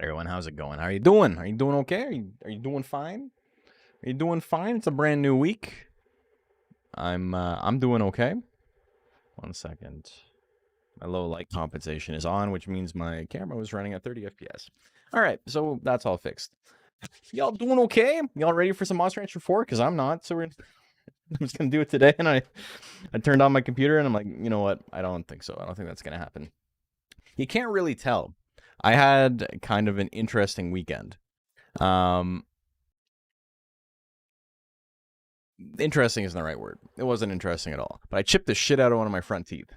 Everyone, how's it going? How are you doing? Are you doing okay? Are you doing fine? Are you doing fine? It's a brand new week. I'm doing okay. 1 second. My low light compensation is on, which means my camera was running at 30 FPS. All right, so that's all fixed. Y'all doing okay? Y'all ready for some Monster Rancher 4? Because I'm not. So I'm just gonna do it today. And I turned on my computer and I'm like, you know what? I don't think so. I don't think that's gonna happen. You can't really tell. I had kind of an interesting weekend. Interesting isn't the right word. It wasn't interesting at all. But I chipped the shit out of one of my front teeth.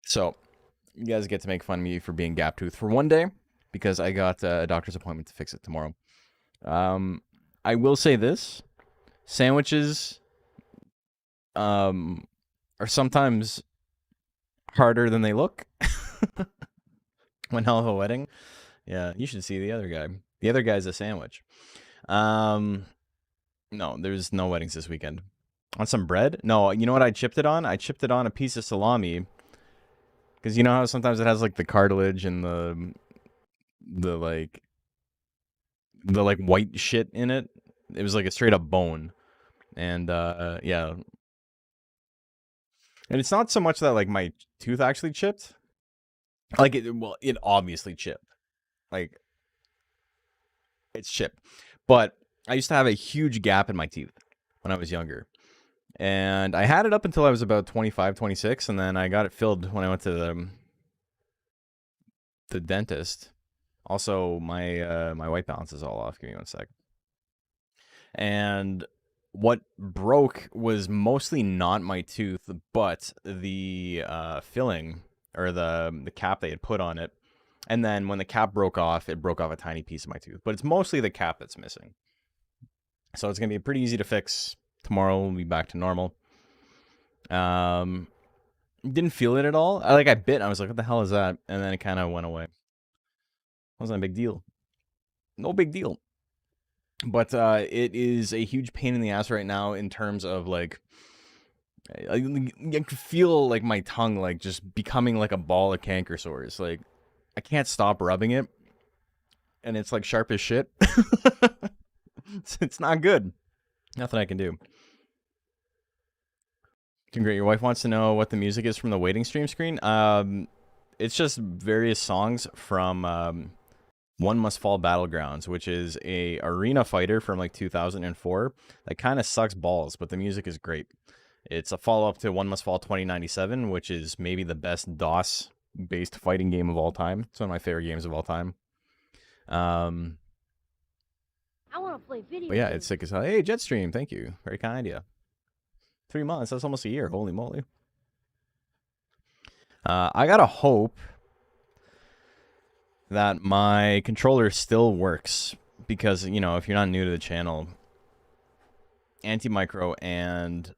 So you guys get to make fun of me for being gap tooth for one day because I got a doctor's appointment to fix it tomorrow. I will say this: sandwiches are sometimes harder than they look. One hell of a wedding. Yeah, you should see the other guy. The other guy's a sandwich. No, there's no weddings this weekend. On some bread? No, you know what I chipped it on? I chipped it on a piece of salami. Because you know how sometimes it has like the cartilage and the like white shit in it? It was like a straight up bone. And yeah. And it's not so much that like my tooth actually chipped. Like it obviously chipped. Like it's chipped. But I used to have a huge gap in my teeth when I was younger. And I had it up until I was about 25, 26, and then I got it filled when I went to the dentist. Also, my my white balance is all off. Give me 1 sec. And what broke was mostly not my tooth, but the filling or the cap they had put on it. And then when the cap broke off, it broke off a tiny piece of my tooth. But it's mostly the cap that's missing. So it's gonna be pretty easy to fix. Tomorrow we'll be back to normal. Didn't feel it at all. I bit. I was like, "What the hell is that?" And then it kind of went away. Wasn't a big deal. No big deal. But it is a huge pain in the ass right now in terms of like, I can feel like my tongue like just becoming like a ball of canker sores. Like I can't stop rubbing it, and it's like sharp as shit. It's not good. Nothing I can do. Great. Your wife wants to know what the music is from the waiting stream screen. It's just various songs from One Must Fall Battlegrounds, which is a arena fighter from like 2004 that kind of sucks balls, but the music is great. It's a follow-up to One Must Fall 2097, which is maybe the best DOS-based fighting game of all time. It's one of my favorite games of all time. I want to play video But yeah, games. it's sick as hell. Hey, Jetstream, thank you. Very kind of you. 3 months, that's almost a year. Holy moly. I gotta hope that my controller still works because, you know, if you're not new to the channel, Anti-Micro and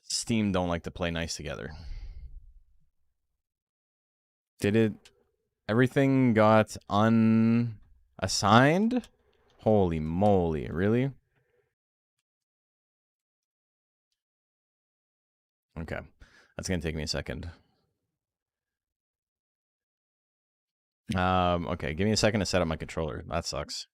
Steam don't like to play nice together. Did it? Everything got unassigned? Holy moly, really? Okay, that's gonna take me a second. Okay, give me a second to set up my controller. That sucks.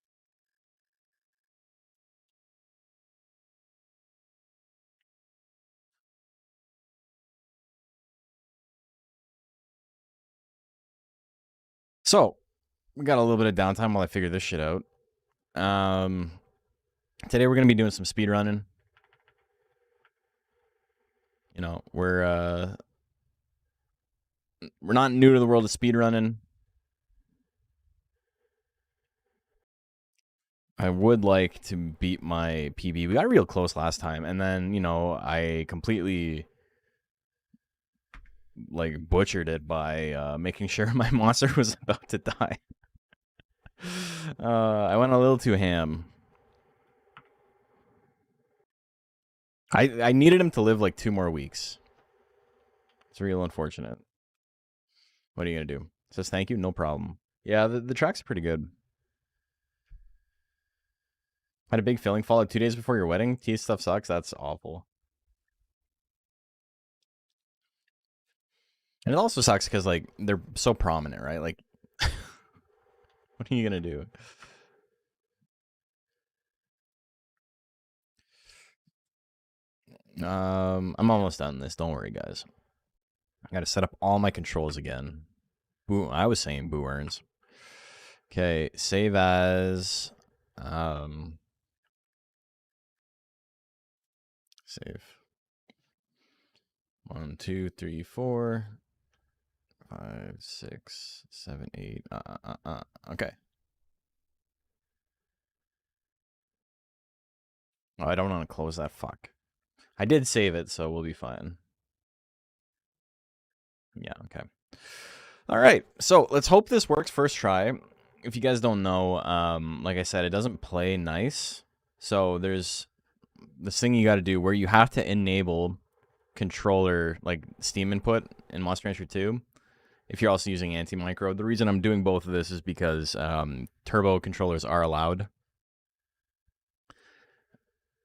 So, we got a little bit of downtime while I figure this shit out. Today we're gonna be doing some speedrunning. You know, we're not new to the world of speedrunning. I would like to beat my PB. We got real close last time, and then, you know, I completely like butchered it by making sure my monster was about to die. I went a little too ham. I needed him to live like 2 more weeks. It's real unfortunate. What are you gonna do? It says thank you, no problem. Yeah, the track's pretty good. Had a big filling fallout 2 days before your wedding. Teeth stuff sucks. That's awful. And it also sucks because, like, they're so prominent, right? Like, what are you gonna do? I'm almost done this. Don't worry, guys. I gotta set up all my controls again. Boo, I was saying boo earns. Okay, save as. Save. 1, 2, 3, 4, 5, 6, 7, 8. Okay. Oh, I don't want to close that. Fuck. I did save it, so we'll be fine. Yeah, okay. All right, so let's hope this works first try. If you guys don't know, like I said, it doesn't play nice. So there's this thing you got to do where you have to enable controller, like Steam input in Monster Rancher 2, if you're also using anti-micro. The reason I'm doing both of this is because turbo controllers are allowed.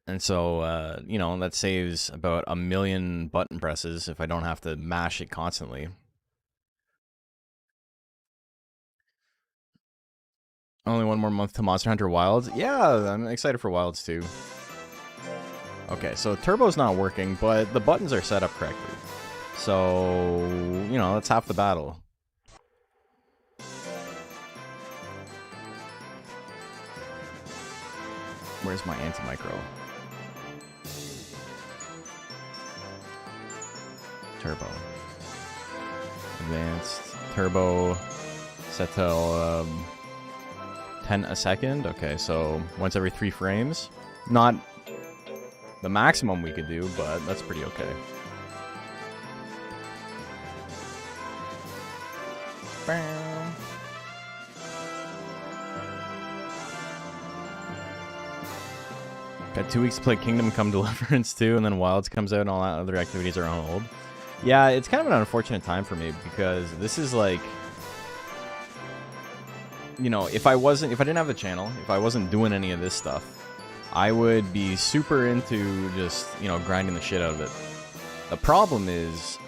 And so, you know, that saves about 1 million button presses if I don't have to mash it constantly. Only 1 more month to Monster Hunter Wilds. Yeah, I'm excited for Wilds too. Okay, so turbo's not working, but the buttons are set up correctly. So, you know, that's half the battle. Where's my anti-micro? Turbo. Advanced. Turbo. Set till 10 a second. Okay, so once every 3 frames. Not the maximum we could do, but that's pretty okay. Got 2 weeks to play Kingdom Come Deliverance 2, and then Wilds comes out and all that other activities are on hold. Yeah, it's kind of an unfortunate time for me because this is like, you know, if I didn't have the channel, if I wasn't doing any of this stuff, I would be super into just, you know, grinding the shit out of it. The problem is,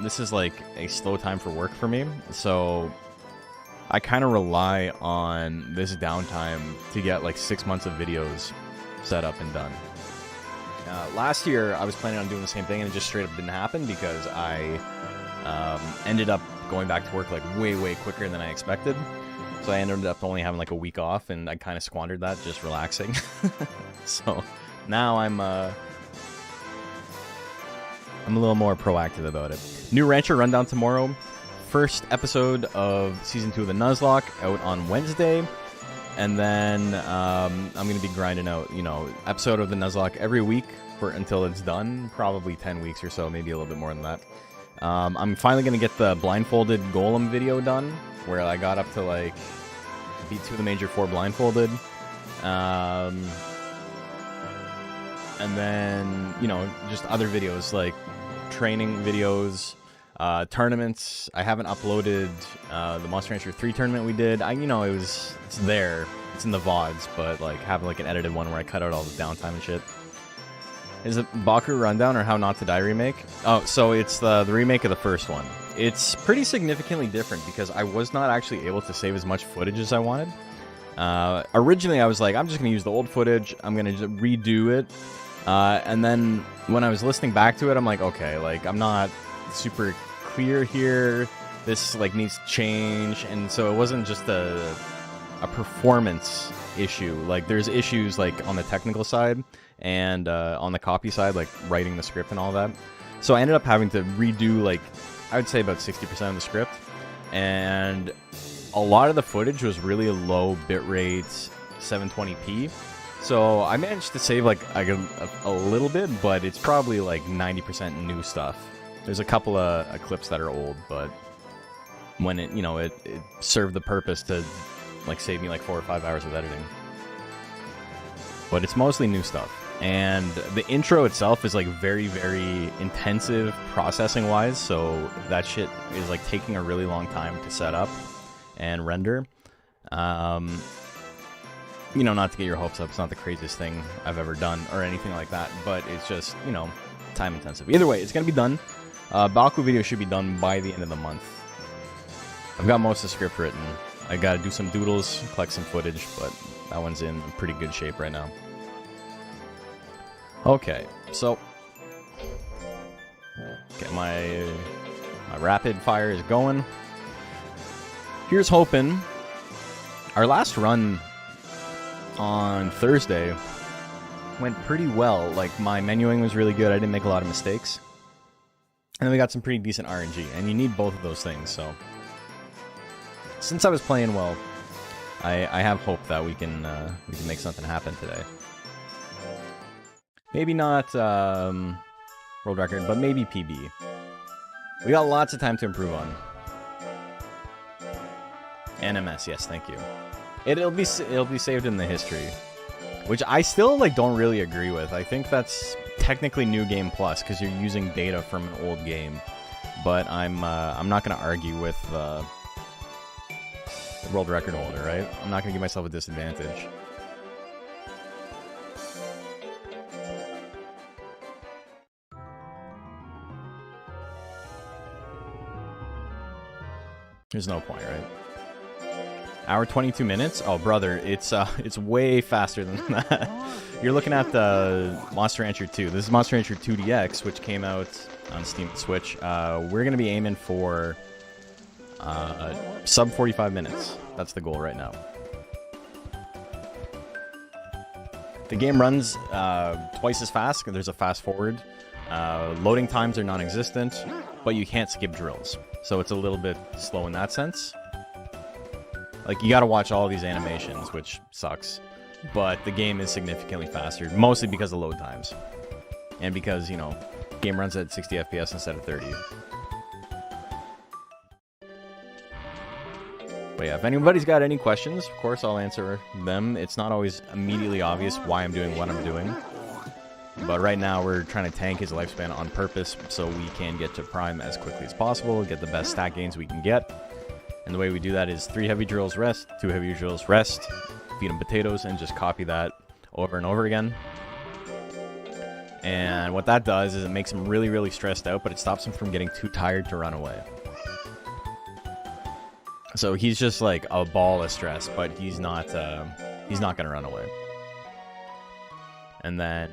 this is like a slow time for work for me, so I kind of rely on this downtime to get like 6 months of videos set up and done. Last year, I was planning on doing the same thing, and it just straight up didn't happen because I ended up going back to work like way quicker than I expected. So I ended up only having like a week off, and I kind of squandered that just relaxing. So now I'm a little more proactive about it. New Rancher Rundown tomorrow. First episode of Season 2 of the Nuzlocke out on Wednesday. And then I'm going to be grinding out, you know, episode of the Nuzlocke every week until it's done. Probably 10 weeks or so, maybe a little bit more than that. I'm finally going to get the blindfolded golem video done, where I got up to, like, beat 2 of the major 4 blindfolded. And then, you know, just other videos, like training videos, tournaments. I haven't uploaded the Monster Rancher 3 tournament we did. You know, it's there. It's in the VODs, but like having like an edited one where I cut out all the downtime and shit. Is it Baku Rundown or How Not to Die remake? Oh, so it's the remake of the first one. It's pretty significantly different because I was not actually able to save as much footage as I wanted. Originally, I was like, I'm just going to use the old footage. I'm going to redo it. And then when I was listening back to it, I'm like, okay, like I'm not super clear here. This like needs to change. And so it wasn't just a performance issue. Like there's issues like on the technical side and on the copy side, like writing the script and all that. So I ended up having to redo like, I would say about 60% of the script. And a lot of the footage was really low bitrate 720p. So I managed to save like a little bit, but it's probably like 90% new stuff. There's a couple of clips that are old, but when it, you know, it served the purpose to like save me like 4 or 5 hours of editing. But it's mostly new stuff. And the intro itself is like very intensive processing wise, so that shit is like taking a really long time to set up and render. You know, not to get your hopes up, it's not the craziest thing I've ever done or anything like that, but it's just, you know, time intensive. Either way, it's gonna be done. Baku video should be done by the end of the month. I've got most of the script written. I gotta do some doodles, collect some footage, but that one's in pretty good shape right now. Okay, so... Okay, my rapid fire is going. Here's hoping. Our last run on Thursday went pretty well. Like, my menuing was really good. I didn't make a lot of mistakes. And then we got some pretty decent RNG. And you need both of those things, so... Since I was playing well, I have hope that we can make something happen today. Maybe not world record, but maybe PB. We got lots of time to improve on. NMS, yes, thank you. It'll be saved in the history, which I still like don't really agree with. I think that's technically New Game Plus because you're using data from an old game. But I'm not gonna argue with the world record holder, right? I'm not gonna give myself a disadvantage. There's no point, right? Hour 22 minutes? Oh, brother, it's way faster than that. You're looking at the Monster Rancher 2. This is Monster Rancher 2DX, which came out on Steam and Switch. We're gonna be aiming for sub 45 minutes. That's the goal right now. The game runs twice as fast. There's a fast forward. Loading times are non-existent, but you can't skip drills. So it's a little bit slow in that sense. Like, you gotta watch all these animations, which sucks. But the game is significantly faster, mostly because of load times. And because, you know, the game runs at 60 FPS instead of 30. But yeah, if anybody's got any questions, of course I'll answer them. It's not always immediately obvious why I'm doing what I'm doing. But right now we're trying to tank his lifespan on purpose so we can get to Prime as quickly as possible, get the best stat gains we can get. And the way we do that is 3 heavy drills, rest, 2 heavy drills, rest, feed him potatoes, and just copy that over and over again. And what that does is it makes him really, really stressed out, but it stops him from getting too tired to run away. So he's just like a ball of stress, but he's not gonna run away. And then,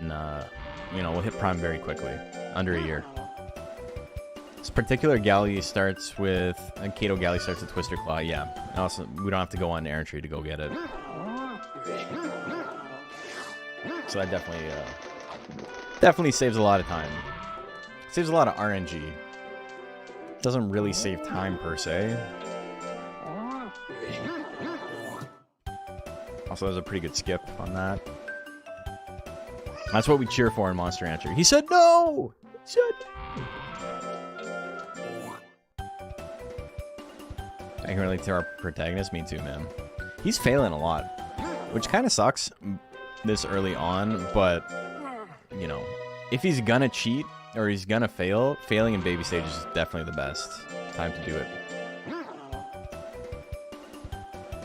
you know, we'll hit Prime very quickly, under a year. This particular galley starts with, Kato galley starts with Twister Claw, yeah. Also, we don't have to go on Errantry to go get it. So that definitely saves a lot of time. Saves a lot of RNG. Doesn't really save time per se. Also, there's a pretty good skip on that. That's what we cheer for in Monster Rancher. He said no! He said no! I can relate to our protagonist. Me too, man. He's failing a lot, which kind of sucks this early on, but, you know, if he's gonna cheat or he's gonna fail, failing in baby stages is definitely the best time to do it.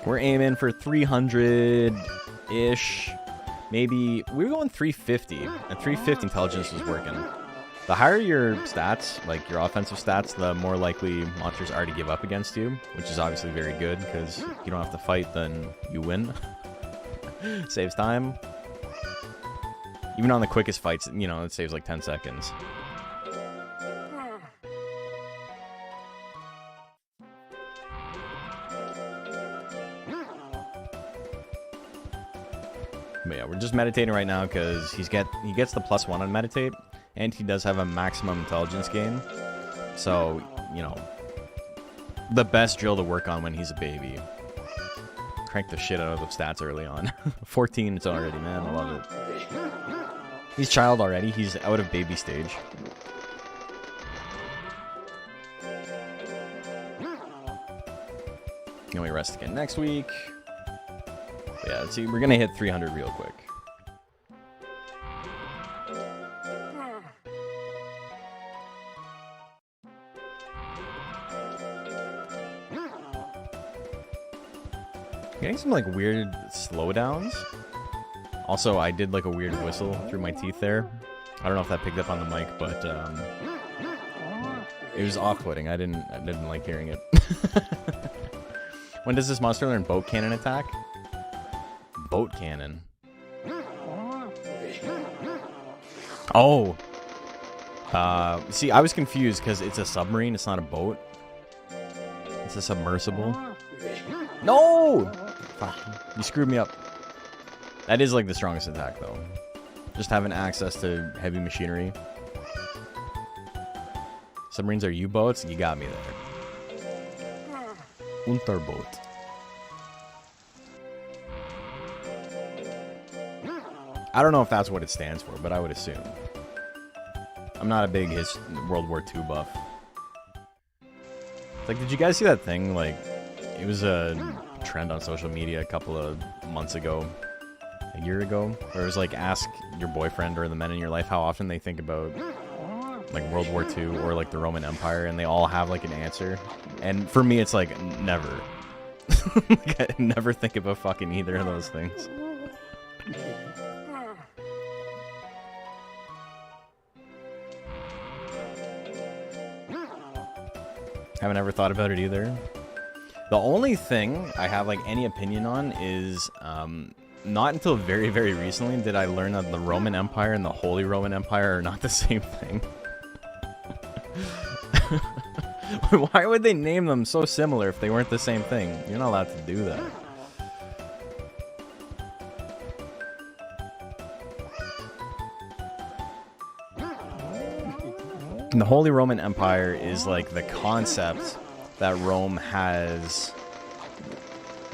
We're aiming for 300-ish. Maybe we were going 350, and 350 intelligence was working. The higher your stats, like your offensive stats, the more likely monsters are to give up against you, which is obviously very good, because if you don't have to fight, then you win. Saves time. Even on the quickest fights, you know, it saves like 10 seconds. But yeah, we're just meditating right now because he gets the +1 on meditate, and he does have a maximum intelligence gain. So, you know, the best drill to work on when he's a baby. Crank the shit out of the stats early on. 14 it's already, man. I love it. He's child already. He's out of baby stage. Can we rest again next week? Yeah, let's see, we're gonna hit 300 real quick. Getting some like weird slowdowns. Also, I did like a weird whistle through my teeth there. I don't know if that picked up on the mic, but It was off-putting. I didn't like hearing it. When does this monster learn boat cannon attack? Boat cannon. Oh. See, I was confused because it's a submarine. It's not a boat. It's a submersible. No! Fuck. You screwed me up. That is like the strongest attack, though. Just having access to heavy machinery. Submarines are U-boats? You got me there. Unterboot. I don't know if that's what it stands for, but I would assume. I'm not a big World War II buff. It's like, did you guys see that thing? Like, it was a trend on social media a couple of months ago. A year ago. Where it was like, ask your boyfriend or the men in your life how often they think about like World War II or like the Roman Empire, and they all have like an answer. And for me, it's like, never. Like, I never think about fucking either of those things. Haven't ever thought about it either. The only thing I have like any opinion on is not until very, very recently did I learn that the Roman Empire and the Holy Roman Empire are not the same thing. Why would they name them so similar if they weren't the same thing? You're not allowed to do that. And the Holy Roman Empire is like the concept that Rome has,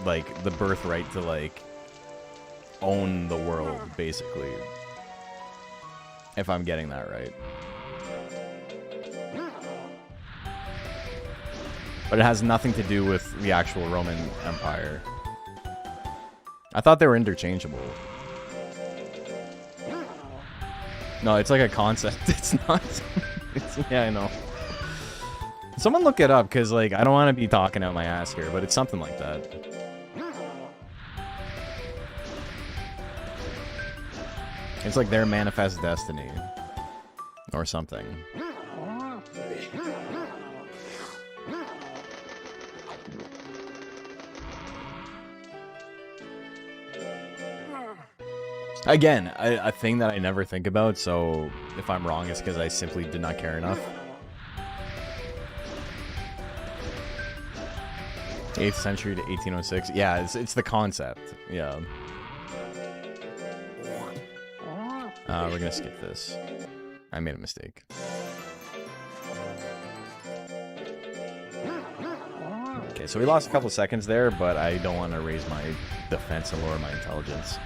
like, the birthright to, like, own the world, basically. If I'm getting that right. But it has nothing to do with the actual Roman Empire. I thought they were interchangeable. No, it's like a concept. It's not. Yeah, I know. Someone look it up, because, like, I don't want to be talking out my ass here, but it's something like that. It's like their manifest destiny. Or something. Again, a thing that I never think about, so if I'm wrong, it's because I simply did not care enough. 8th century to 1806. Yeah, it's the concept. Yeah. We're gonna skip this. I made a mistake. Okay, so we lost a couple of seconds there, but I don't want to raise my defense and lower my intelligence.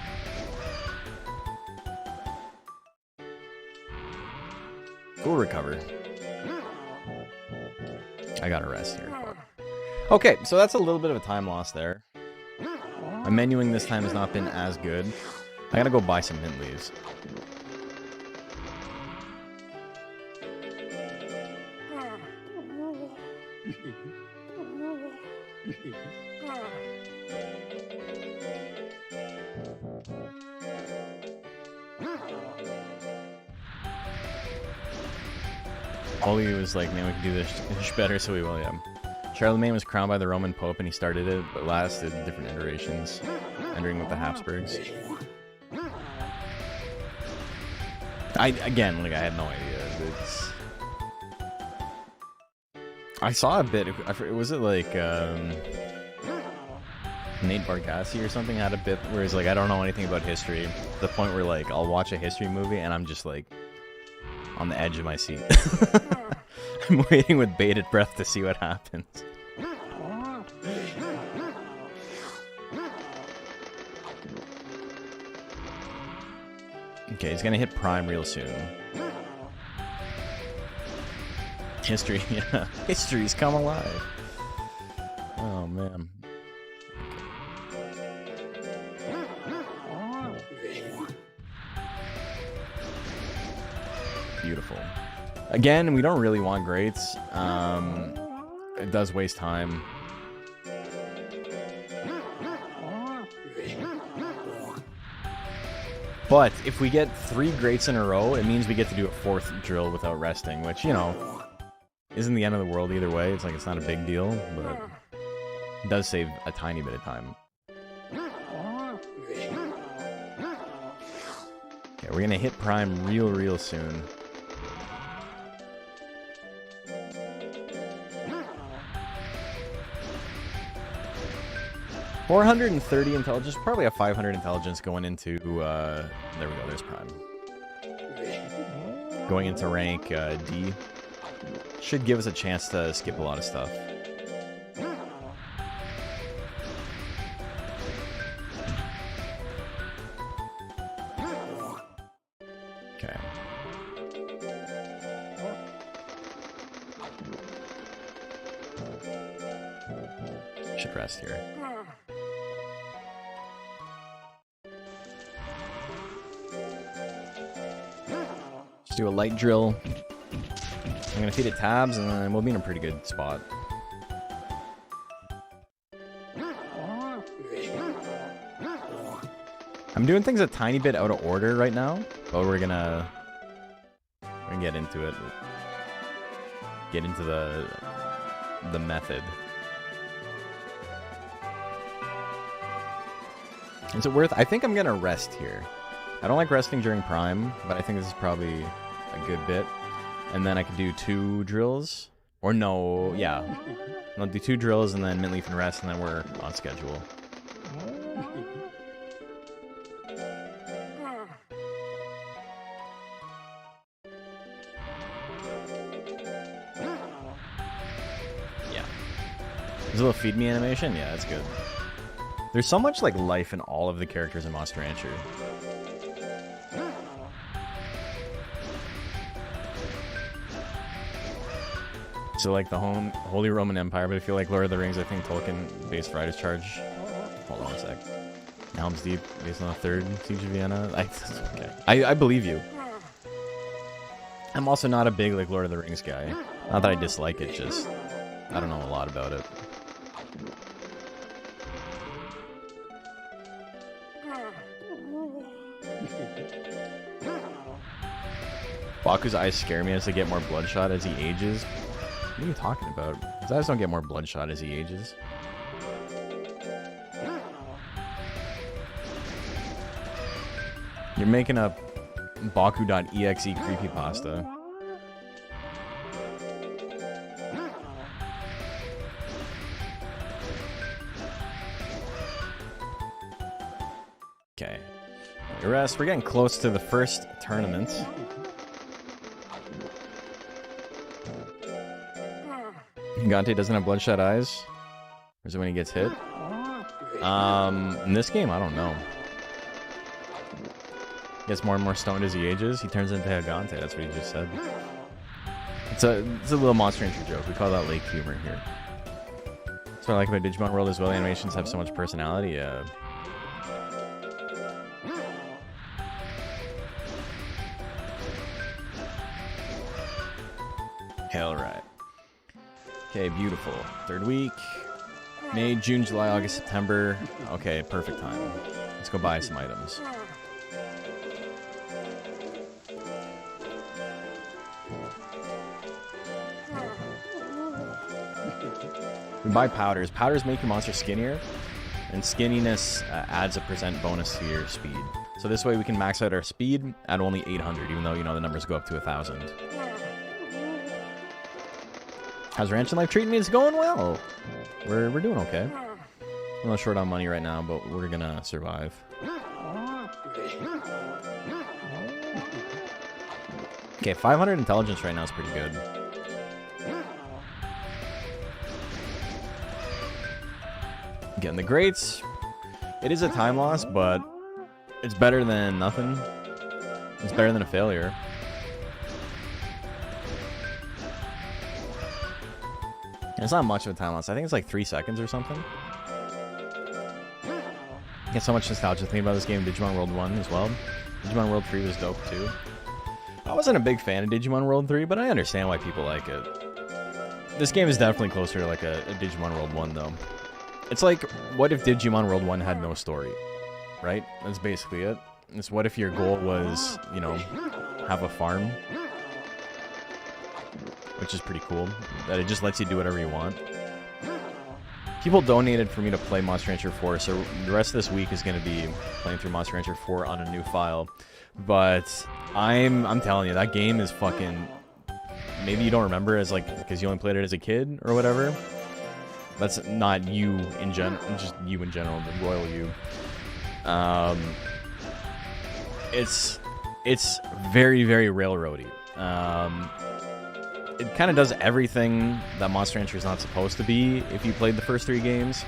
We'll recover. I gotta rest here. Okay, so that's a little bit of a time loss there. My menuing this time has not been as good. I gotta go buy some mint leaves. Oli was like, man, we can do this better, so we will, yeah. Charlemagne was crowned by the Roman Pope, and he started it, but lasted different iterations, entering with the Habsburgs. Again, like, I had no idea. I saw a bit, was it like, Nate Bargatze or something had a bit where he's like, I don't know anything about history. To the point where, like, I'll watch a history movie, and I'm just, like, on the edge of my seat. I'm waiting with bated breath to see what happens. Okay, he's gonna hit Prime real soon. History, yeah. History's come alive. Oh, man. Beautiful. Again, we don't really want greats. It does waste time. But if we get 3 greats in a row, it means we get to do a 4th drill without resting, which, you know, isn't the end of the world either way. It's like it's not a big deal, but it does save a tiny bit of time. Okay, we're gonna hit Prime real soon. $430 intelligence, probably a 500 intelligence going into, there we go, there's Prime. Going into rank D. Should give us a chance to skip a lot of stuff. Okay. Should rest here. Do a light drill. I'm gonna feed it tabs and then we'll be in a pretty good spot. I'm doing things a tiny bit out of order right now, but we're gonna get into it. Get into the method. Is it worth? I think I'm gonna rest here. I don't like resting during Prime, but I think this is probably a good bit. And then I could do 2 drills. Or no, yeah. I'll do 2 drills and then mint leaf and rest, and then we're on schedule. Yeah. There's a little feed me animation? Yeah, that's good. There's so much like life in all of the characters in Monster Rancher. So like the Holy Roman Empire, but I feel like Lord of the Rings, I think Tolkien based Riders Charge. Hold on a sec. Helm's Deep based on the 3rd Siege of Vienna. Okay. I believe you. I'm also not a big like Lord of the Rings guy. Not that I dislike it, just I don't know a lot about it. Baku's eyes scare me as they get more bloodshot as he ages. What are you talking about? His eyes don't get more bloodshot as he ages. You're making a Baku.exe creepypasta. Okay. Rest. We're getting close to the first tournament. Gante doesn't have bloodshot eyes? Or is it when he gets hit? In this game, I don't know. He gets more and more stoned as he ages. He turns into a Gante. That's what he just said. It's a little Monster Rancher joke. We call that lake humor here. That's what I like about Digimon World as well. Animations have so much personality. Hell right. Okay, beautiful. 3rd week. May, June, July, August, September. Okay, perfect time. Let's go buy some items. We buy powders. Powders make your monster skinnier, and skinniness adds a % bonus to your speed. So this way we can max out our speed at only 800, even though, you know, the numbers go up to 1,000. How's Ranch and Life treating me? It's going well. We're doing okay. I'm a little short on money right now, but we're gonna survive. Okay, 500 intelligence right now is pretty good. Getting the greats. It is a time loss, but it's better than nothing. It's better than a failure. It's not much of a time loss. I think it's like 3 seconds or something. I get so much nostalgia thinking about this game. Digimon World 1 as well. Digimon World 3 was dope too. I wasn't a big fan of Digimon World 3, but I understand why people like it. This game is definitely closer to like a Digimon World 1 though. It's like, what if Digimon World 1 had no story? Right? That's basically it. It's what if your goal was, you know, have a farm? which is pretty cool. That it just lets you do whatever you want. People donated for me to play Monster Rancher 4, so the rest of this week is going to be playing through Monster Rancher 4 on a new file. But I'm telling you, that game is fucking... Maybe you don't remember as like because you only played it as a kid or whatever. That's not you in just you in general, the royal you. It's very, very railroady. It kind of does everything that Monster Rancher is not supposed to be if you played the first 3 games.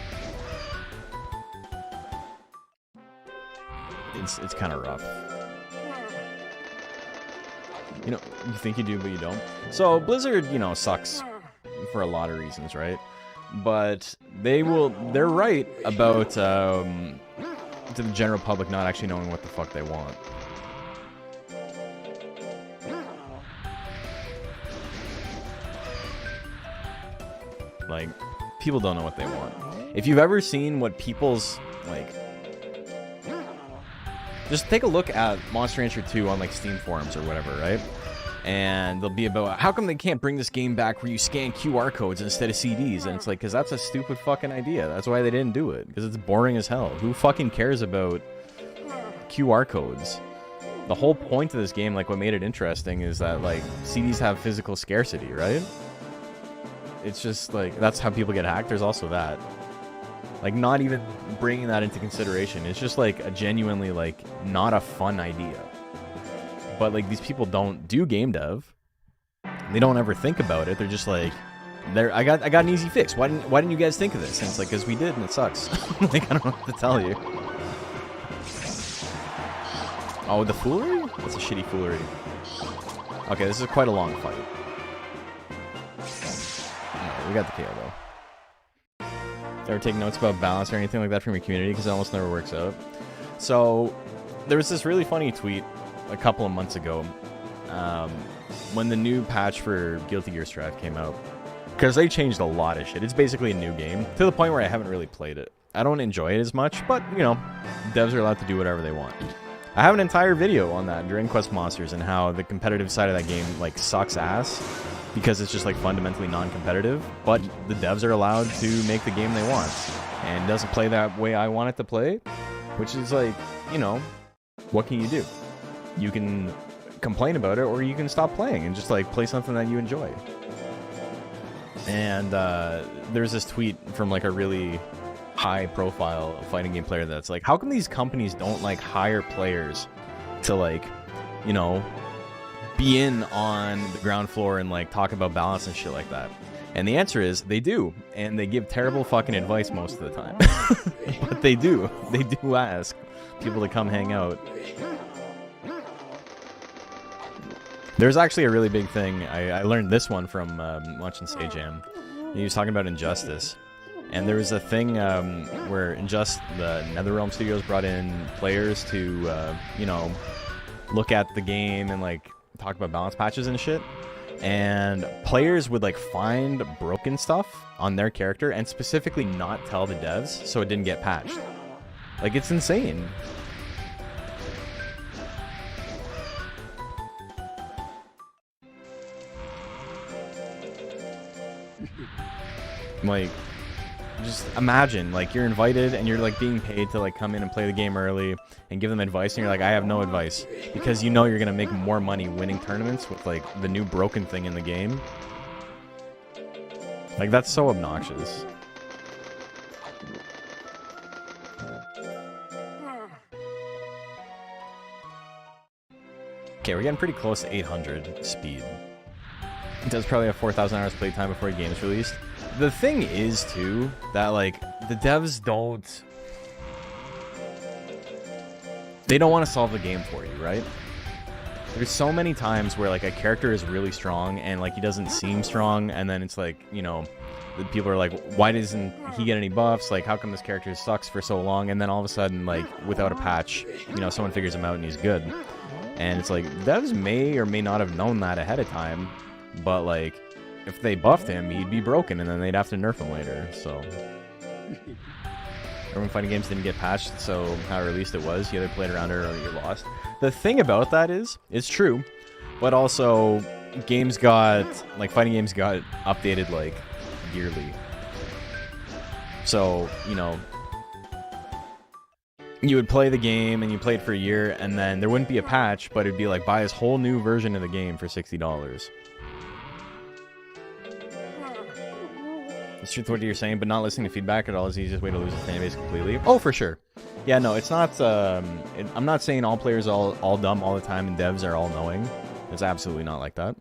It's kind of rough. You know, you think you do, but you don't. So Blizzard, you know, sucks for a lot of reasons, right? But they're right about to the general public not actually knowing what the fuck they want. Like, people don't know what they want. If you've ever seen what people's, like... Just take a look at Monster Rancher 2 on, like, Steam forums or whatever, right? And they'll be about, how come they can't bring this game back where you scan QR codes instead of CDs? And it's like, because that's a stupid fucking idea. That's why they didn't do it. Because it's boring as hell. Who fucking cares about QR codes? The whole point of this game, like, what made it interesting is that, like, CDs have physical scarcity, right? It's just, like, that's how people get hacked. There's also that. Like, not even bringing that into consideration. It's just, like, a genuinely, like, not a fun idea. But, like, these people don't do game dev. They don't ever think about it. They're just like, I got an easy fix. Why didn't you guys think of this? And it's like, because we did, and it sucks. Like, I don't know what to tell you. Oh, the foolery? That's a shitty foolery. Okay, this is quite a long fight. Right, we got the KO, though. Ever take notes about balance or anything like that from your community? Because it almost never works out. So, there was this really funny tweet a couple of months ago when the new patch for Guilty Gear Strive came out. Because they changed a lot of shit. It's basically a new game, to the point where I haven't really played it. I don't enjoy it as much, but, you know, devs are allowed to do whatever they want. I have an entire video on that, Dragon Quest Monsters, and how the competitive side of that game, like, sucks ass. Because it's just, like, fundamentally non-competitive. But the devs are allowed to make the game they want. And it doesn't play that way I want it to play. Which is, like, you know, what can you do? You can complain about it, or you can stop playing and just, like, play something that you enjoy. And there's this tweet from, like, a really high-profile fighting game player that's like, how come these companies don't, like, hire players to, like, you know, be in on the ground floor and, like, talk about balance and shit like that? And the answer is, they do. And they give terrible fucking advice most of the time. But they do. They do ask people to come hang out. There's actually a really big thing. I learned this one from watching Sajam. He was talking about Injustice. And there was a thing where the NetherRealm Studios brought in players to, you know, look at the game and, like, talk about balance patches and shit. And players would, like, find broken stuff on their character and specifically not tell the devs so it didn't get patched. Like, it's insane. Like, just imagine, like, you're invited and you're, like, being paid to, like, come in and play the game early and give them advice, and you're like, I have no advice, because you know you're gonna make more money winning tournaments with, like, the new broken thing in the game. Like, that's so obnoxious. Okay, we're getting pretty close to 800 speed. It does probably have 4,000 hours playtime before a game is released. The thing is, too, that, like, the devs don't... They don't want to solve the game for you, right? There's so many times where, like, a character is really strong and, like, he doesn't seem strong, and then it's like, you know, the people are like, why doesn't he get any buffs? Like, how come this character sucks for so long? And then all of a sudden, like, without a patch, you know, someone figures him out and he's good. And it's like, devs may or may not have known that ahead of time, but, like, if they buffed him, he'd be broken, and then they'd have to nerf him later, so... Urban Fighting Games didn't get patched, so how released it was. You either played around it or you lost. The thing about that is, it's true, but also, games got, like, fighting games got updated, like, yearly. So, you know, you would play the game and you play it for a year, and then there wouldn't be a patch, but it'd be like, buy this whole new version of the game for $60. It's true to what you're saying, but not listening to feedback at all is the easiest way to lose a fan base completely. Oh, for sure. Yeah, no, it's not, I'm not saying all players are all dumb all the time and devs are all knowing. It's absolutely not like that.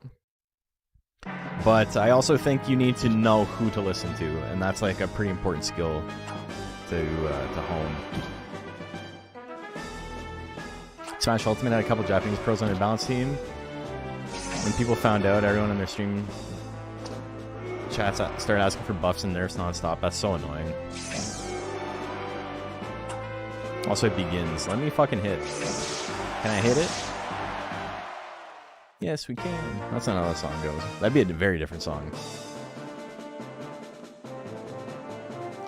But I also think you need to know who to listen to, and that's like a pretty important skill to hone. Smash Ultimate had a couple Japanese pros on their balance team. When people found out, everyone in their stream chats started asking for buffs and nerfs nonstop. That's so annoying. Also, it begins. Let me fucking hit. Can I hit it? Yes, we can. That's not how that song goes. That'd be a very different song.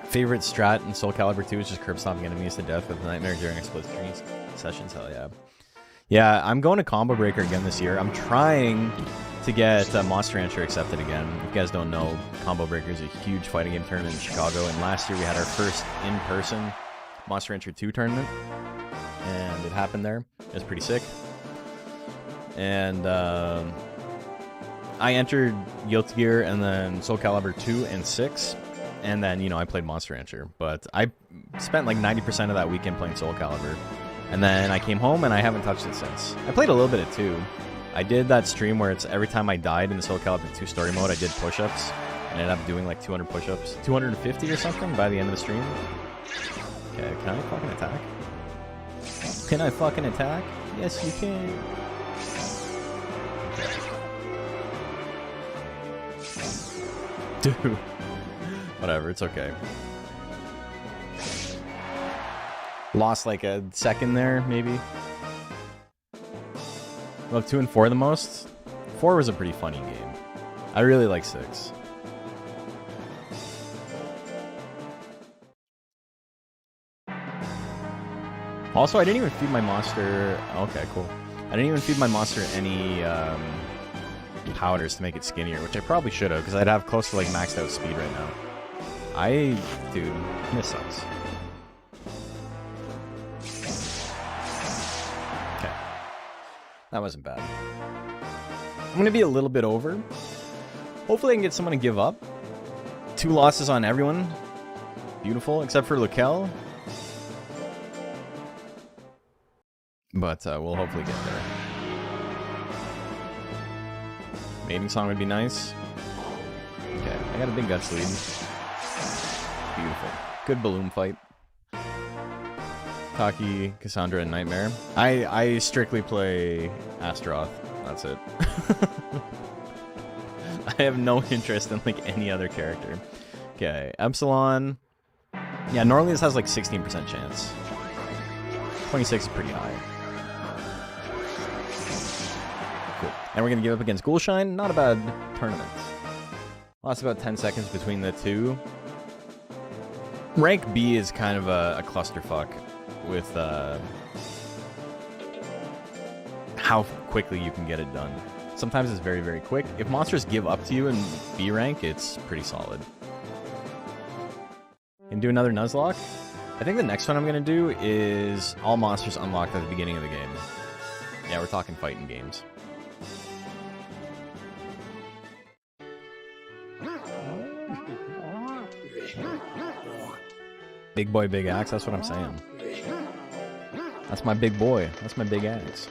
Favorite strat in Soul Calibur 2 is just curb stomping enemies to death with Nightmare during explosive training sessions. Hell yeah. Yeah, I'm going to Combo Breaker again this year. I'm trying to get Monster Rancher accepted again. If you guys don't know, Combo Breaker is a huge fighting game tournament in Chicago, and last year we had our first in-person Monster Rancher 2 tournament, and it happened there. It was pretty sick. And I entered Guilty Gear and then Soul Calibur 2 and 6, and then, you know, I played Monster Rancher. But I spent like 90% of that weekend playing Soul Calibur, and then I came home and I haven't touched it since. I played a little bit of 2. I did that stream where it's every time I died in the Soul Calibur 2 story mode, I did push-ups. I ended up doing like 200 push-ups, 250 or something by the end of the stream. Okay, can I fucking attack? Can I fucking attack? Yes, you can. Dude. Whatever, it's okay. Lost like a second there, maybe. Love 2 and 4 the most. 4 was a pretty funny game. I really like 6. Also, I didn't even feed my monster... Okay, cool. I didn't even feed my monster any powders to make it skinnier, which I probably should have, because I'd have close to like maxed out speed right now. Dude, this sucks. Okay. That wasn't bad. I'm going to be a little bit over. Hopefully I can get someone to give up. 2 losses on everyone. Beautiful, except for Lukel. But we'll hopefully get there. Mating song would be nice. Okay, I got a big guts lead. Beautiful. Good balloon fight. Taki, Cassandra, and Nightmare. I strictly play Astaroth. That's it. I have no interest in like any other character. Okay, Epsilon. Yeah, normally this has like 16% chance. 26 is pretty high. Cool. And we're going to give up against Ghoulshine. Not a bad tournament. Lost about 10 seconds between the two. Rank B is kind of a clusterfuck with how quickly you can get it done. Sometimes it's very, very quick. If monsters give up to you in B rank, it's pretty solid. And do another Nuzlocke. I think the next one I'm going to do is all monsters unlocked at the beginning of the game. Yeah, we're talking fighting games. Big boy, big axe, that's what I'm saying. That's my big boy. That's my big axe.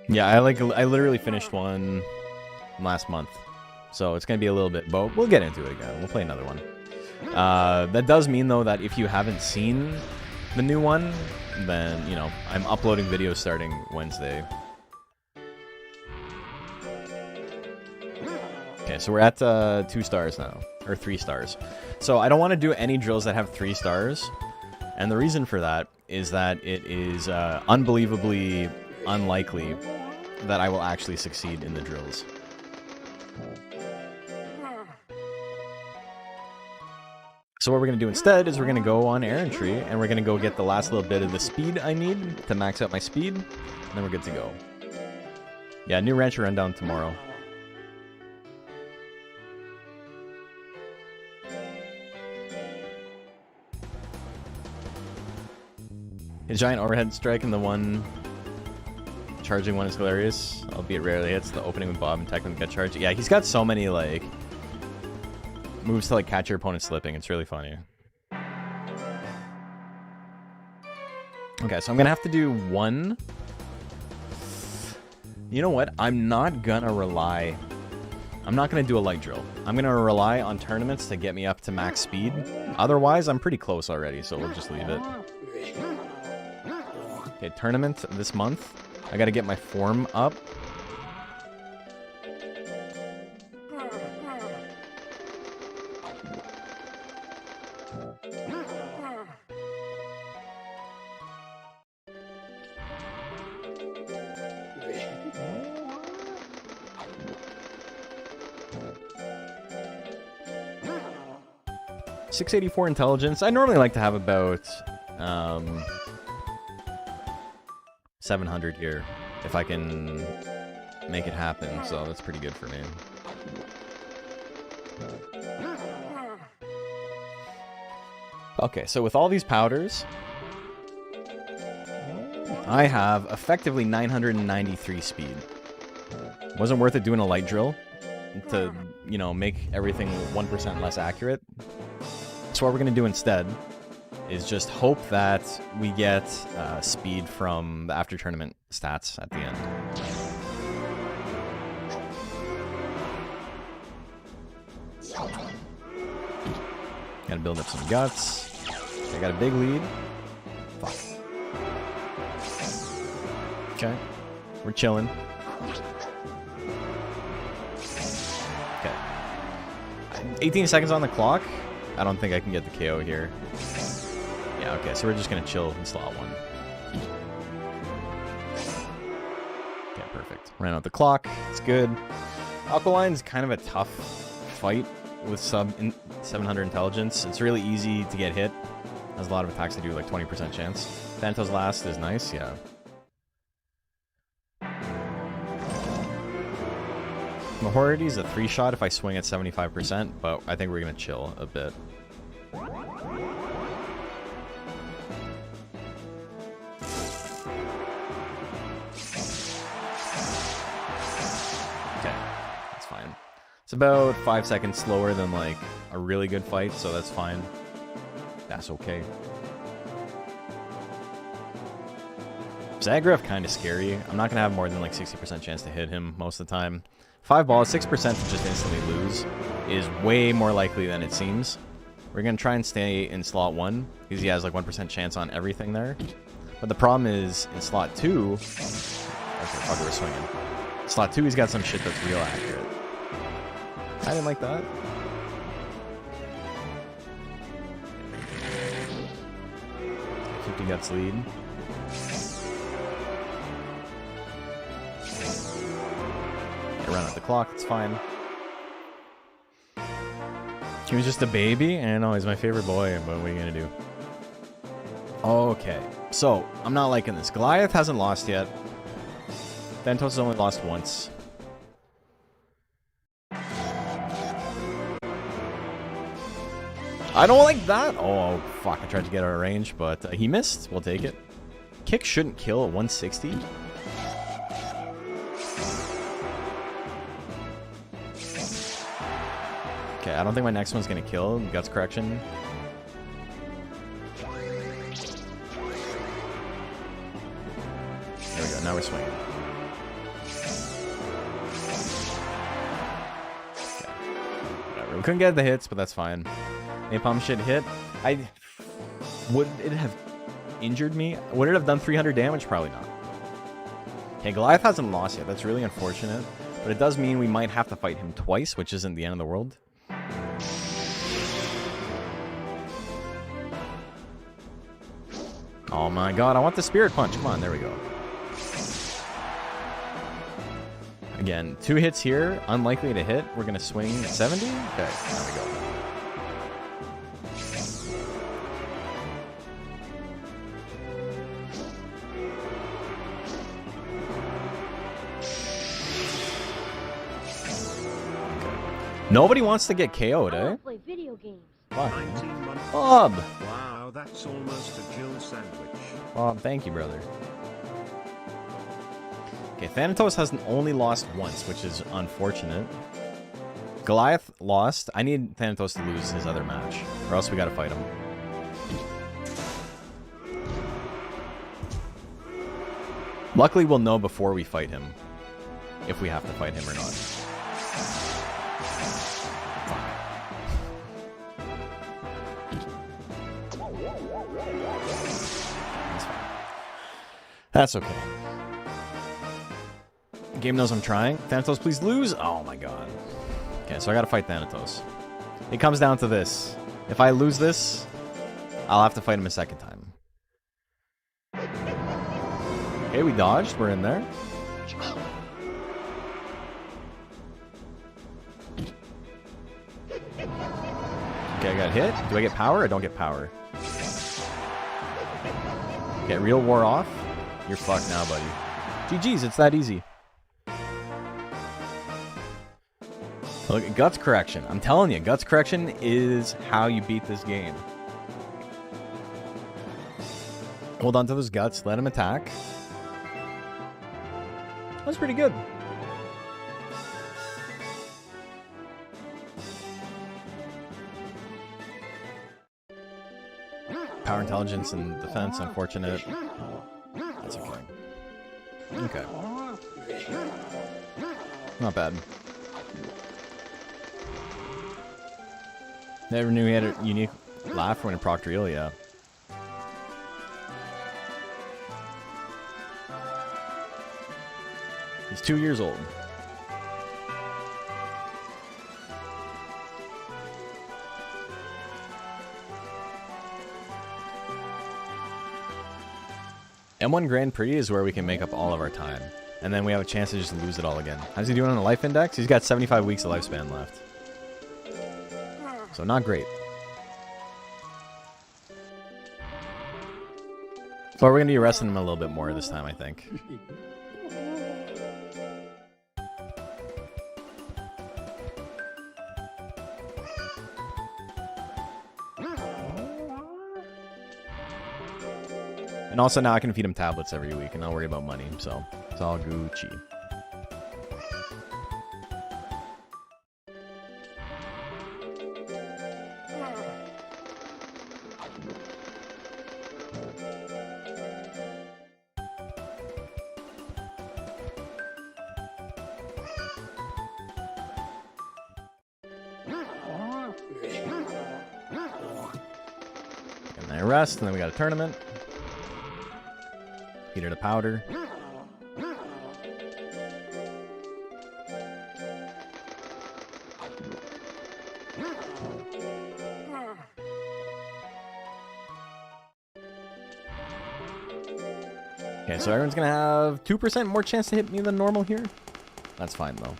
Yeah, I literally finished one last month. So it's going to be a little bit, but we'll get into it again. We'll play another one. That does mean, though, that if you haven't seen the new one, then, you know, I'm uploading videos starting Wednesday. Okay, so we're at 2 stars now, or 3 stars. So I don't want to do any drills that have 3 stars, and the reason for that is that it is unbelievably unlikely that I will actually succeed in the drills. So what we're going to do instead is we're going to go on errantry, and we're going to go get the last little bit of the speed I need to max out my speed, and then we're good to go. Yeah, new rancher rundown tomorrow. His giant overhead strike and the one charging one is hilarious, albeit rarely hits. The opening with Bob and tech when get charged. Yeah, he's got so many like moves to like catch your opponent slipping. It's really funny. Okay, so I'm gonna have to do one. You know what? I'm not gonna rely. I'm not gonna do a light drill. I'm gonna rely on tournaments to get me up to max speed. Otherwise, I'm pretty close already, so we'll just leave it. Okay, tournament this month. I gotta get my form up. .684 intelligence. I normally like to have about 700 here, if I can make it happen, so that's pretty good for me. Okay, so with all these powders, I have effectively 993 speed. Wasn't worth it doing a light drill to, you know, make everything 1% less accurate. So what we're going to do instead is just hope that we get speed from the after tournament stats at the end. Gotta build up some guts. I got a big lead. Fuck. Okay. We're chilling. Okay. 18 seconds on the clock. I don't think I can get the KO here. Yeah, okay, so we're just gonna chill in slot 1. Okay, perfect. Ran out the clock. It's good. Alkaline's kind of a tough fight with sub 700 intelligence. It's really easy to get hit. Has a lot of attacks that do like 20% chance. Thanatos last is nice, yeah. Mahority is a 3-shot if I swing at 75%, but I think we're gonna chill a bit. It's about 5 seconds slower than, like, a really good fight, so that's fine. That's okay. Zagreb, kind of scary. I'm not going to have more than, like, 60% chance to hit him most of the time. 5 balls, 6% to just instantly lose is way more likely than it seems. We're going to try and stay in slot 1, because he has, like, 1% chance on everything there. But the problem is, in slot 2... Okay, fuck it, we're swinging. Slot 2, he's got some shit that's real accurate. I didn't like that. Okay, 50 guts lead. Okay, run out the clock, it's fine. He was just a baby? I know, he's my favorite boy, but what are you gonna do? Okay, so, I'm not liking this. Goliath hasn't lost yet. Thanatos has only lost once. I don't like that. Oh, fuck. I tried to get out of range, but he missed. We'll take it. Kick shouldn't kill at 160. Okay, I don't think my next one's going to kill. Guts correction. There we go. Now we're swinging. Okay. Whatever. We couldn't get the hits, but that's fine. Napalm shit hit. Would it have injured me? Would it have done 300 damage? Probably not. Okay, Goliath hasn't lost yet. That's really unfortunate. But it does mean we might have to fight him twice, which isn't the end of the world. Oh my god, I want the Spirit Punch. Come on, there we go. Again, 2 hits here. Unlikely to hit. We're going to swing at 70. Okay, there we go. Nobody wants to get KO'd, I eh? wanna play video games. Bob. 19 months. Bob! Wow, that's almost a Jill sandwich. Bob, thank you, brother. Okay, Thanatos has only lost once, which is unfortunate. Goliath lost. I need Thanatos to lose his other match, or else we gotta fight him. Luckily, we'll know before we fight him if we have to fight him or not. That's fine. That's okay. Game knows I'm trying. Thanatos, please lose. Oh my god. Okay, so I gotta fight Thanatos. It comes down to this. If I lose this, I'll have to fight him a second time. Okay, we dodged. We're in there. Okay, I got hit. Do I get power? I don't get power. Okay, real war off. You're fucked now, buddy. GG's, it's that easy. Look, guts correction. I'm telling you, guts correction is how you beat this game. Hold on to those guts, let him attack. That's pretty good. Power, intelligence, and defense, unfortunate. That's okay. Okay. Not bad. Never knew he had a unique laugh when in Proctorial, yeah. He's 2 years old. M1 Grand Prix is where we can make up all of our time. And then we have a chance to just lose it all again. How's he doing on the life index? He's got 75 weeks of lifespan left. So not great. But we're going to be arresting him a little bit more this time, I think. And also now I can feed him tablets every week and not worry about money, so it's all Gucci. And then rest, and then we got a tournament. Feed her to powder. Okay, so everyone's gonna have 2% more chance to hit me than normal here. That's fine though.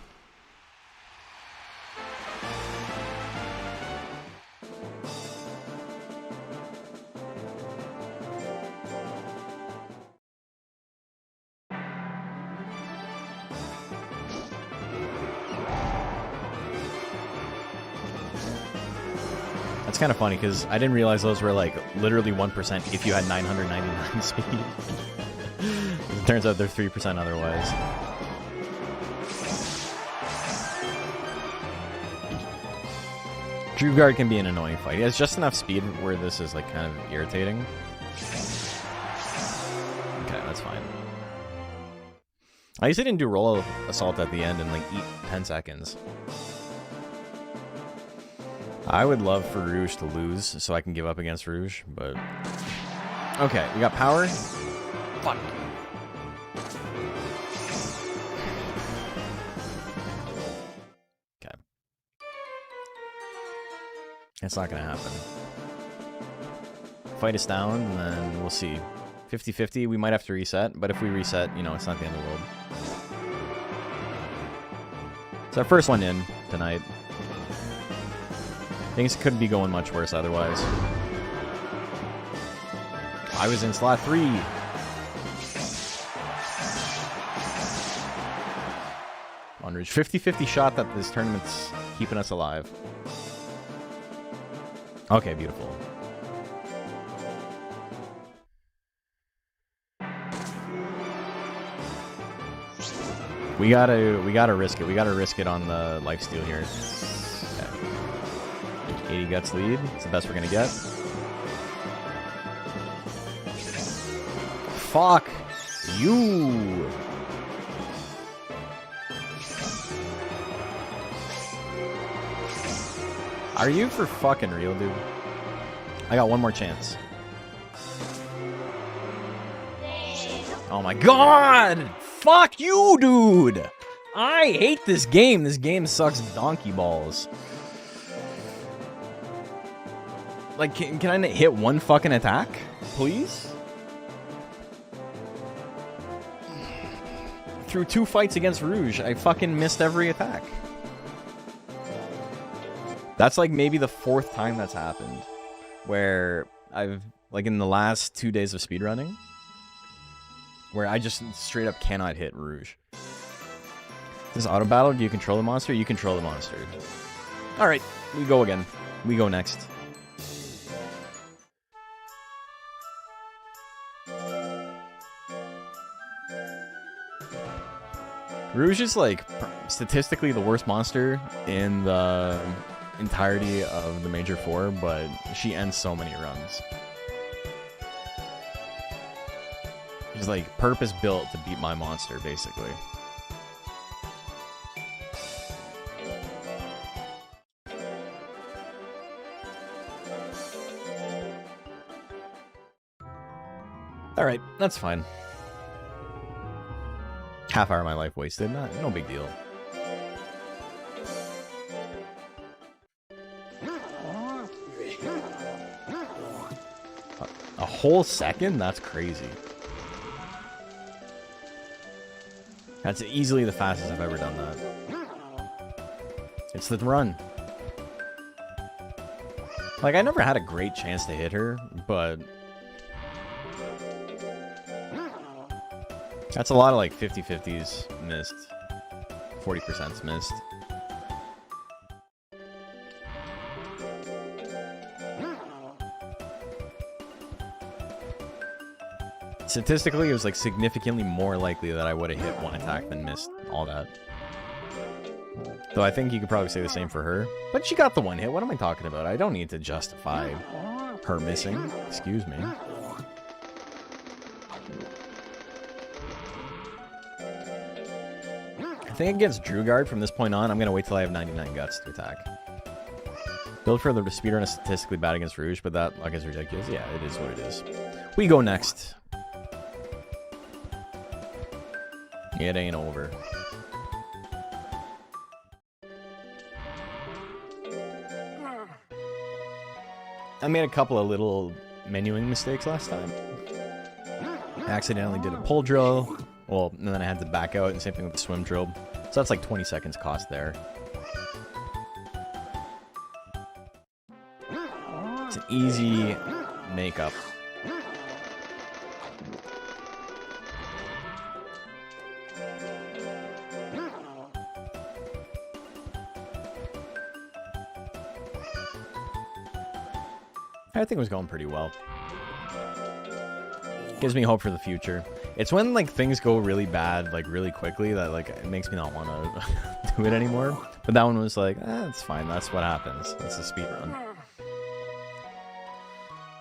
That's kind of funny because I didn't realize those were like literally 1% if you had 999 speed. It turns out they're 3% otherwise. Drew Guard can be an annoying fight. He has just enough speed where this is like kind of irritating. Okay, that's fine. I used to didn't do roll assault at the end and like eat 10 seconds. I would love for Rouge to lose so I can give up against Rouge, but... Okay, we got power. Fuck. Okay. It's not gonna happen. Fight us down, and then we'll see. 50-50, we might have to reset, but if we reset, you know, it's not the end of the world. It's our first one in tonight. Things could be going much worse otherwise. I was in slot 3. Rouge. 50-50 shot that this tournament's keeping us alive. Okay, beautiful. We gotta risk it. We gotta risk it on the lifesteal here. Okay. 80 guts lead. It's the best we're gonna get. Fuck you. Are you for fucking real, dude? I got one more chance. Oh my god! Fuck you, dude! I hate this game. This game sucks donkey balls. Like, can I hit one fucking attack? Please? Through 2 fights against Rouge, I fucking missed every attack. That's like maybe the 4th time that's happened. Where I've, like in the last 2 days of speedrunning, where I just straight up cannot hit Rouge. This auto battle, do you control the monster? You control the monster. Alright, we go again. We go next. Rouge is like statistically the worst monster in the entirety of the Major 4, but she ends so many runs. She's like purpose built to beat my monster, basically. Alright, that's fine. Half hour of my life wasted, no big deal. A whole second? That's crazy. That's easily the fastest I've ever done that. It's the run. Like, I never had a great chance to hit her, but that's a lot of like 50-50s missed. 40%'s missed. Statistically, it was like significantly more likely that I would have hit one attack than missed all that. Though I think you could probably say the same for her. But she got the one hit. What am I talking about? I don't need to justify her missing. Excuse me. I think against Drugard from this point on, I'm going to wait till I have 99 guts to attack. Build for the speedrun is statistically bad against Rouge, but that luck is ridiculous. Yeah, it is what it is. We go next. It ain't over. I made a couple of little menuing mistakes last time. I accidentally did a pull drill. Well, and then I had to back out, and same thing with the swim drill. So that's like 20 seconds cost there. It's an easy makeup. I think it was going pretty well. Gives me hope for the future. It's when like things go really bad, like really quickly, that like it makes me not want to do it anymore. But that one was like, it's fine. That's what happens. That's a speed run.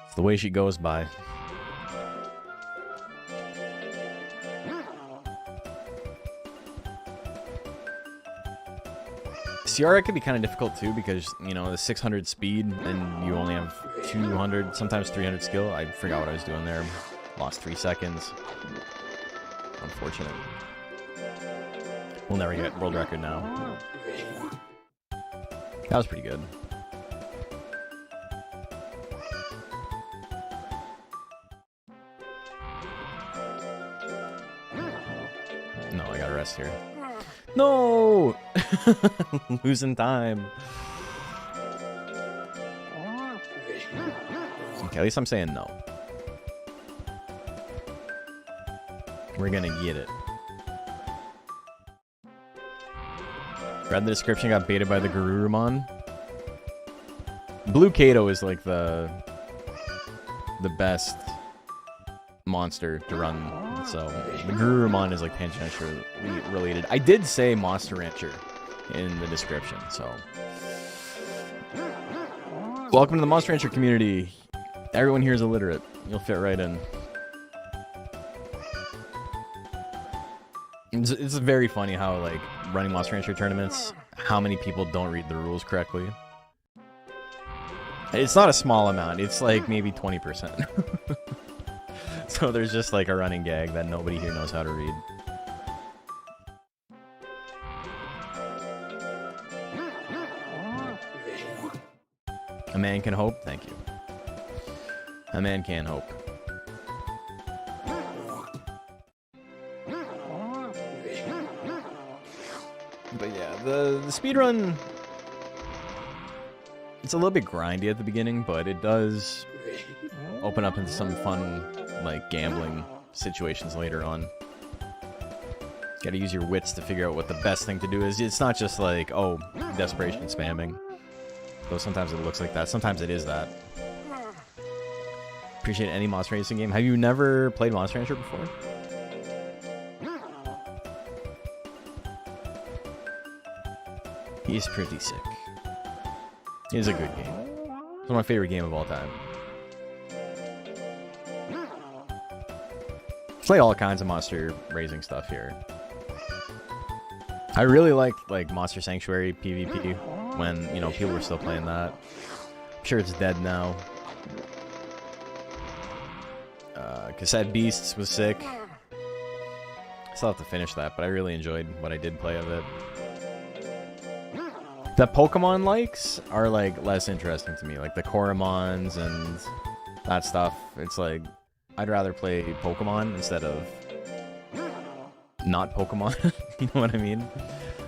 It's the way she goes by. Ciara could be kind of difficult too because, you know, the 600 speed and you only have 200, sometimes 300 skill. I forgot what I was doing there. Lost 3 seconds. Unfortunate. We'll never get world record now. That was pretty good. No, I gotta rest here. No! Losing time. Okay, at least I'm saying no. We're gonna get it. Read the description, got baited by the Garurumon. Blue Kato is like the best monster to run. So the Garurumon is like tangentially related. I did say Monster Rancher in the description, so. Welcome to the Monster Rancher community. Everyone here is illiterate. You'll fit right in. It's very funny how, like, running Monster Rancher tournaments, how many people don't read the rules correctly. It's not a small amount. It's like maybe 20%. So there's just like a running gag that nobody here knows how to read. A man can hope. Thank you. A man can hope. But yeah, the speedrun, it's a little bit grindy at the beginning, but it does open up into some fun, like, gambling situations later on. Gotta use your wits to figure out what the best thing to do is. It's not just like, oh, desperation spamming. Though sometimes it looks like that. Sometimes it is that. Appreciate any Monster Racing game. Have you never played Monster Rancher before? He's pretty sick. It is a good game. It's my favorite game of all time. Play all kinds of monster raising stuff here. I really liked like Monster Sanctuary PvP when, you know, people were still playing that. I'm sure it's dead now. Cassette Beasts was sick. I still have to finish that, but I really enjoyed what I did play of it. The Pokemon likes are like less interesting to me, like the Koromons and that stuff. It's like I'd rather play Pokemon instead of not Pokemon. You know what I mean?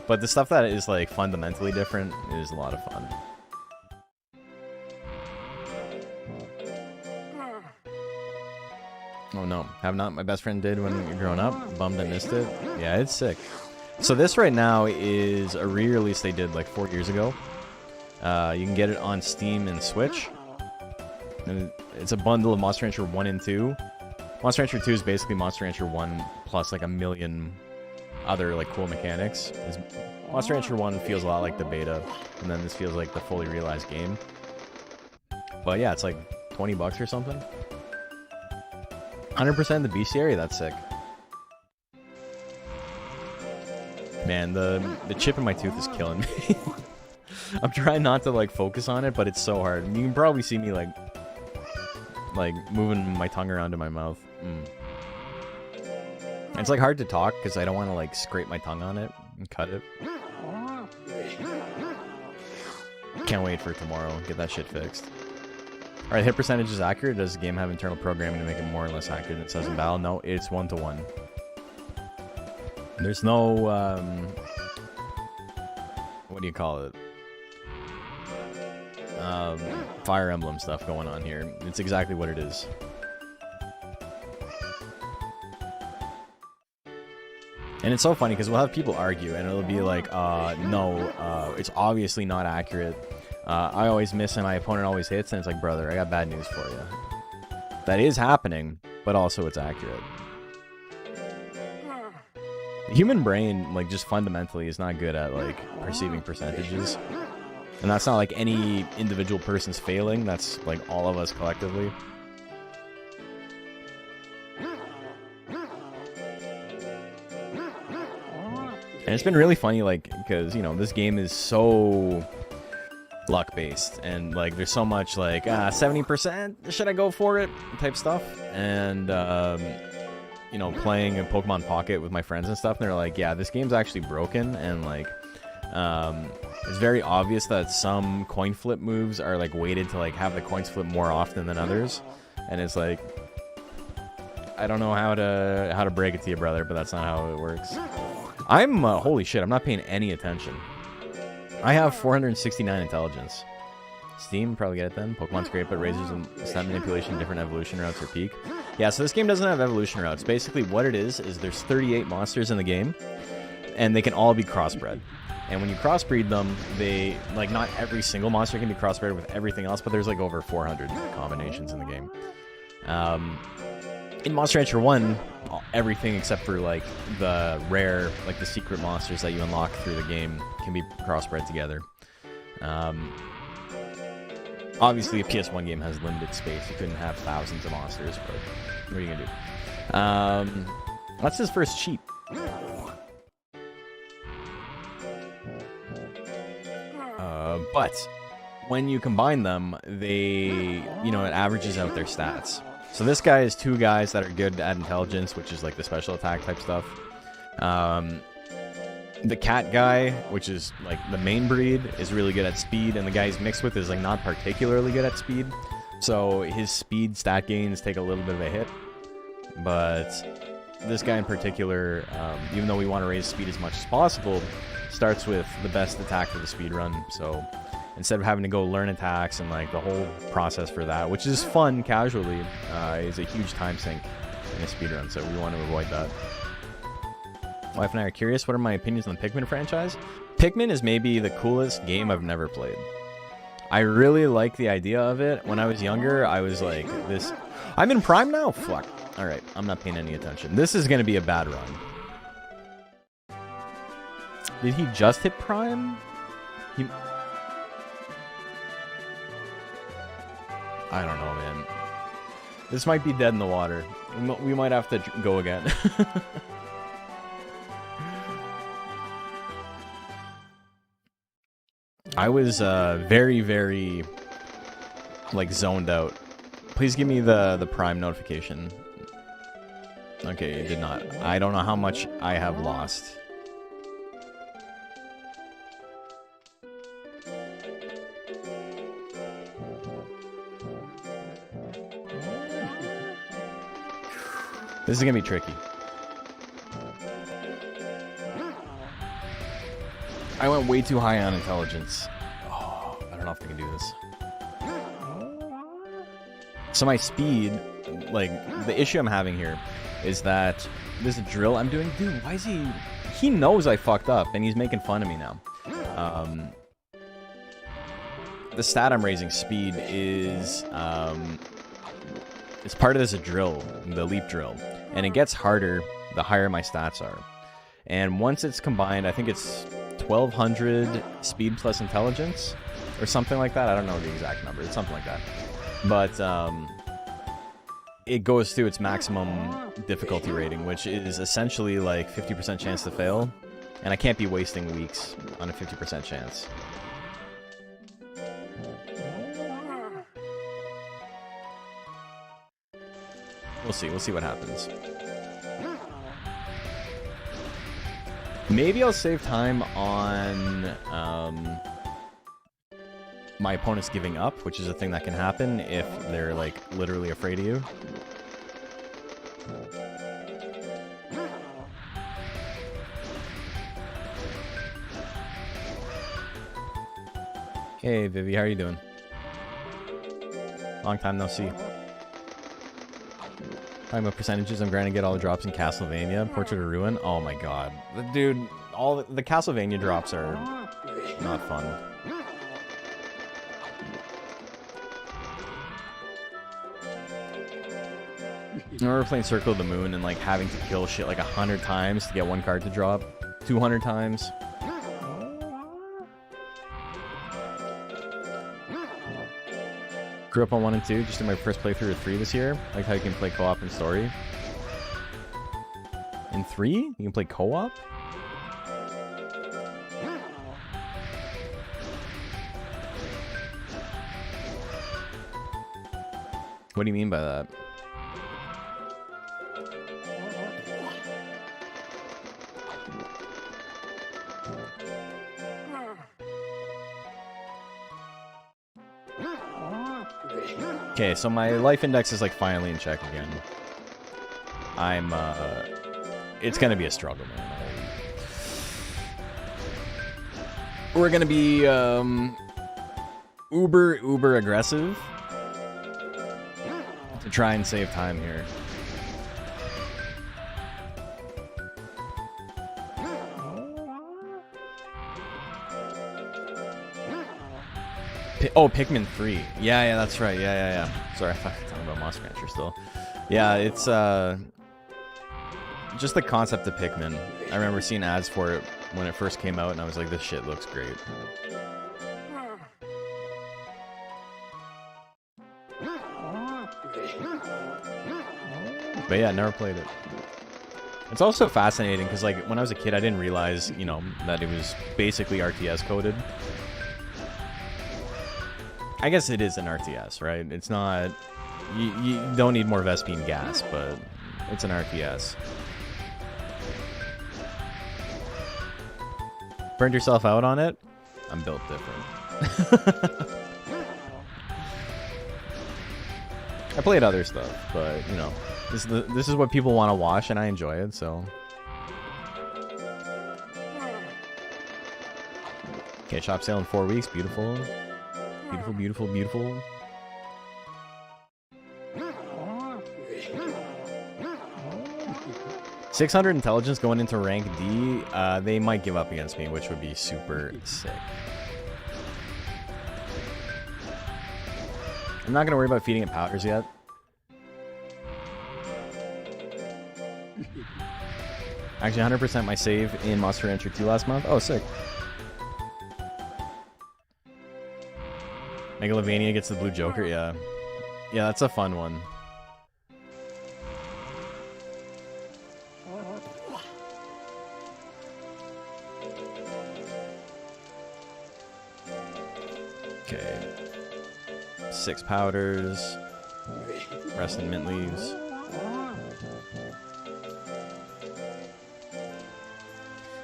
But the stuff that is like fundamentally different is a lot of fun. Oh no, have not. My best friend did when you're growing up. Bummed I missed it. Yeah, it's sick. So this right now is a re-release they did like 4 years ago. You can get it on Steam and Switch. And it's a bundle of Monster Rancher 1 and 2. Monster Rancher 2 is basically Monster Rancher 1 plus like a million other like cool mechanics. Monster Rancher 1 feels a lot like the beta, and then this feels like the fully realized game. But yeah, it's like 20 bucks or something. 100% the bestiary, that's sick. Man, the chip in my tooth is killing me. I'm trying not to like focus on it, but it's so hard. You can probably see me like moving my tongue around in my mouth. It's like hard to talk because I don't want to like scrape my tongue on it and cut it. Can't wait for tomorrow. Get that shit fixed. Alright, hit percentage is accurate. Does the game have internal programming to make it more or less accurate than it says in battle? No, it's 1-to-1. There's no, what do you call it? Fire Emblem stuff going on here. It's exactly what it is. And it's so funny because we'll have people argue and it'll be like, no, it's obviously not accurate. I always miss and my opponent always hits, and it's like, brother, I got bad news for you. That is happening, but also it's accurate. The human brain, like, just fundamentally is not good at, like, perceiving percentages. And that's not, like, any individual person's failing. That's, like, all of us collectively. And it's been really funny, like, because, you know, this game is so luck-based. And, like, there's so much, like, 70%, should I go for it? Type stuff. And, you know, playing a Pokemon Pocket with my friends and stuff, and they're like, yeah, this game's actually broken, and, like, it's very obvious that some coin flip moves are, like, weighted to, like, have the coins flip more often than others, and it's like, I don't know how to break it to you, brother, but that's not how it works. I'm, holy shit, I'm not paying any attention. I have 469 intelligence. Steam, probably get it then. Pokemon's great, but razors and stat manipulation, different evolution routes are peak. Yeah, so this game doesn't have evolution routes. Basically, what it is there's 38 monsters in the game. and they can all be crossbred. And when you crossbreed them, they, like, not every single monster can be crossbred with everything else, but there's like over 400 combinations in the game. In Monster Rancher 1, everything except for like the rare, like the secret monsters that you unlock through the game can be crossbred together. Obviously, a PS1 game has limited space. You couldn't have thousands of monsters, but what are you gonna do? That's his first cheat. But when you combine them, they, you know, it averages out their stats. So this guy is two guys that are good at intelligence, which is like the special attack type stuff. The cat guy, which is like the main breed, is really good at speed, and the guy he's mixed with is like not particularly good at speed. So his speed stat gains take a little bit of a hit. But this guy in particular, even though we want to raise speed as much as possible, starts with the best attack for the speed run. So instead of having to go learn attacks and like the whole process for that, which is fun casually, is a huge time sink in a speed run. So we want to avoid that. Wife and I are curious, what are my opinions on the Pikmin franchise? Pikmin is maybe the coolest game I've never played. I really like the idea of it. When I was younger, I was like, this... I'm in Prime now? Fuck. Alright, I'm not paying any attention. This is going to be a bad run. Did he just hit Prime? I don't know, man. This might be dead in the water. We might have to go again. I was very, very, like, zoned out. Please give me the Prime notification. Okay, it did not. I don't know how much I have lost. This is gonna be tricky. I went way too high on intelligence. Oh, I don't know if I can do this. So my speed, like, the issue I'm having here is that this drill I'm doing, dude, why is he... He knows I fucked up, and he's making fun of me now. The stat I'm raising, speed, is it's part of this drill, the leap drill. And it gets harder the higher my stats are. And once it's combined, I think it's 1200 speed plus intelligence or something like that. I don't know the exact number. It's something like that. But it goes through its maximum difficulty rating, which is essentially like 50% chance to fail. And I can't be wasting weeks on a 50% chance. We'll see. We'll see what happens. Maybe I'll save time on my opponents giving up, which is a thing that can happen if they're, like, literally afraid of you. Hey, Vivi, how are you doing? Long time no see. Talking about percentages, I'm going to get all the drops in Castlevania. Portrait of Ruin. Oh my god. Dude, all the Castlevania drops are not fun. I remember playing Circle of the Moon and like having to kill shit like 100 times to get one card to drop. 200 times. Grew up on 1 and 2, just did my first playthrough of 3 this year. Like how you can play co-op and story. In 3? You can play co-op? What do you mean by that? Okay, so my life index is like finally in check again. I'm it's gonna be a struggle, man. We're gonna be uber aggressive to try and save time here. Pikmin 3. Yeah, that's right. Yeah. Sorry, I thought you were talking about Monster Rancher still. Yeah, it's just the concept of Pikmin. I remember seeing ads for it when it first came out, and I was like, this shit looks great. But yeah, never played it. It's also fascinating because, like, when I was a kid, I didn't realize, you know, that it was basically RTS coded. I guess it is an RTS, right? It's not... You don't need more Vespine gas, but it's an RTS. Burned yourself out on it? I'm built different. I played other stuff, but, you know, this is what people want to watch, and I enjoy it, so... Okay, shop sale in 4 weeks. Beautiful. Beautiful. 600 intelligence going into rank D. They might give up against me, which would be super sick. I'm not going to worry about feeding it powders yet. Actually, 100% my save in Monster Rancher 2 last month. Oh, sick. Megalovania gets the blue Joker. Yeah, that's a fun one. Okay. 6 powders. Rest in mint leaves.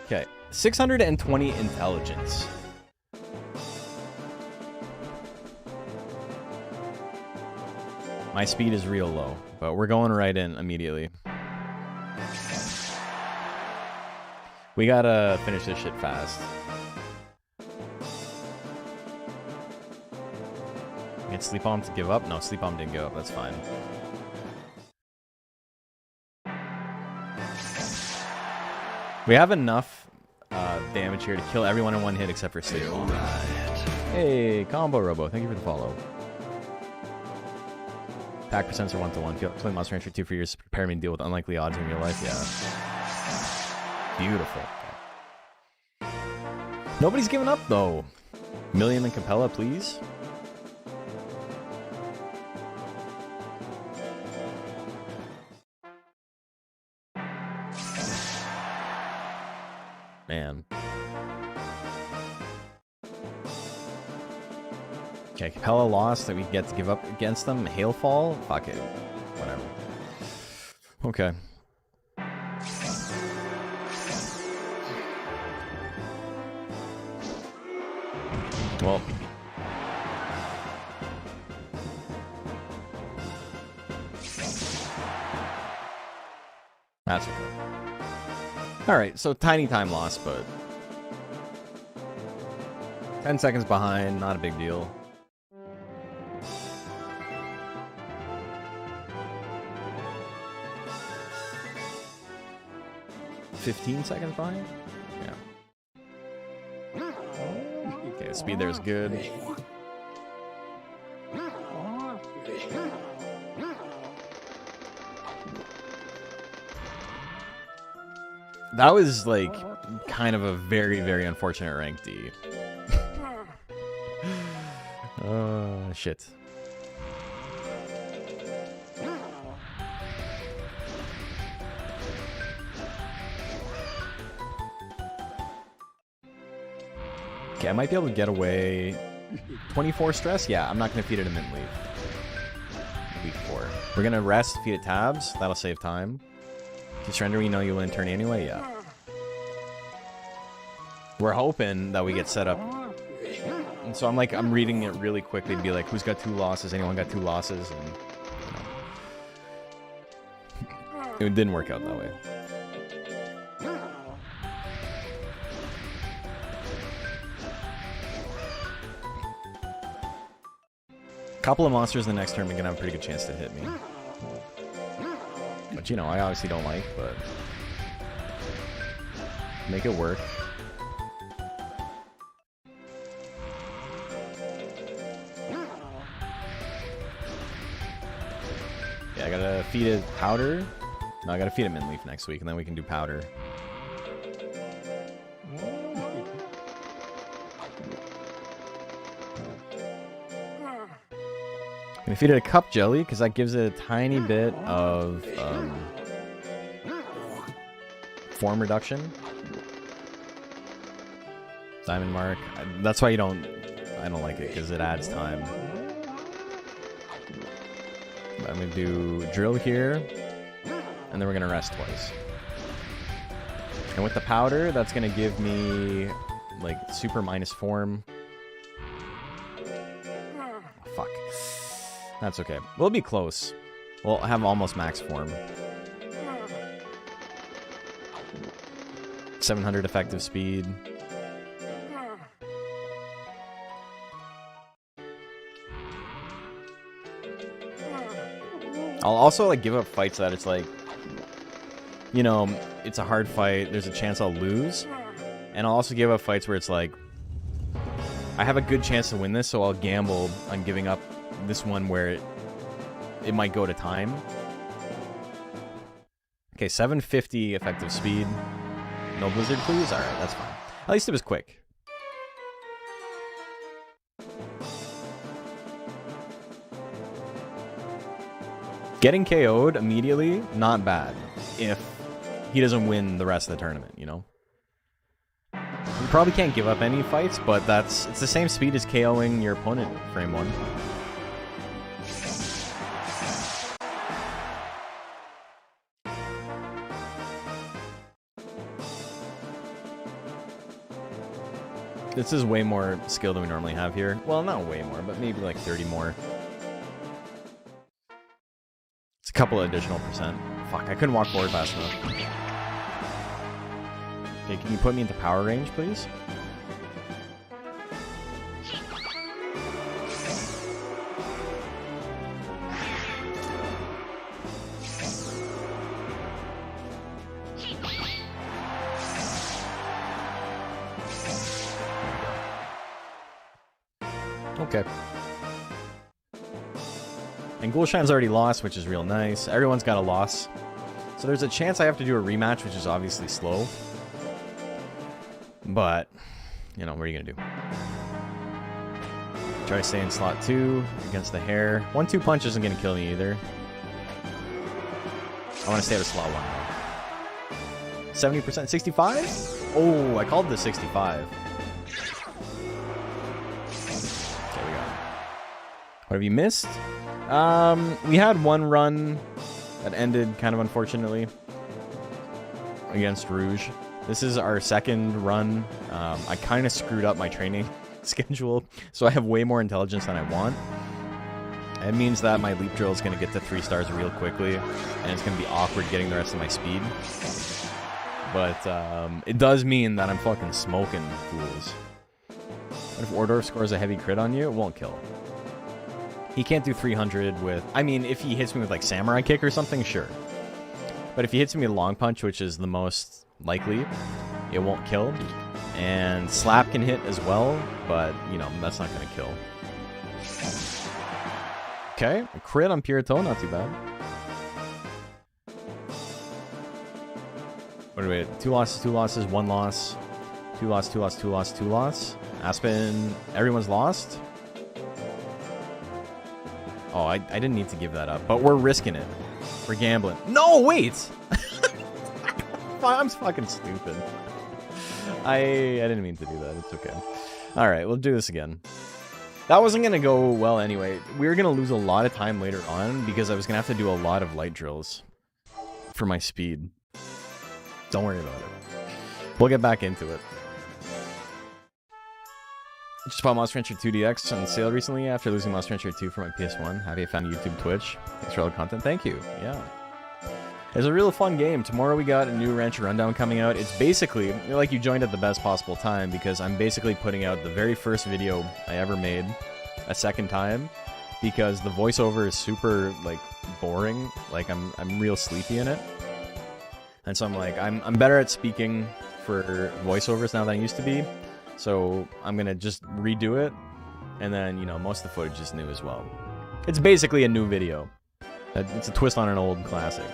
Okay. 620 intelligence. My speed is real low, but we're going right in immediately. We gotta finish this shit fast. Get Sleep Bomb to give up? No, Sleep Bomb didn't give up. That's fine. We have enough damage here to kill everyone in one hit except for Sleep Bomb. Hey, Combo Robo, thank you for the follow. Attack percents are 1-to-1. Play Monster Rancher 2 for years to prepare me to deal with unlikely odds in real life. Yeah. Beautiful. Nobody's giving up, though. Million and Capella, please. Man. Okay, Capella lost that we get to give up against them. Hailfall? Fuck it. Whatever. Okay. Well. That's okay. Alright, so tiny time loss, but 10 seconds behind, not a big deal. 15 seconds behind? Yeah. Okay, the speed there is good. That was, like, kind of a very, very unfortunate rank D. Shit. Okay, I might be able to get away. 24 stress? Yeah, I'm not going to feed it a mint leaf. Week 4. We're going to rest, feed it tabs. That'll save time. If you surrender, you know you win turn anyway? Yeah. We're hoping that we get set up. And so I'm reading it really quickly to be like, who's got 2 losses? Anyone got 2 losses? And, you know. It didn't work out that way. Couple of monsters in the next turn are going to have a pretty good chance to hit me. But, you know, I obviously don't like, but... make it work. I gotta feed it powder. No, I gotta feed it mint leaf next week, and then we can do powder. I'm gonna feed it a cup jelly, because that gives it a tiny bit of form reduction. Diamond mark. That's why I don't like it, because it adds time. But I'm gonna do drill here, and then we're gonna rest twice. And with the powder, that's gonna give me like super minus form. Oh, fuck. That's okay. We'll be close. We'll have almost max form. 700 effective speed. I'll also like give up fights that it's like, you know, it's a hard fight, there's a chance I'll lose. And I'll also give up fights where it's like, I have a good chance to win this, so I'll gamble on giving up this one where it might go to time. Okay, 750 effective speed. No blizzard, please? Alright, that's fine. At least it was quick. Getting KO'd immediately, not bad. If he doesn't win the rest of the tournament, you know? You probably can't give up any fights, but it's the same speed as KOing your opponent frame 1. This is way more skill than we normally have here. Well, not way more, but maybe like 30 more. It's a couple of additional percent. Fuck, I couldn't walk forward fast enough. Okay, can you put me into power range, please? Okay. And Ghoulshine's already lost, which is real nice. Everyone's got a loss. So there's a chance I have to do a rematch, which is obviously slow. But, you know, what are you going to do? Try to stay in slot 2 against the hair. 1-2 punch isn't going to kill me either. I want to stay out of slot 1 though. 70%? 65? Oh, I called the 65. What have you missed? We had one run that ended kind of unfortunately against Rouge. This is our second run. I kind of screwed up my training schedule, so I have way more intelligence than I want. It means that my leap drill is going to get to 3 stars real quickly, and it's going to be awkward getting the rest of my speed. But it does mean that I'm fucking smoking fools. What if Ordorf scores a heavy crit on you? It won't kill. He can't do 300 with... I mean, if he hits me with, like, Samurai Kick or something, sure. But if he hits me with Long Punch, which is the most likely, it won't kill. And Slap can hit as well, but, you know, that's not going to kill. Okay, a crit on Purito, not too bad. What do we... 2 losses, 1 loss. 2 loss, 2 loss, 2 loss, 2 loss. Aspen, everyone's lost. Oh, I didn't need to give that up, but we're risking it. We're gambling. No, wait! I'm fucking stupid. I didn't mean to do that. It's okay. Alright, we'll do this again. That wasn't going to go well anyway. We were going to lose a lot of time later on because I was going to have to do a lot of light drills for my speed. Don't worry about it. We'll get back into it. Just bought Monster Rancher 2 DX on sale recently after losing Monster Rancher 2 for my PS1. Have you found YouTube, Twitch? Thanks for all the content. Thank you. Yeah. It's a real fun game. Tomorrow we got a new Rancher Rundown coming out. It's basically, like, you joined at the best possible time because I'm basically putting out the very first video I ever made a second time because the voiceover is super, like, boring. Like, I'm real sleepy in it. And so I'm like, I'm better at speaking for voiceovers now than I used to be. So I'm going to just redo it, and then, you know, most of the footage is new as well. It's basically a new video. It's a twist on an old classic.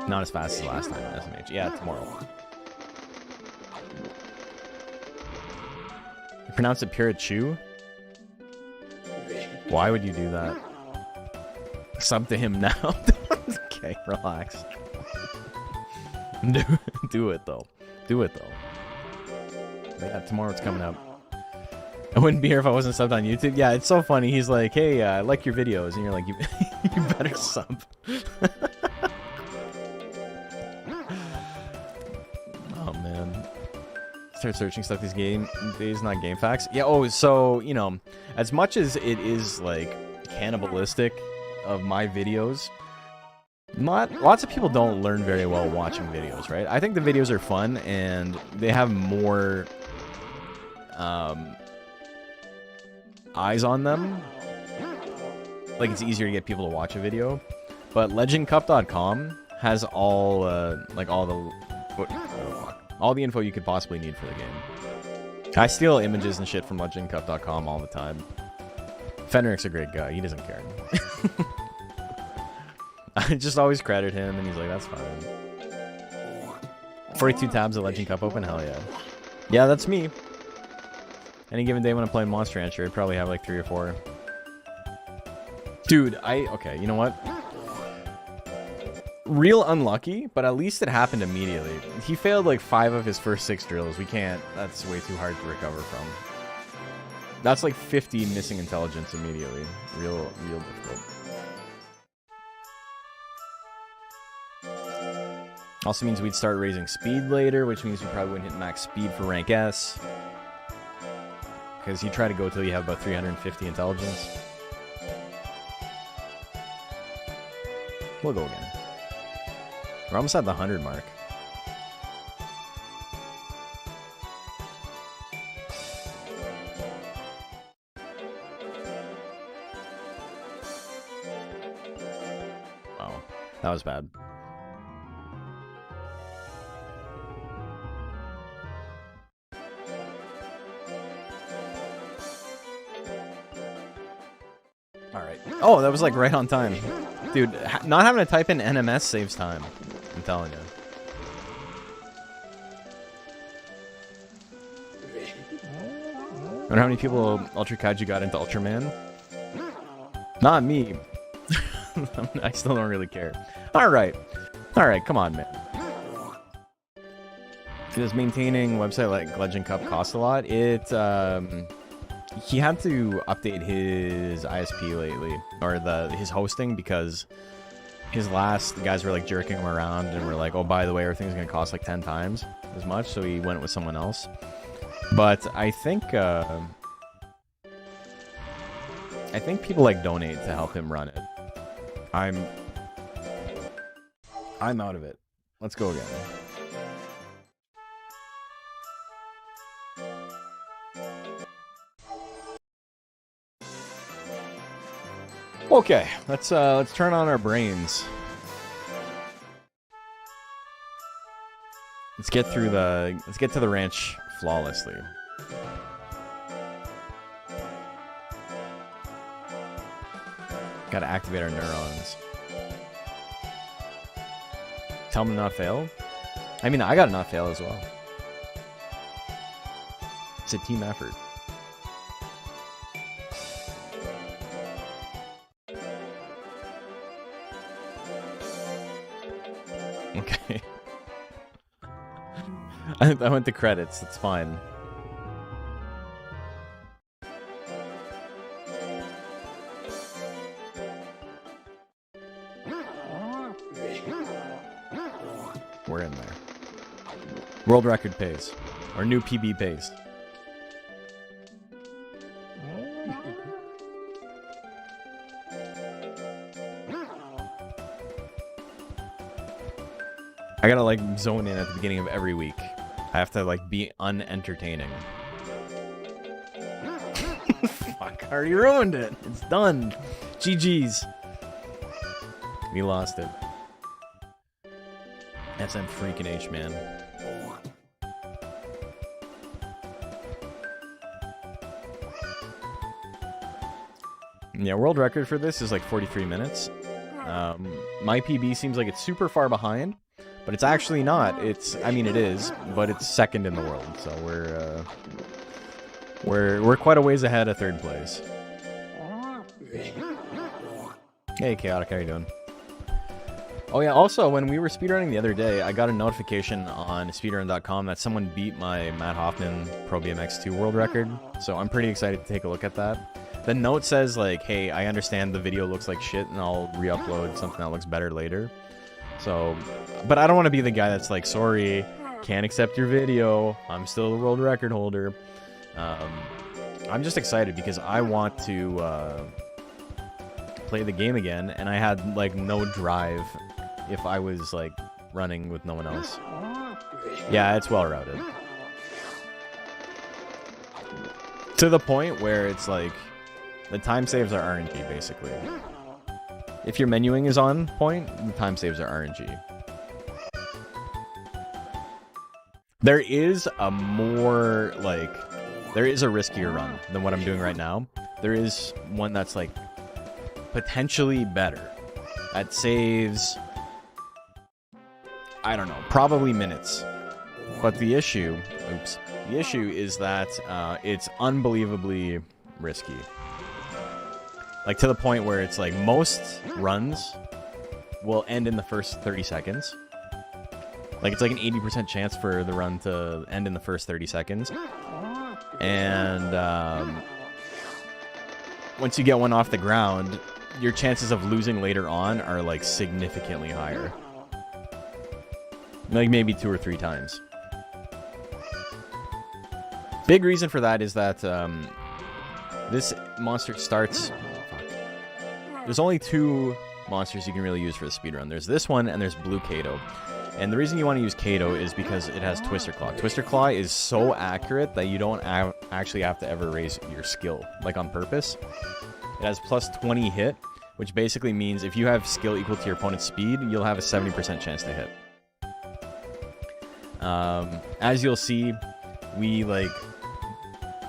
Not as fast as last time in SMH. Yeah, tomorrow. You pronounce it Pirachu? Why would you do that? Sub to him now. Okay, relax. Do it though. Do it though. But yeah, tomorrow it's coming up. I wouldn't be here if I wasn't subbed on YouTube. Yeah, it's so funny. He's like, hey, I like your videos. And you're like, you better sub. Oh, man. Start searching stuff these days, not game facts. Yeah, oh, so, you know, as much as it is, like, cannibalistic of my videos, lots of people don't learn very well watching videos, right? I think the videos are fun, and they have more eyes on them. Like, it's easier to get people to watch a video. But legendcup.com has all, like, all the info you could possibly need for the game. I steal images and shit from legendcup.com all the time. Fenric's a great guy. He doesn't care. I just always credit him, and he's like, that's fine. 42 tabs at Legend Cup open? Hell yeah. Yeah, that's me. Any given day when I'm playing Monster Rancher, I'd probably have like 3 or 4. Dude, okay, you know what? Real unlucky, but at least it happened immediately. He failed like 5 of his first 6 drills. We can't, that's way too hard to recover from. That's like 50 missing intelligence immediately. Real difficult. Also means we'd start raising speed later, which means we probably wouldn't hit max speed for rank S. Because you try to go till you have about 350 intelligence. We'll go again. We're almost at the 100 mark. Wow, that was bad. Alright. Oh, that was like right on time. Dude, not having to type in NMS saves time. I'm telling you. I wonder how many people Ultra Kaiju got into Ultraman? Not me. I still don't really care. Alright. Alright, come on, man. Does maintaining website like Legend Cup cost a lot? He had to update his ISP lately, or his hosting, because his the guys were like jerking him around and were like, oh, by the way, everything's gonna cost like 10 times as much, so he went with someone else. But I think people like donate to help him run it. I'm out of it. Let's go again. Okay, let's turn on our brains. Let's get to the ranch flawlessly. Gotta activate our neurons. Tell them to not fail? I mean, I gotta not fail as well. It's a team effort. Okay. I went to credits, it's fine. We're in there. World record pace. Or new PB pace. I gotta like zone in at the beginning of every week. I have to like be unentertaining. Fuck, I already ruined it. It's done. GG's. We lost it. SM freaking H, man. Yeah, world record for this is like 43 minutes. My PB seems like it's super far behind, but it's actually not. I mean, it is, but it's second in the world. So we're quite a ways ahead of third place. Hey, Chaotic, how you doing? Oh yeah, also, when we were speedrunning the other day, I got a notification on speedrun.com that someone beat my Matt Hoffman Pro BMX2 world record, so I'm pretty excited to take a look at that. The note says, like, hey, I understand the video looks like shit, and I'll re-upload something that looks better later. So, but I don't want to be the guy that's like, sorry, can't accept your video, I'm still the world record holder. I'm just excited because I want to play the game again, and I had, like, no drive if I was, like, running with no one else. Yeah, it's well routed. To the point where it's like, the time saves are RNG, basically. If your menuing is on point, the time saves are RNG. There is a more, like, there is a riskier run than what I'm doing right now. There is one that's, like, potentially better. That saves, I don't know, probably minutes. But the issue, the issue is that it's unbelievably risky. Like, to the point where it's like most runs will end in the first 30 seconds. Like, it's like an 80% chance for the run to end in the first 30 seconds. And once you get one off the ground, your chances of losing later on are, like, significantly higher. Like, maybe 2 or 3 times. Big reason for that is that this monster starts... There's only 2 monsters you can really use for the speedrun. There's this one, and there's Blue Kato. And the reason you want to use Kato is because it has Twister Claw. Twister Claw is so accurate that you don't actually have to ever raise your skill, like, on purpose. It has plus 20 hit, which basically means if you have skill equal to your opponent's speed, you'll have a 70% chance to hit. As you'll see, we, like,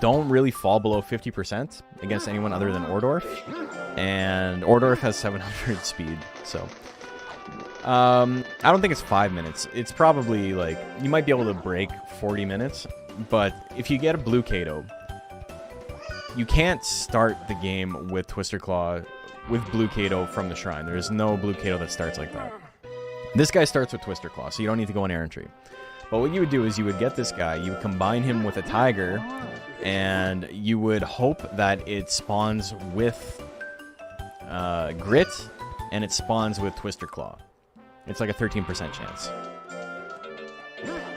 don't really fall below 50% against anyone other than Ordorf. And Ordorf has 700 speed, so... I don't think it's 5 minutes. It's probably, like, you might be able to break 40 minutes, but if you get a Blue Kato, you can't start the game with Twister Claw, with Blue Kato from the shrine. There's no Blue Kato that starts like that. This guy starts with Twister Claw, so you don't need to go on errantry. But what you would do is you would get this guy, you would combine him with a tiger, and you would hope that it spawns with Grit, and it spawns with Twister Claw. It's like a 13% chance.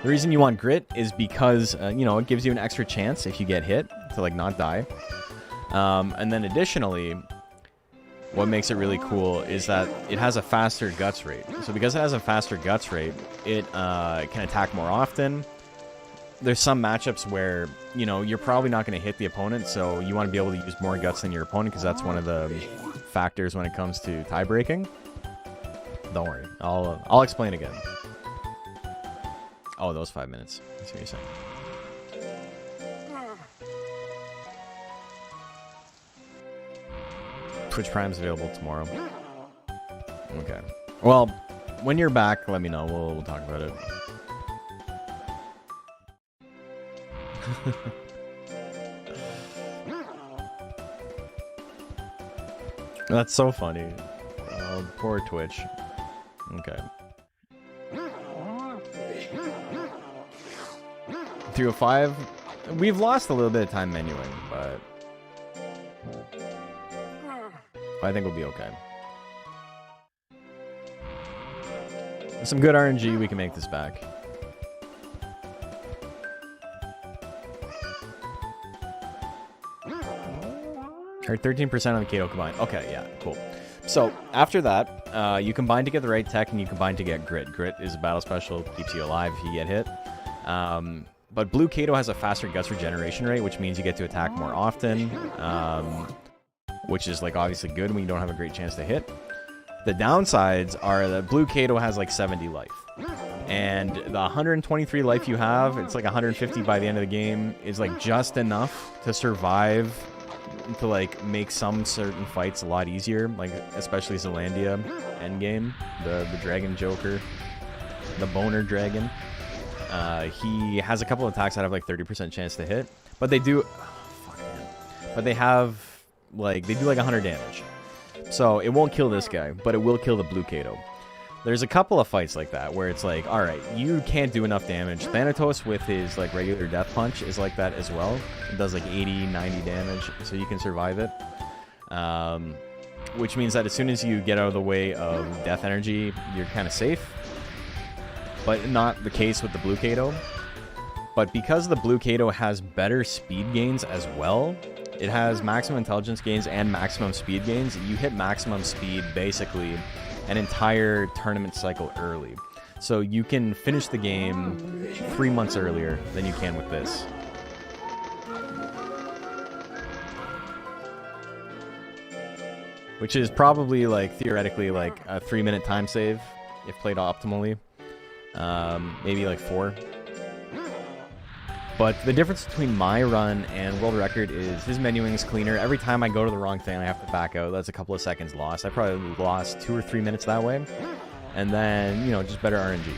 The reason you want Grit is because, you know, it gives you an extra chance if you get hit to, like, not die. And then additionally, what makes it really cool is that it has a faster guts rate. So because it has a faster guts rate, it can attack more often. There's some matchups where, you know, you're probably not going to hit the opponent, so you want to be able to use more guts than your opponent, because that's one of the factors when it comes to tie breaking. Don't worry, I'll explain again. Oh, those 5 minutes. I see what you're saying. Twitch Prime's available tomorrow. Okay. Well, when you're back, let me know. We'll talk about it. That's so funny. Oh, poor Twitch. Okay. 305. We've lost a little bit of time menuing, but I think we'll be okay. With some good RNG, we can make this back. Or 13% on the Kato combined. Okay, yeah, cool. So, after that, you combine to get the right tech, and you combine to get Grit. Grit is a battle special, keeps you alive if you get hit. But Blue Kato has a faster guts regeneration rate, which means you get to attack more often, which is, like, obviously good when you don't have a great chance to hit. The downsides are that Blue Kato has, like, 70 life. And the 123 life you have, it's like 150 by the end of the game, is, like, just enough to survive to like make some certain fights a lot easier, like especially Zealandia endgame, the dragon joker, the boner dragon. He has a couple of attacks that have like 30% chance to hit, but they do, but they have like, they do like 100 damage. So it won't kill this guy, but it will kill the blue Kato. There's a couple of fights like that where it's like, all right, you can't do enough damage. Thanatos with his like regular death punch is like that as well. It does like 80, 90 damage, so you can survive it. Which means that as soon as you get out of the way of death energy, you're kind of safe. But not the case with the blue Kato. But because the blue Kato has better speed gains as well, it has maximum intelligence gains and maximum speed gains. You hit maximum speed basically an entire tournament cycle early. So you can finish the game 3 months earlier than you can with this. Which is probably like theoretically like a 3-minute time save if played optimally. Maybe like 4. But the difference between my run and world record is his menuing is cleaner. Every time I go to the wrong thing, I have to back out. That's a couple of seconds lost. I probably lost 2 or 3 minutes that way. And then, you know, just better RNG.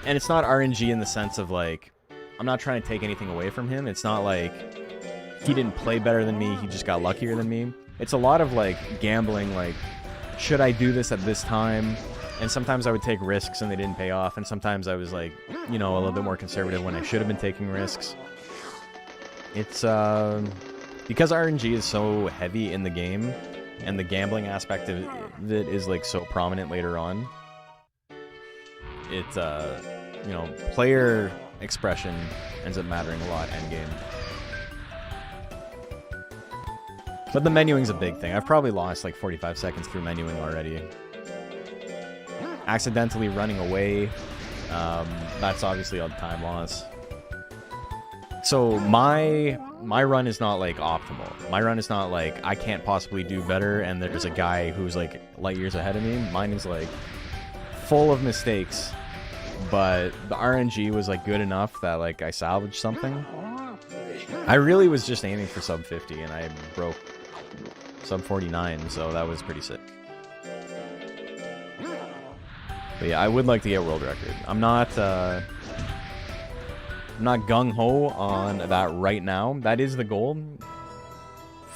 And it's not RNG in the sense of like, I'm not trying to take anything away from him. It's not like he didn't play better than me, he just got luckier than me. It's a lot of like gambling, like, should I do this at this time? And sometimes I would take risks and they didn't pay off. And sometimes I was like, you know, a little bit more conservative when I should have been taking risks. It's, because RNG is so heavy in the game and the gambling aspect of it is like so prominent later on. It's, you know, player expression ends up mattering a lot endgame. But the menuing's a big thing. I've probably lost like 45 seconds through menuing already. Accidentally running away, that's obviously a time loss. So my run is not like optimal. My run is not like I can't possibly do better and there's a guy who's like light years ahead of me. Mine is like full of mistakes, but the RNG was like good enough that like I salvaged something. I really was just aiming for sub 50 and I broke sub 49, so that was pretty sick. But yeah, I would like to get world record. I'm not gung-ho on that right now. That is the goal.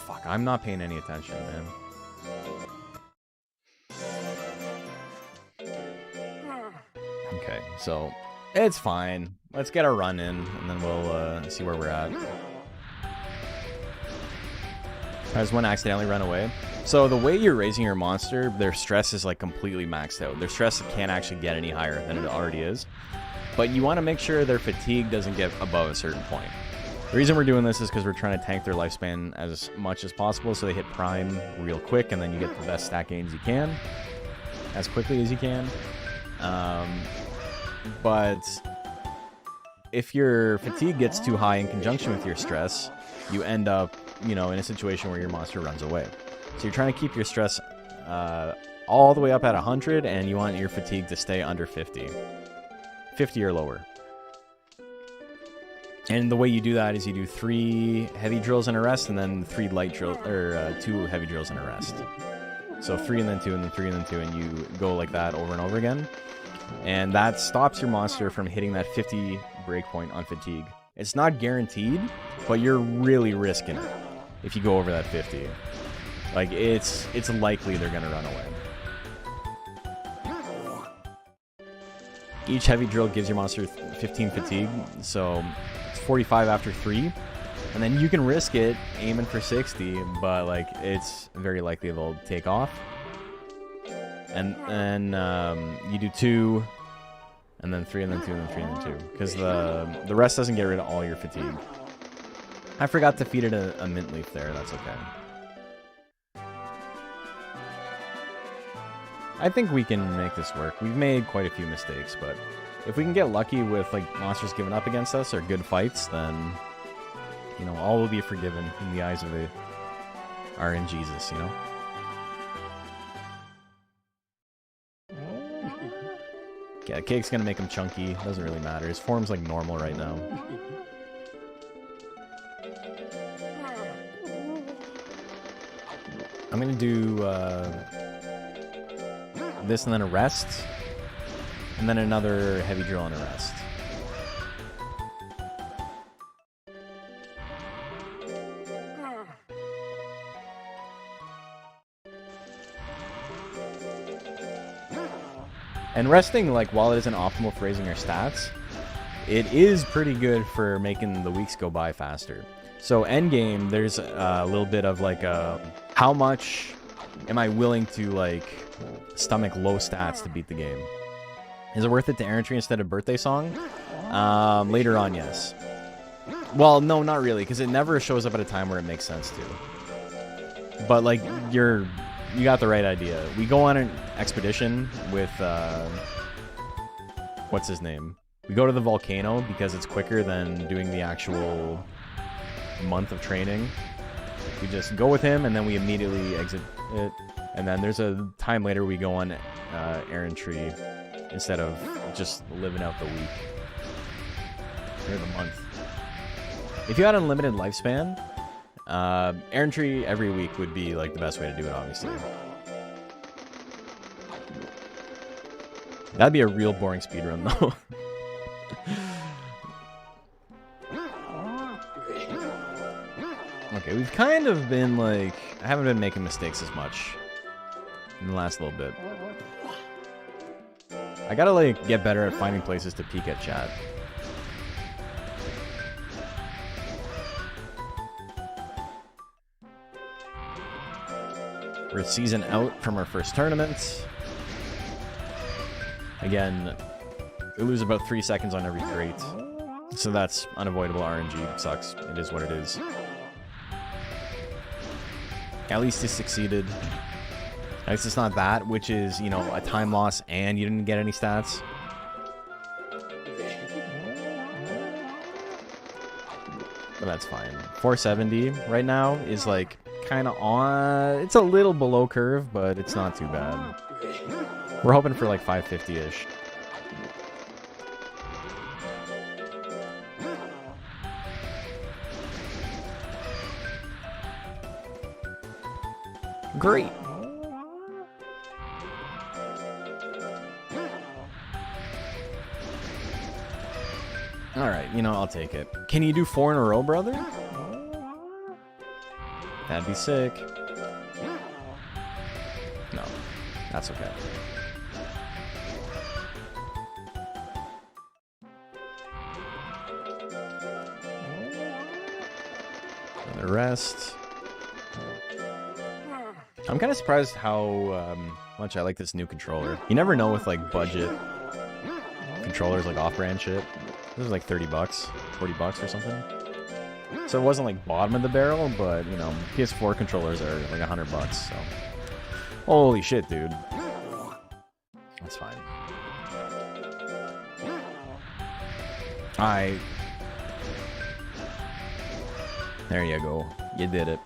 Fuck, I'm not paying any attention, man. Okay, so it's fine. Let's get our run in, and then we'll see where we're at. I just want to accidentally run away. So the way you're raising your monster, their stress is like completely maxed out. Their stress can't actually get any higher than it already is. But you want to make sure their fatigue doesn't get above a certain point. The reason we're doing this is because we're trying to tank their lifespan as much as possible so they hit prime real quick and then you get the best stat gains you can as quickly as you can. But if your fatigue gets too high in conjunction with your stress, you end up, you know, in a situation where your monster runs away. So you're trying to keep your stress all the way up at 100, and you want your fatigue to stay under 50. 50 or lower. And the way you do that is you do 3 heavy drills in a rest, and then 3 light drills, or 2 heavy drills in a rest. So 3 and then 2 and then 3 and then 2, and you go like that over and over again. And that stops your monster from hitting that 50 breakpoint on fatigue. It's not guaranteed, but you're really risking it if you go over that 50. Like, it's likely they're gonna run away. Each heavy drill gives your monster 15 fatigue, so it's 45 after 3. And then you can risk it aiming for 60, but like it's very likely they'll take off. And then you do 2, and then 3, and then 2, and then 3, and then 2. Because the rest doesn't get rid of all your fatigue. I forgot to feed it a mint leaf there, that's okay. I think we can make this work. We've made quite a few mistakes, but if we can get lucky with like monsters giving up against us or good fights, then, you know, all will be forgiven in the eyes of the RNGesus, you know? Yeah, cake's gonna make him chunky. Doesn't really matter. His form's like normal right now. I'm gonna do this and then a rest, and then another heavy drill and a rest. And resting, like, while it isn't optimal for raising your stats, it is pretty good for making the weeks go by faster. So endgame, there's a little bit of like how much am I willing to like stomach low stats to beat the game? Is it worth it to errantry instead of birthday song? Later on, yes. Well, no, not really, because it never shows up at a time where it makes sense to. But like you got the right idea. We go on an expedition with what's his name? We go to the volcano because it's quicker than doing the actual month of training. We just go with him and then we immediately exit it. And then there's a time later we go on errantry instead of just living out the week. Or the month. If you had unlimited lifespan, errantry every week would be like the best way to do it, obviously. That'd be a real boring speedrun though. Okay, we've kind of been like, I haven't been making mistakes as much in the last little bit. I gotta like get better at finding places to peek at chat. We're a season out from our first tournament. Again, we lose about 3 seconds on every crate. So that's unavoidable RNG. Sucks. It is what it is. At least he succeeded. At least it's not that, which is, you know, a time loss and you didn't get any stats. But that's fine. 470 right now is like kind of on... It's a little below curve, but it's not too bad. We're hoping for like 550-ish. Great. Alright, you know, I'll take it. Can you do 4 in a row, brother? That'd be sick. No, that's okay. And the rest... I'm kind of surprised how much I like this new controller. You never know with like budget controllers, like off-brand shit. This was like 30 bucks, 40 bucks or something. So it wasn't like bottom of the barrel, but you know, PS4 controllers are like 100 bucks. So holy shit, dude. That's fine. There you go. You did it.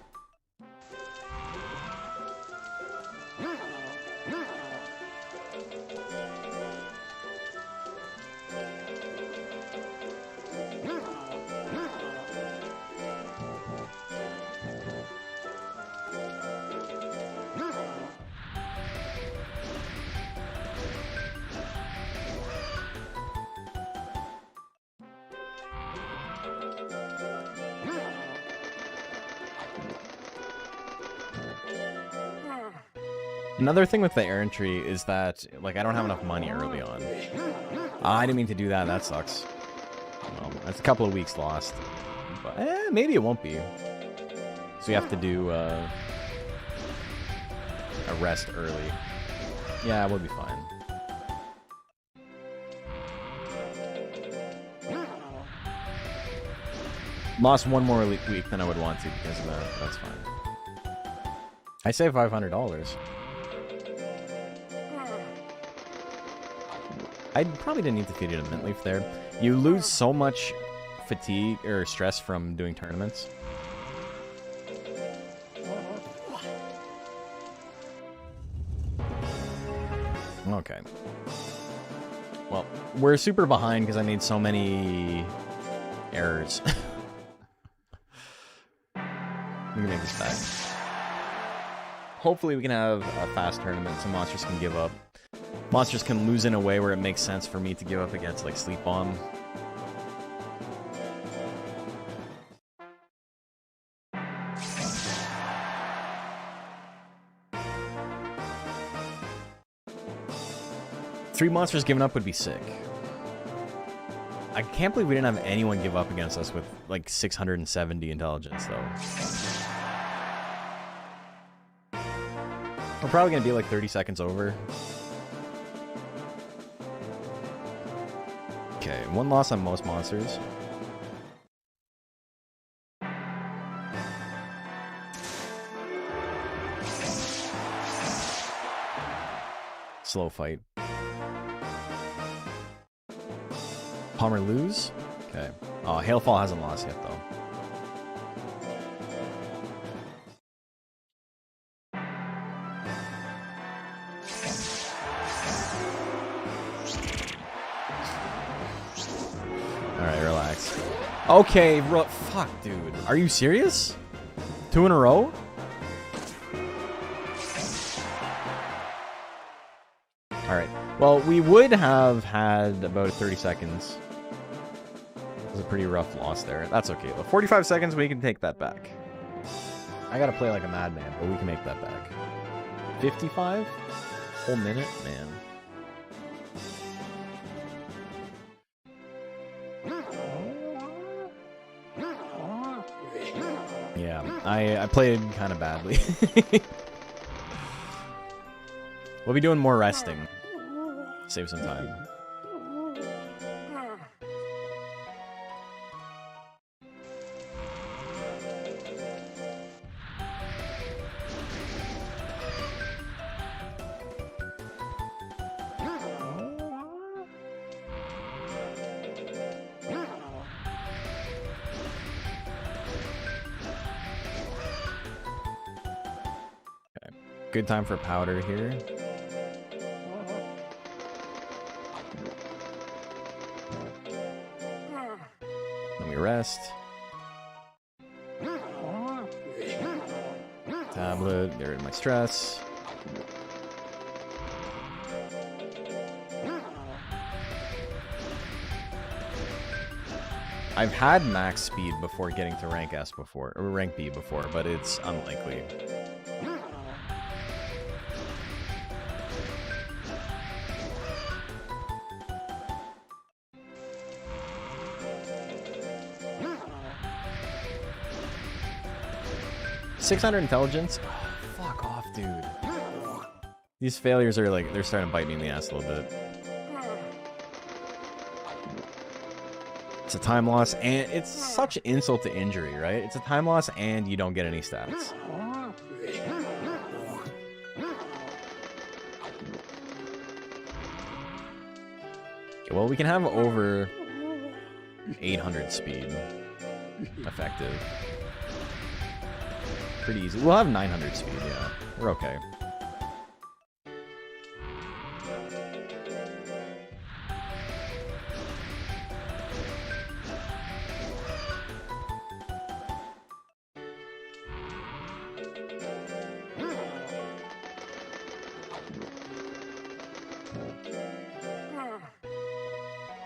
Another thing with the errantry is that, like, I don't have enough money early on. I didn't mean to do that. That sucks. Well, that's a couple of weeks lost. But, maybe it won't be. So you have to do a rest early. Yeah, we'll be fine. Lost one more week than I would want to because of that. That's fine. I saved $500. I probably didn't need to feed it a mint leaf there. You lose so much fatigue or stress from doing tournaments. Okay. Well, we're super behind because I made so many errors. We can make this back. Hopefully we can have a fast tournament so monsters can give up. Monsters can lose in a way where it makes sense for me to give up against, like, Sleep Bomb. Three monsters giving up would be sick. I can't believe we didn't have anyone give up against us with, like, 670 intelligence, though. We're probably going to be, like, 30 seconds over. Okay, one loss on most monsters. Slow fight. Palmer lose? Okay. Oh, Hailfall hasn't lost yet, though. Alright, relax. Okay, fuck, dude. Are you serious? 2 in a row? Alright. Well, we would have had about 30 seconds. It was a pretty rough loss there. That's okay, though. 45 seconds, we can take that back. I gotta play like a madman, but we can make that back. 55? Whole minute? Man. Yeah, I played kind of badly. We'll be doing more resting. Save some time. Okay. Good time for powder here. Rest. Tablet, get rid of my stress. I've had max speed before getting to rank S before, or rank B before, but it's unlikely. .600 intelligence? Oh, fuck off, dude. These failures are like, they're starting to bite me in the ass a little bit. It's a time loss, and it's such an insult to injury, right? It's a time loss, and you don't get any stats. Okay, well, we can have over 800 speed. Effective. Pretty easy. We'll have 900 speed, yeah. We're okay.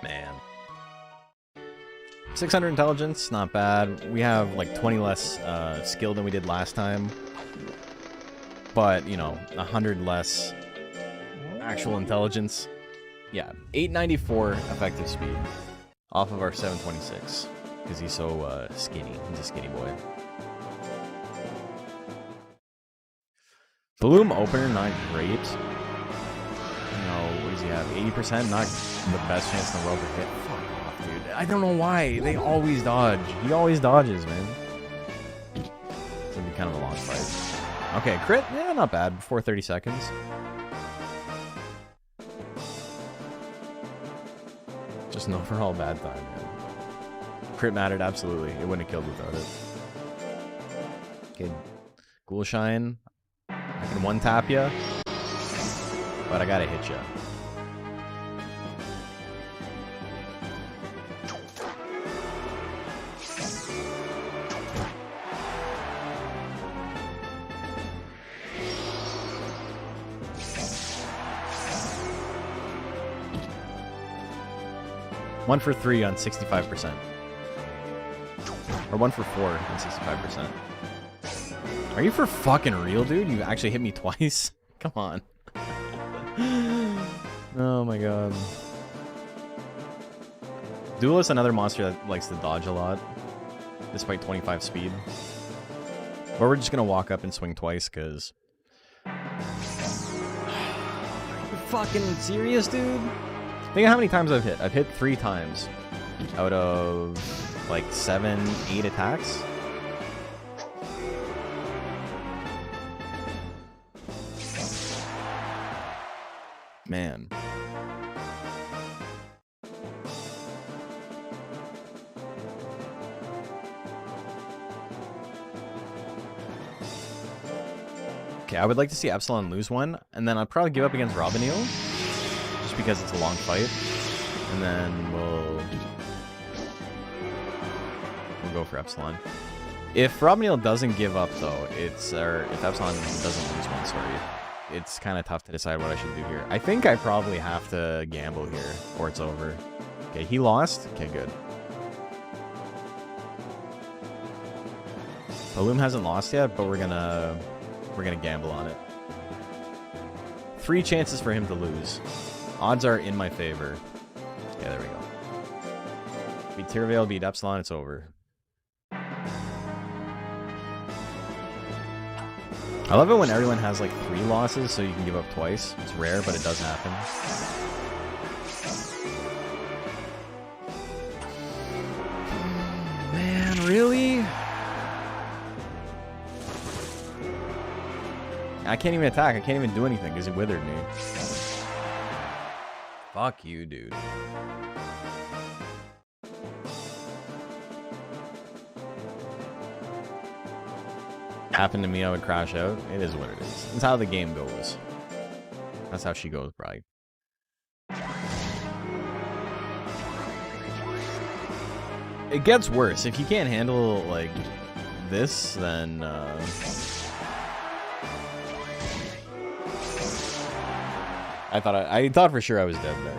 Man. 600 intelligence, not bad. We have like 20 less skill than we did last time. But, you know, 100 less actual intelligence. Yeah, 894 effective speed off of our 726. Because he's so skinny. He's a skinny boy. Bloom opener, not great. You know, what does he have? 80%? Not the best chance in the world to hit. Fuck off, dude. I don't know why. They always dodge. He always dodges, man. It's gonna be kind of a long fight. Okay, crit? Yeah, not bad. Before 30 seconds. Just an overall bad time, man. Crit mattered, absolutely. It wouldn't have killed without it. Okay, Ghoul Shine. I can one-tap ya, but I gotta hit ya. 1 for 3 on 65%. Or 1 for 4 on 65%. Are you for fucking real, dude? You actually hit me twice? Come on. Oh my god. Duelist, another monster that likes to dodge a lot, despite 25 speed. Or we're just gonna walk up and swing twice, because... Are you fucking serious, dude? Think of how many times I've hit. I've hit 3 times out of, like, 7, 8 attacks. Man. Okay, I would like to see Epsilon lose one, and then I'd probably give up against Robinil, just because it's a long fight, and then we'll go for Epsilon. If Robinil doesn't give up, though, or if Epsilon doesn't lose one, sorry, it's kind of tough to decide what I should do here. I think I probably have to gamble here, or it's over. Okay, he lost. Okay, good. Balloon hasn't lost yet, but we're gonna gamble on it. 3 chances for him to lose. Odds are in my favor. Yeah, there we go. Beat Tyrvale, beat Epsilon, it's over. I love it when everyone has like 3 losses, so you can give up twice. It's rare, but it does happen. Man, really? I can't even attack. I can't even do anything because it withered me. Fuck you, dude. Happened to me, I would crash out. It is what it is. It's how the game goes. That's how she goes, probably. It gets worse. If you can't handle, like, this, then, I thought for sure I was dead there.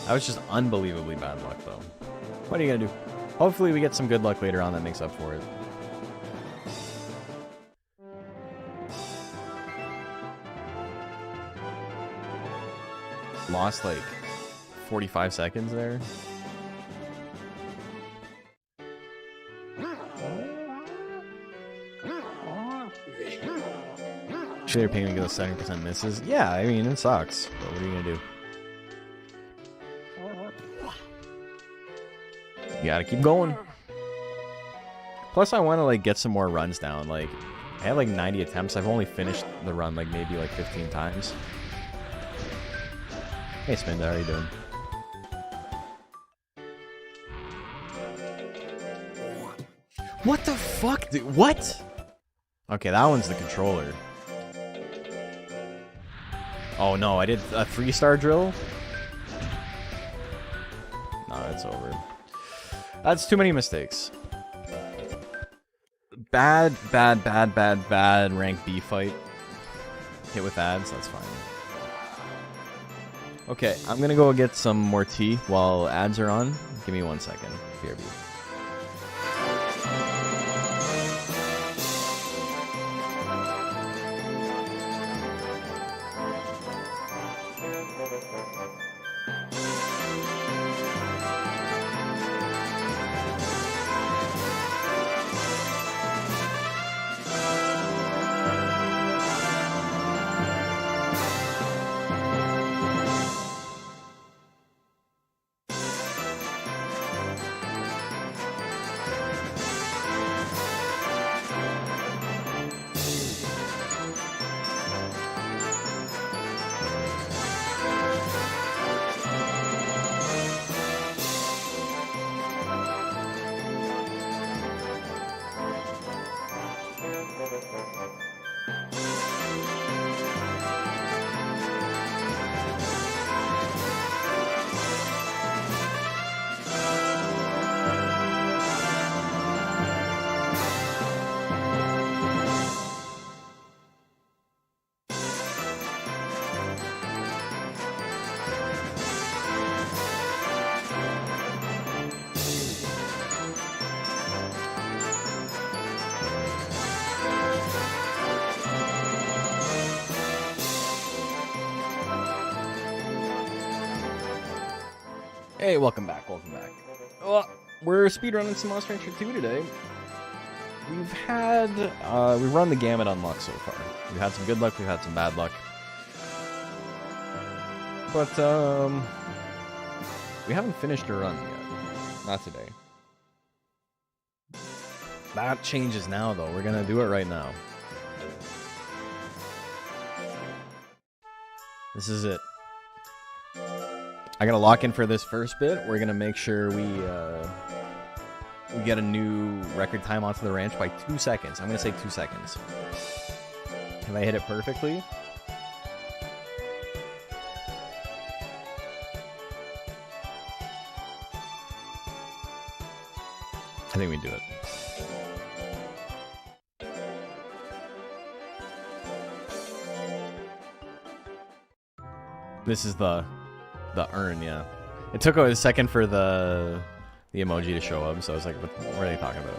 That was just unbelievably bad luck, though. What are you gonna do? Hopefully we get some good luck later on that makes up for it. Lost like 45 seconds there. Should they're paying me because 70% misses? Yeah, I mean it sucks. But what are you gonna do? You gotta keep going. Plus I wanna like get some more runs down. Like I had like 90 attempts. I've only finished the run like maybe like 15 times. Hey, Spinda, how are you doing? What the fuck, dude? What? Okay, that one's the controller. Oh no, I did a 3-star drill? No, it's over. That's too many mistakes. Bad rank B fight. Hit with ads, that's fine. Okay, I'm gonna go get some more tea while ads are on. Give me 1 second. BRB. Hey, welcome back, welcome back. We're speedrunning some Monster Rancher 2 today. We've run the gamut on luck so far. We've had some good luck, we've had some bad luck. But, we haven't finished a run yet. Not today. That changes now, though. We're gonna do it right now. This is it. I gotta lock in for this first bit. We're gonna make sure we get a new record time onto the ranch by 2 seconds. I'm gonna say 2 seconds. Have I hit it perfectly? I think we do it. This is the urn, yeah. It took a second for the emoji to show up, so I was like, what are they talking about?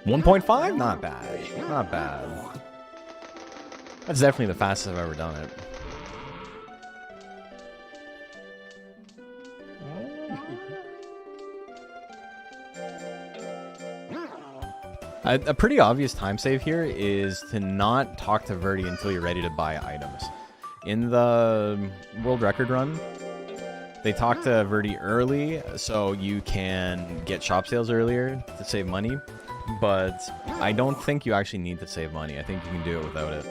1.5? Not bad. Not bad. That's definitely the fastest I've ever done it. A pretty obvious time save here is to not talk to Verdi until you're ready to buy items. In the world record run, they talk to Verdi early so you can get shop sales earlier to save money, but I don't think you actually need to save money. I think you can do it without it.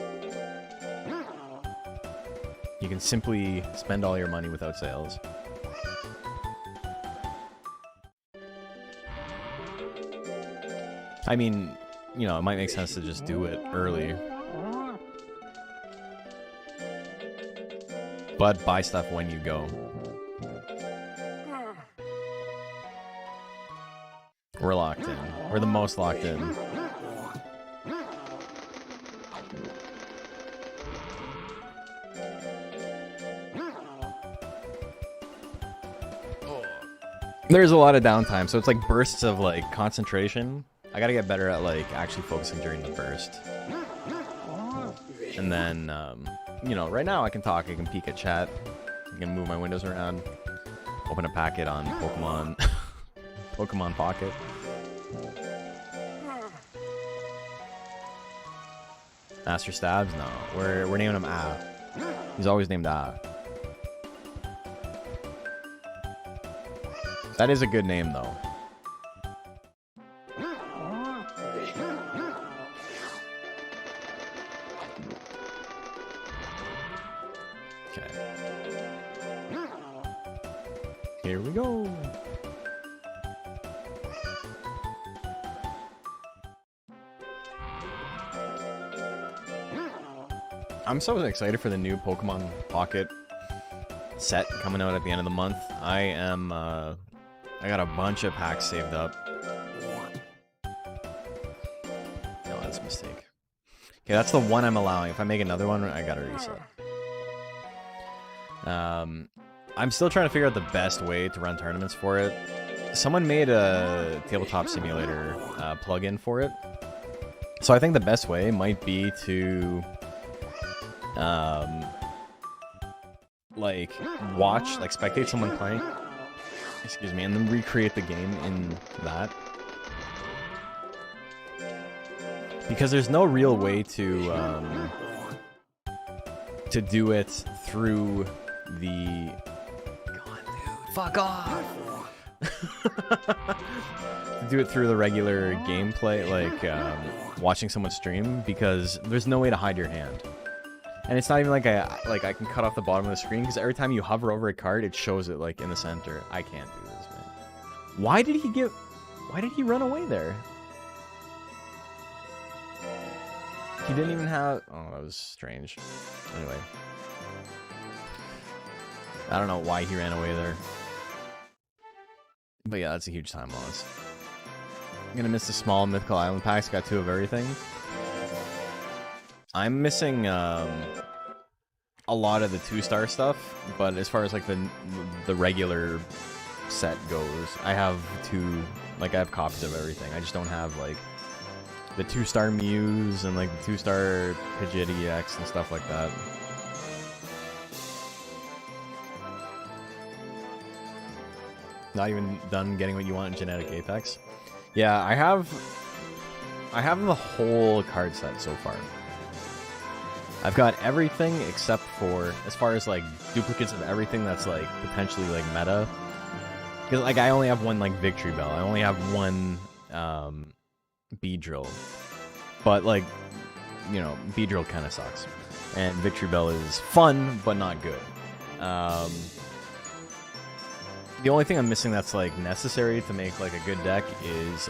You can simply spend all your money without sales. I mean, you know, it might make sense to just do it early. But buy stuff when you go. We're locked in. We're the most locked in. There's a lot of downtime, so it's like bursts of like concentration. I gotta get better at like actually focusing during the burst. And then, you know, right now I can talk, I can peek at chat, I can move my windows around, open a packet on Pokemon, Pokemon Pocket. Master Stabs? No, we're naming him Ah. He's always named Ah. That is a good name though. Here we go. I'm so excited for the new Pokemon Pocket set coming out at the end of the month. I am, I got a bunch of packs saved up. No, that's a mistake. Okay, that's the one I'm allowing. If I make another one, I gotta reset. I'm still trying to figure out the best way to run tournaments for it. Someone made a Tabletop Simulator plugin for it. So I think the best way might be to like watch, like spectate someone playing, excuse me, and then recreate the game in that. Because there's no real way to do it through the... God, dude, fuck off! To do it through the regular gameplay, like watching someone stream, because there's no way to hide your hand. And it's not even like I can cut off the bottom of the screen, because every time you hover over a card, it shows it like in the center. I can't do this, man. Why did he run away there? He didn't even have... Oh, that was strange. Anyway. I don't know why he ran away there. But yeah, that's a huge time loss. I'm gonna miss the small mythical island packs. Got 2 of everything. I'm missing a lot of the 2-star stuff, but as far as like the regular set goes, I have I have copies of everything. I just don't have like the 2-star Mews and like the 2-star Pidgeot EX and stuff like that. Not even done getting what you want in Genetic Apex. Yeah, I have the whole card set so far. I've got everything except for, as far as like duplicates of everything that's like potentially like meta. Because like I only have one like Victory Bell. I only have one Beedrill. But like, you know, Beedrill kind of sucks. And Victory Bell is fun, but not good. The only thing I'm missing that's like necessary to make like a good deck is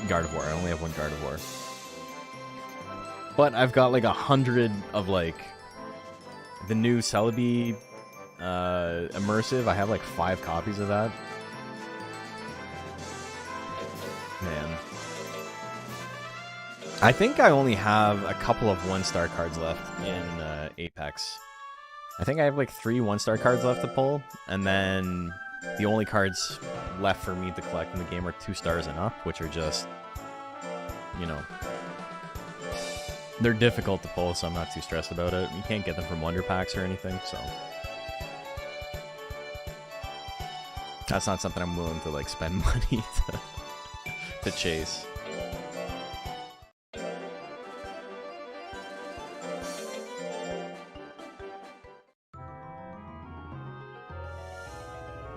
Gardevoir. I only have one Gardevoir. But I've got like 100 of like the new Celebi Immersive. I have like 5 copies of that. Man. I think I only have a couple of 1-star cards left in Apex. I think I have like 3 1-star cards left to pull, and then the only cards left for me to collect in the game are 2 stars and up, which are just, you know, they're difficult to pull, so I'm not too stressed about it. You can't get them from Wonder Packs or anything, so that's not something I'm willing to like spend money to chase.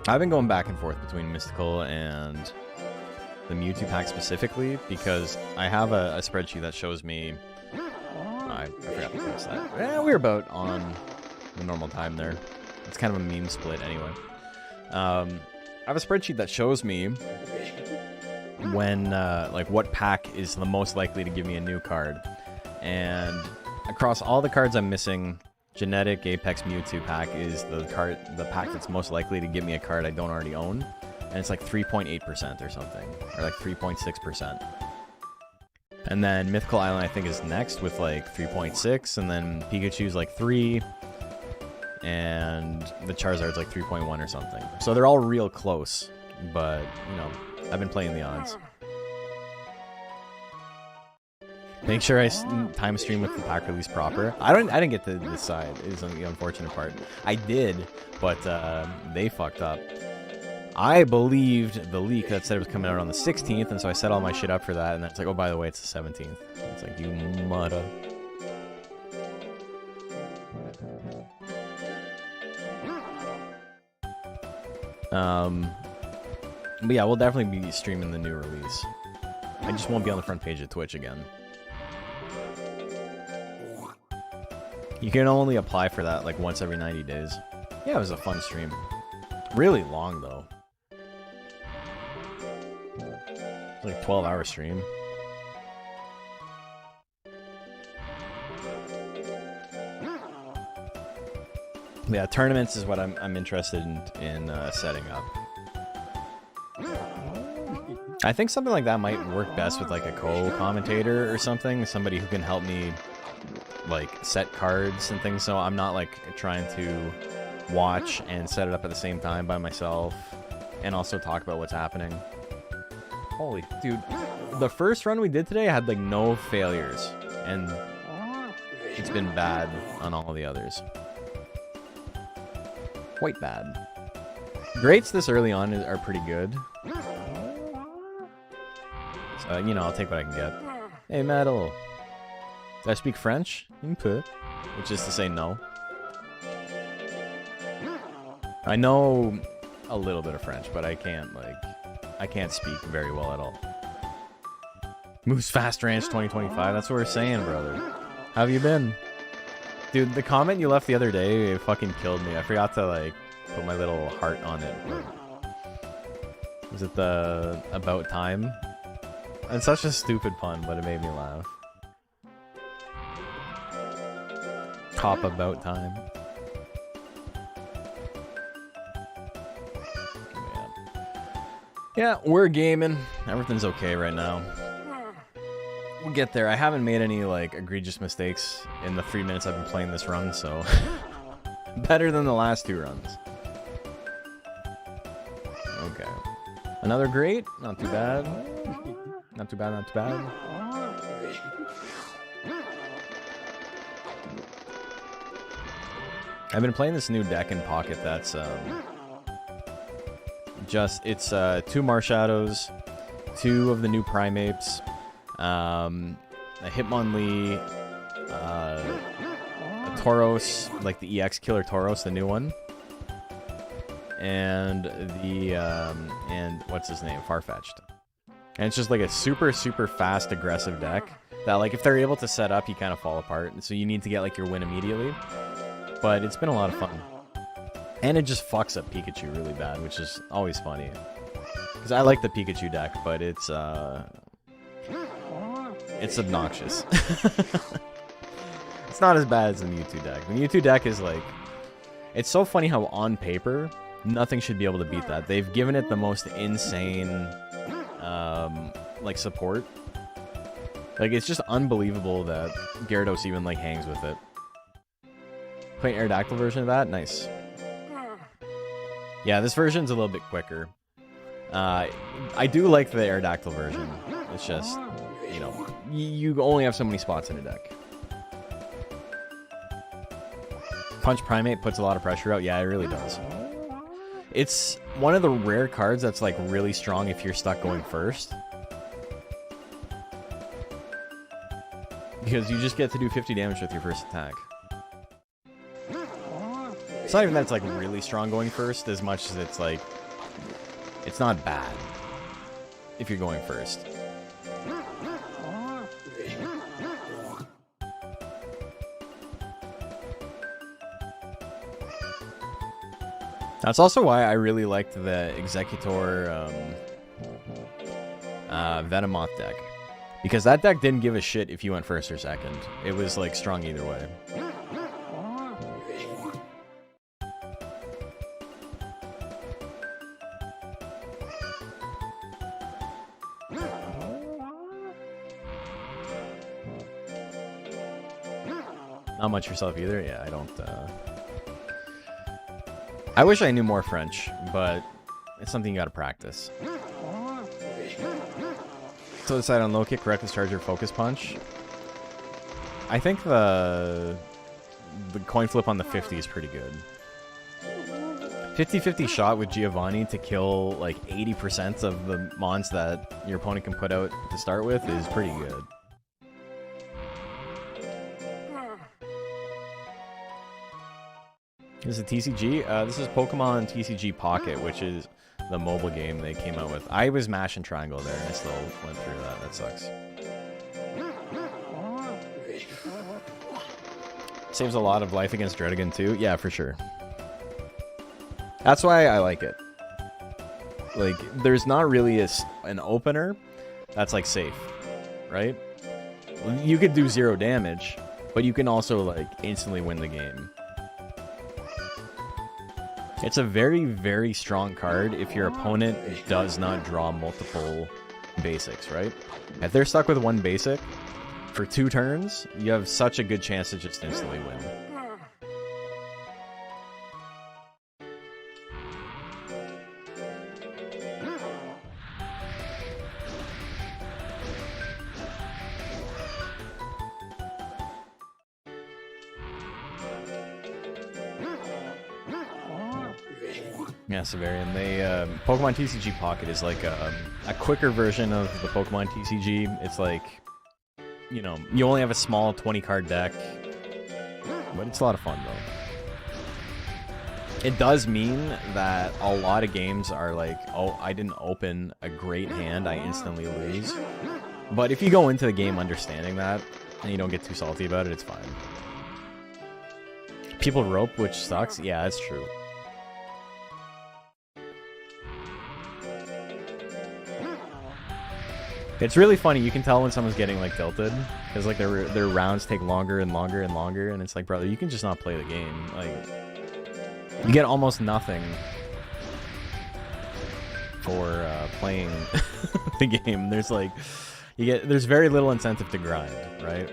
I've been going back and forth between Mystical and the Mewtwo pack specifically because I have a spreadsheet that shows me. I forgot to press that. Yeah, we're about on the normal time there. It's kind of a meme split anyway. I have a spreadsheet that shows me when, like, what pack is the most likely to give me a new card. And across all the cards I'm missing, Genetic Apex Mewtwo pack is the pack that's most likely to give me a card I don't already own. And it's like 3.8% or something. Or like 3.6%. And then Mythical Island, I think, is next with like 3.6, and then Pikachu's like 3, and the Charizard's like 3.1 or something. So they're all real close, but, you know, I've been playing the odds. Make sure I time stream with the pack release proper. I didn't get to decide, is the unfortunate part. I did, but they fucked up. I believed the leak that said it was coming out on the 16th, and so I set all my shit up for that, and then it's like, oh, by the way, it's the 17th. It's like, you mudda. But yeah, we'll definitely be streaming the new release. I just won't be on the front page of Twitch again. You can only apply for that like once every 90 days. Yeah, it was a fun stream. Really long, though. Like 12-hour stream. Yeah, tournaments is what I'm interested in setting up. I think something like that might work best with like a co-commentator or something, somebody who can help me like set cards and things, so I'm not like trying to watch and set it up at the same time by myself and also talk about what's happening. Holy dude, the first run we did today had like no failures, and it's been bad on all the others. Quite bad. Greats this early on are pretty good. So, you know, I'll take what I can get. Hey, Metal. Do I speak French? Input. Which is to say no. I know a little bit of French, but I can't speak very well at all. Moves Fast Ranch 2025. That's what we're saying, brother. How have you been? Dude, the comment you left the other day, it fucking killed me. I forgot to, like, put my little heart on it. But was it the about time? It's such a stupid pun, but it made me laugh. Cop about time. Yeah, we're gaming. Everything's okay right now. We'll get there. I haven't made any, like, egregious mistakes in the 3 minutes I've been playing this run, so... better than the last 2 runs. Okay. Another great? Not too bad. Not too bad, not too bad. I've been playing this new deck in Pocket that's, Just it's 2 Marshadows, 2 of the new Primates, a Hitmonlee, a Tauros, like the EX Killer Tauros, the new one, and the and what's his name, Farfetch'd. And it's just like a super fast aggressive deck that, like, if they're able to set up, you kind of fall apart, and so you need to get like your win immediately. But it's been a lot of fun. And it just fucks up Pikachu really bad, which is always funny. Because I like the Pikachu deck, but it's obnoxious. It's not as bad as the Mewtwo deck. The Mewtwo deck is like... It's so funny how on paper, nothing should be able to beat that. They've given it the most insane, like, support. Like, it's just unbelievable that Gyarados even, like, hangs with it. Play an Aerodactyl version of that? Nice. Yeah, this version's a little bit quicker. I do like the Aerodactyl version. It's just, you know, you only have so many spots in a deck. Punch Primate puts a lot of pressure out. Yeah, it really does. It's one of the rare cards that's, like, really strong if you're stuck going first. Because you just get to do 50 damage with your first attack. It's not even that it's, like, really strong going first, as much as it's, like... It's not bad if you're going first. That's also why I really liked the Executor Venomoth deck. Because that deck didn't give a shit if you went first or second. It was, like, strong either way. Not much yourself either? Yeah, I don't, I wish I knew more French, but it's something you gotta practice. So decide on low kick, reckless charger, focus punch. I think the coin flip on the 50 is pretty good. 50-50 shot with Giovanni to kill like 80% of the mons that your opponent can put out to start with is pretty good. This is TCG. This is Pokemon TCG Pocket, which is the mobile game they came out with. I was mashing triangle there, and I still went through that. That sucks. Saves a lot of life against Dredigan too. Yeah, for sure. That's why I like it. Like, there's not really an opener that's, like, safe, right? You could do 0 damage, but you can also, like, instantly win the game. It's a very, very strong card if your opponent does not draw multiple basics, right? If they're stuck with 1 basic for 2 turns, you have such a good chance to just instantly win. Yeah, Severian. They Pokemon TCG Pocket is like a quicker version of the Pokemon TCG. It's like, you know, you only have a small 20-card deck, but it's a lot of fun, though. It does mean that a lot of games are like, oh, I didn't open a great hand, I instantly lose. But if you go into the game understanding that, and you don't get too salty about it, it's fine. People rope, which sucks. Yeah, that's true. It's really funny. You can tell when someone's getting, like, tilted, because, like, their rounds take longer and longer and longer, and it's like, brother, you can just not play the game. Like, you get almost nothing for playing the game. There's, like, there's very little incentive to grind, right?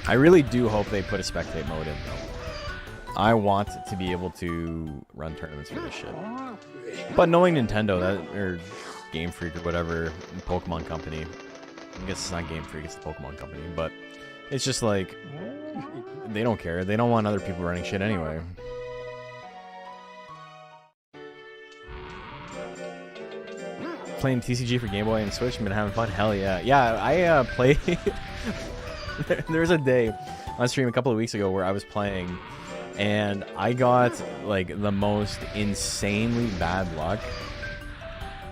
I really do hope they put a spectate mode in, though. I want to be able to run tournaments for this shit. But knowing Nintendo, or Game Freak, or whatever Pokemon company, I guess it's not Game Freak, it's the Pokemon company, but it's just like, they don't care. They don't want other people running shit anyway. playing TCG for Game Boy and Switch and been having fun. Hell yeah. Yeah, I play. There was a day on stream a couple of weeks ago where I was playing and I got like the most insanely bad luck.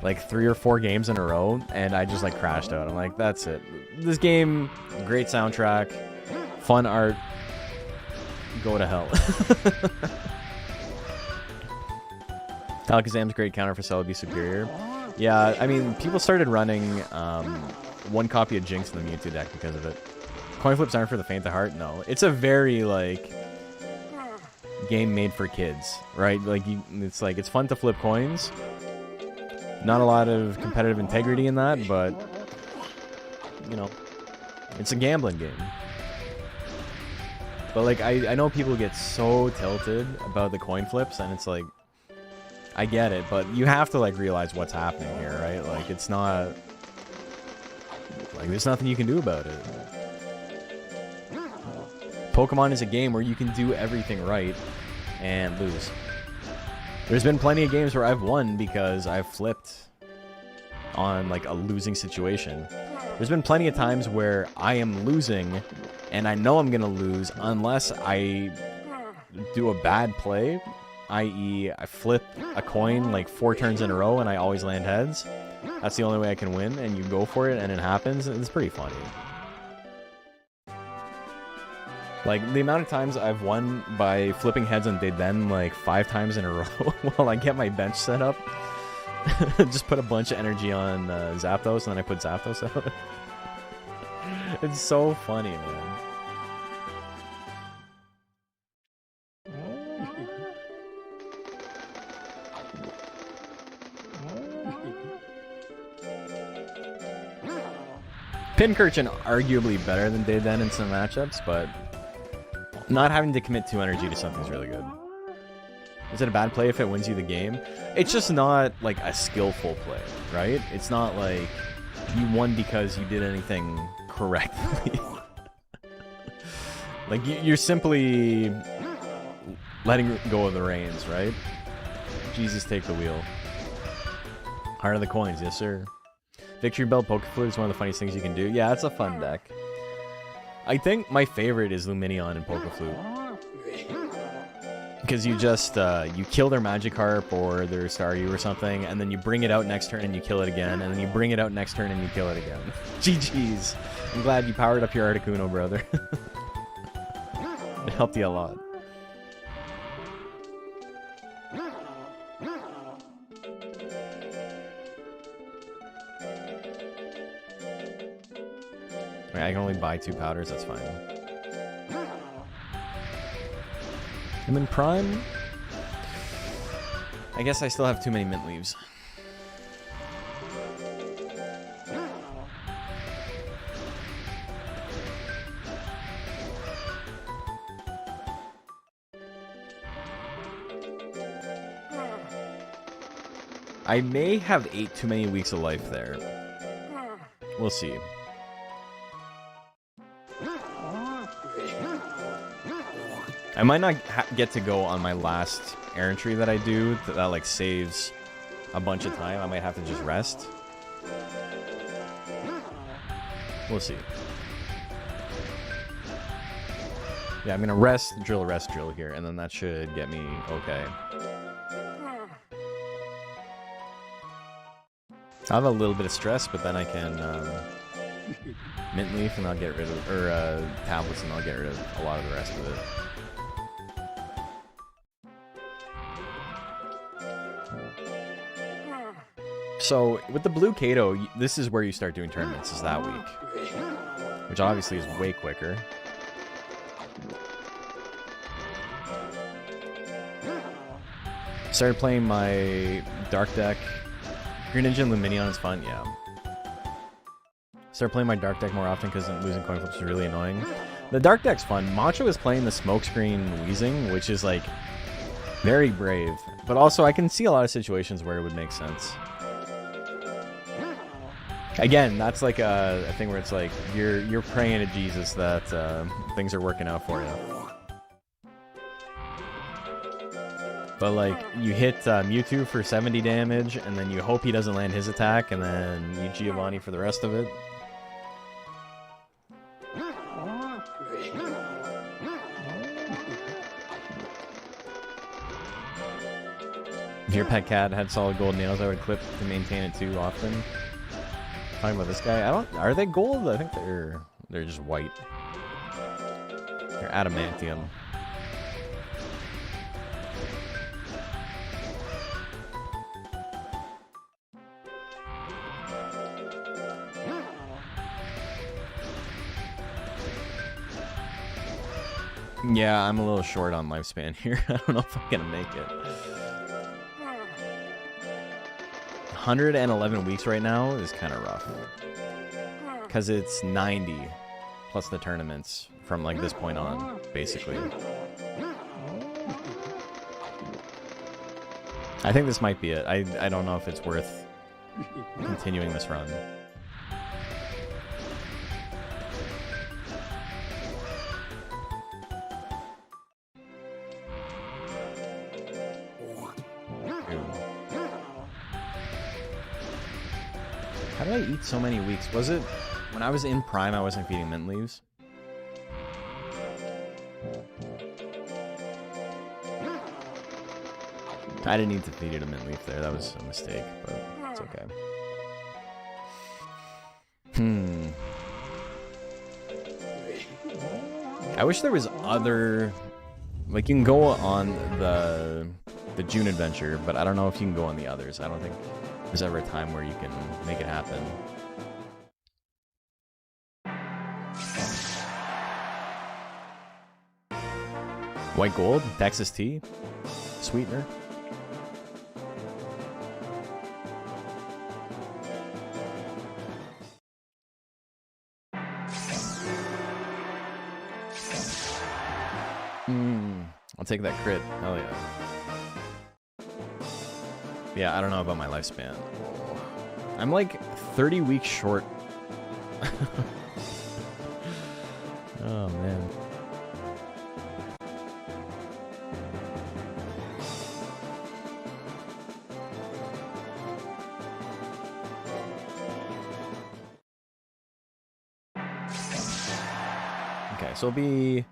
Like 3 or 4 games in a row, and I just like crashed out. I'm like, that's it. This game, great soundtrack, fun art, go to hell. Alakazam's great counter for Celebi superior. Yeah, I mean, people started running 1 copy of Jinx in the Mewtwo deck because of it. Coin flips aren't for the faint of heart, no. It's a very, like, game made for kids, right? Like, it's fun to flip coins. Not a lot of competitive integrity in that, but, you know, it's a gambling game. But, like, I know people get so tilted about the coin flips, and it's like, I get it, but you have to, like, realize what's happening here, right? Like, it's not, like, there's nothing you can do about it. Pokemon is a game where you can do everything right and lose. There's been plenty of games where I've won because I've flipped on, like, a losing situation. There's been plenty of times where I am losing, and I know I'm going to lose unless I do a bad play, i.e. I flip a coin, like, 4 turns in a row, and I always land heads. That's the only way I can win, and you go for it, and it happens. It's pretty funny. Like, the amount of times I've won by flipping heads on Deiden, like, 5 times in a row while I get my bench set up. Just put a bunch of energy on Zapdos, and then I put Zapdos out. It's so funny, man. Pincurchin arguably better than Deiden in some matchups, but not having to commit 2 energy to something is really good. Is it a bad play if it wins you the game? It's just not, like, a skillful play, right? It's not like you won because you did anything correctly. Like, you're simply letting go of the reins, right? Jesus, take the wheel. Heart of the coins, yes sir. Victory Bell Pokeflute is one of the funniest things you can do. Yeah, it's a fun deck. I think my favorite is Luminion and Pokeflute. Because you just, you kill their Magikarp or their Staryu or something, and then you bring it out next turn and you kill it again, and then you bring it out next turn and you kill it again. GG's. I'm glad you powered up your Articuno, brother. It helped you a lot. Right, I can only buy 2 powders, that's fine. I'm in Prime? I guess I still have too many mint leaves. I may have 8 too many weeks of life there. We'll see. I might not get to go on my last errantry that I do that like saves a bunch of time. I might have to just rest. We'll see. Yeah, I'm gonna rest, drill here, and then that should get me okay. I have a little bit of stress, but then I can mint leaf and I'll get rid of, or tablets and I'll get rid of a lot of the rest of it. So, with the Blue Kato, this is where you start doing tournaments, is that week. Which obviously is way quicker. Started playing my Dark deck. Green Ninja and Luminion is fun, yeah. Started playing my Dark deck more often because losing coin flips is really annoying. The Dark deck's fun. Macho is playing the Smokescreen Wheezing, which is, like, very brave. But also, I can see a lot of situations where it would make sense. Again, that's like a thing where it's like you're praying to Jesus that things are working out for you. But like, you hit Mewtwo for 70 damage, and then you hope he doesn't land his attack, and then you Giovanni for the rest of it. If your pet cat had solid gold nails, I would clip to maintain it too often. Talking about this guy, are they gold? I think they're just white. They're adamantium. Yeah, I'm a little short on lifespan here. I don't know if I'm gonna make it. 111 weeks right now is kind of rough. Because it's 90 plus the tournaments from like this point on, basically. I think this might be it. I don't know if it's worth continuing this run. How did I eat so many weeks? Was it when I was in Prime I wasn't feeding mint leaves? I didn't need to feed it a mint leaf there. That was a mistake, but it's okay. I wish there was other... Like, you can go on the June adventure, but I don't know if you can go on the others. I don't think there's ever a time where you can make it happen. White gold? Texas tea? Sweetener? I'll take that crit. Hell yeah. Yeah, I don't know about my lifespan. I'm like 30 weeks short. Oh, man. Okay, so it'll be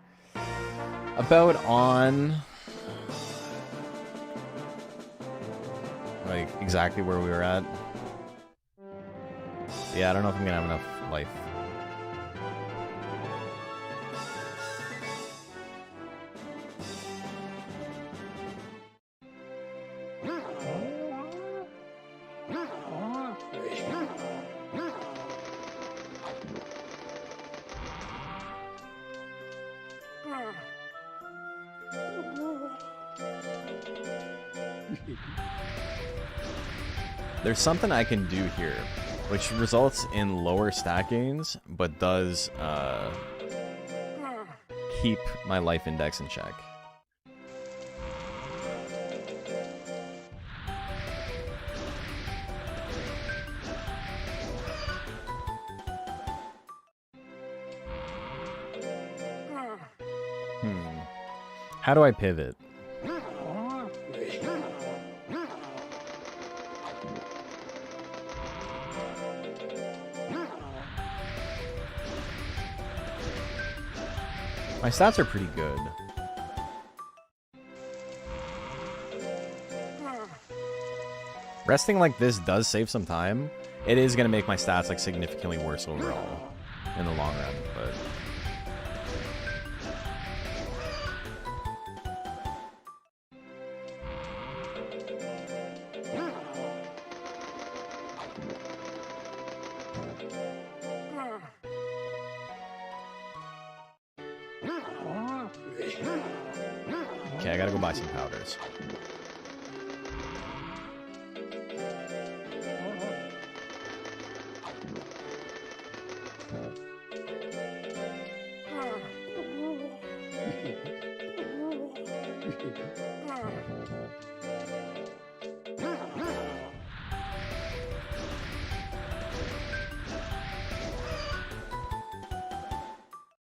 about on like exactly where we were at. Yeah, I don't know if I'm gonna have enough life. There's something I can do here, which results in lower stat gains, but does keep my life index in check. How do I pivot? My stats are pretty good. Resting like this does save some time. It is going to make my stats like significantly worse overall in the long run, but... Okay, I gotta go buy some powders.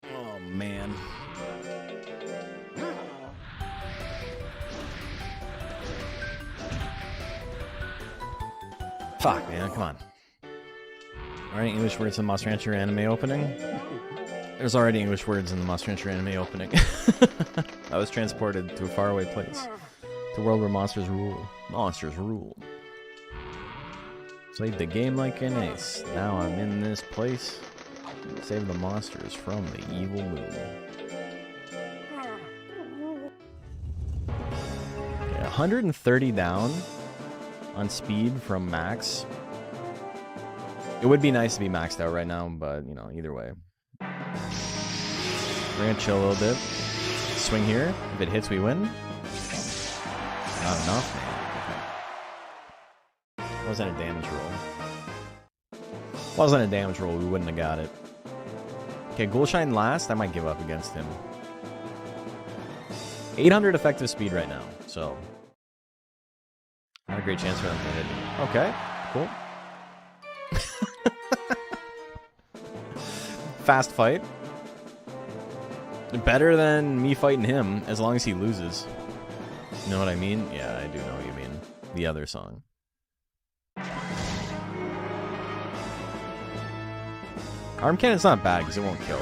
Oh, man. Fuck, man, come on. Alright, English words in the Monster Rancher anime opening. There's already English words in the Monster Rancher anime opening. I was transported to a faraway place. To a world where monsters rule. Monsters rule. Played the game like an ace. Now I'm in this place. Save the monsters from the evil moon. Okay, 130 down on speed from max. It would be nice to be maxed out right now, but, you know, either way. We're gonna chill a little bit. Swing here. If it hits, we win. Not enough, man. Wasn't a damage roll. Wasn't a damage roll, we wouldn't have got it. Okay, Ghoulshine last. I might give up against him. 800 effective speed right now, so not a great chance for them to hit. Okay, cool. Fast fight. Better than me fighting him, as long as he loses. You know what I mean? Yeah, I do know what you mean. The other song. Arm cannon's not bad because it won't kill.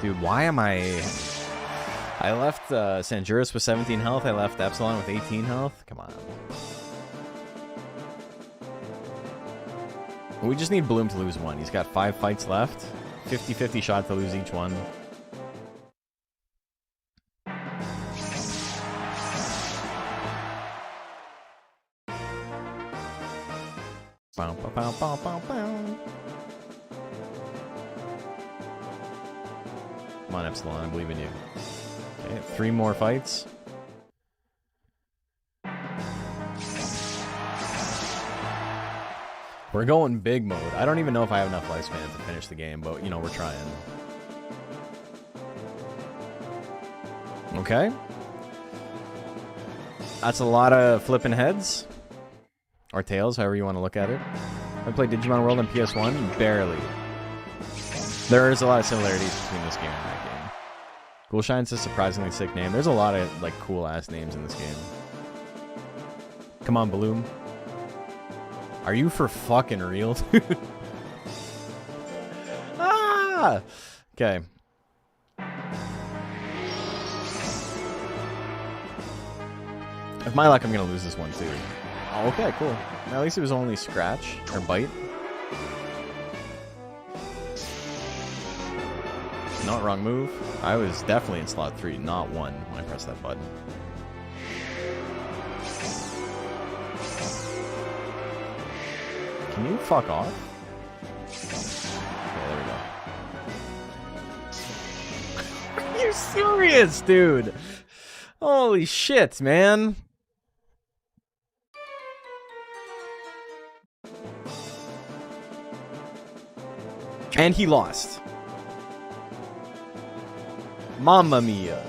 Dude, why am I left Sanjuris with 17 health. I left Epsilon with 18 health. Come on. We just need Bloom to lose one. He's got 5 fights left. 50-50 shot to lose each one. Bow, bow, bow, bow, bow, bow. Come on, Epsilon, I believe in you. Okay, 3 more fights. We're going big mode. I don't even know if I have enough lifespan to finish the game, but, you know, we're trying. Okay. That's a lot of flipping heads. Or tails, however you want to look at it. I played Digimon World on PS1? Barely. There's a lot of similarities between this game and that game. Ghoulshine's a surprisingly sick name. There's a lot of, like, cool-ass names in this game. Come on, Bloom. Are you for fucking real, dude? Ah! Okay. With my luck, I'm gonna lose this one, too. Oh, okay, cool. At least it was only scratch, or bite. Not wrong move. I was definitely in slot 3, not 1, when I pressed that button. Can you fuck off? Okay, there we go. Are you serious, dude? Holy shit, man. And he lost. Mamma mia.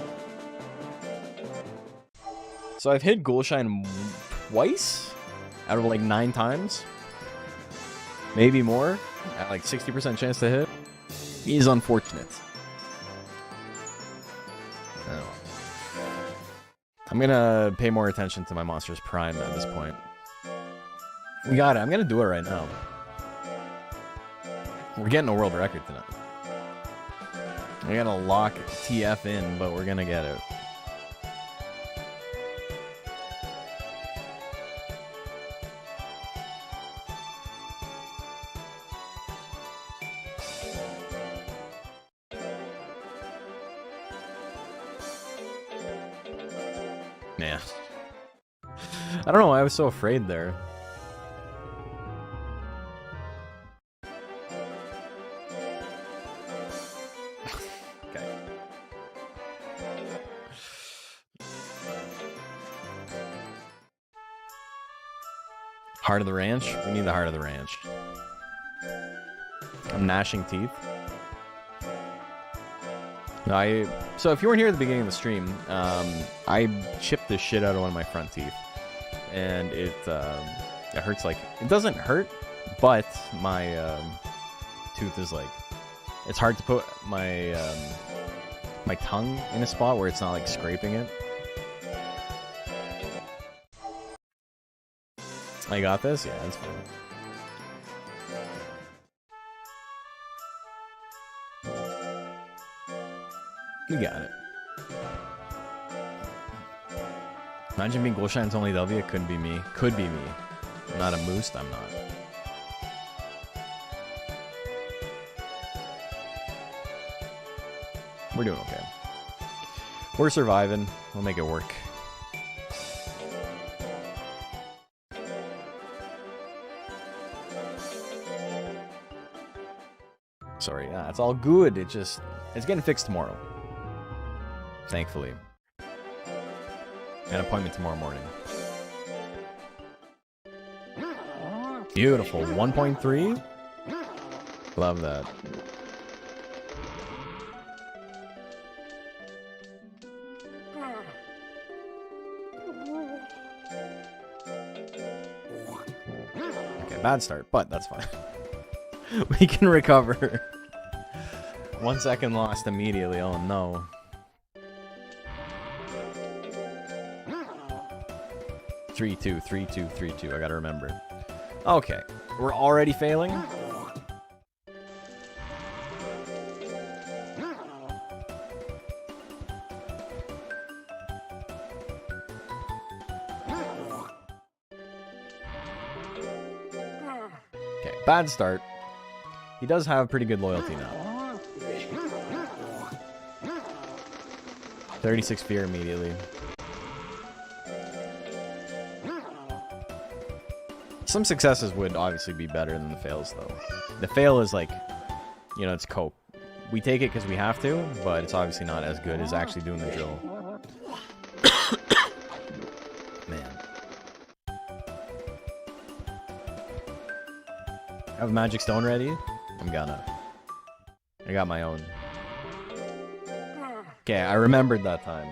So I've hit Ghoulshine twice out of like 9 times. Maybe more. At like 60% chance to hit. He's unfortunate. Oh. I'm gonna pay more attention to my Monster's Prime at this point. We got it. I'm gonna do it right now. We're getting a world record tonight. We gotta lock TF in, but we're gonna get it. Man. I don't know why I was so afraid there. Okay. Heart of the ranch? We need the heart of the ranch. I'm gnashing teeth. So if you weren't here at the beginning of the stream, I chipped the shit out of one of my front teeth, and it hurts. Like, it doesn't hurt, but my tooth is like, it's hard to put my my tongue in a spot where it's not like scraping it. I got this? Yeah, that's fine. We got it. Imagine being Goldshine's only W. It couldn't be me. Could be me. I'm not a moose. I'm not. We're doing okay. We're surviving. We'll make it work. Sorry, yeah, it's all good. It's getting fixed tomorrow. Thankfully. An appointment tomorrow morning. Beautiful. 1.3? Love that. Okay, bad start, but that's fine. We can recover. 1 second lost immediately. Oh no. Three, two. I gotta remember. Okay, we're already failing. Okay, bad start. He does have pretty good loyalty now. 36 fear immediately. Some successes would obviously be better than the fails, though. The fail is like, you know, it's cope. We take it because we have to, but it's obviously not as good as actually doing the drill. Man. I have a magic stone ready. I'm gonna. I got my own. Okay, I remembered that time.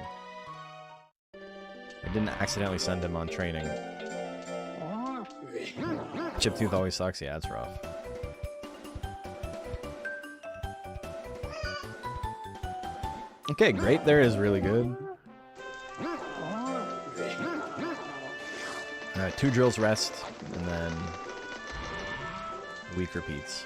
I didn't accidentally send him on training. Chiptooth always sucks. Yeah, it's rough. Okay, great there is really good. Alright, 2 drills rest, and then week repeats.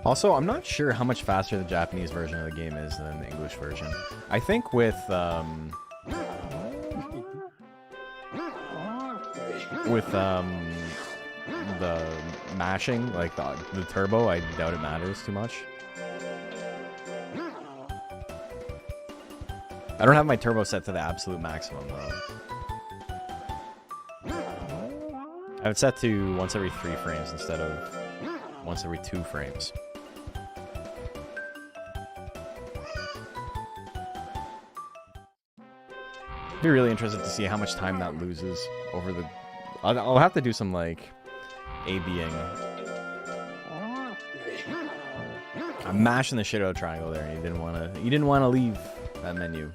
Also, I'm not sure how much faster the Japanese version of the game is than the English version. I think with the mashing, like the turbo, I doubt it matters too much. I don't have my turbo set to the absolute maximum, though. I have it set to once every 3 frames instead of once every 2 frames. Be really interested to see how much time that loses over the... I'll have to do some, like, A-Bing. I'm mashing the shit out of triangle there, and you didn't want to leave that menu.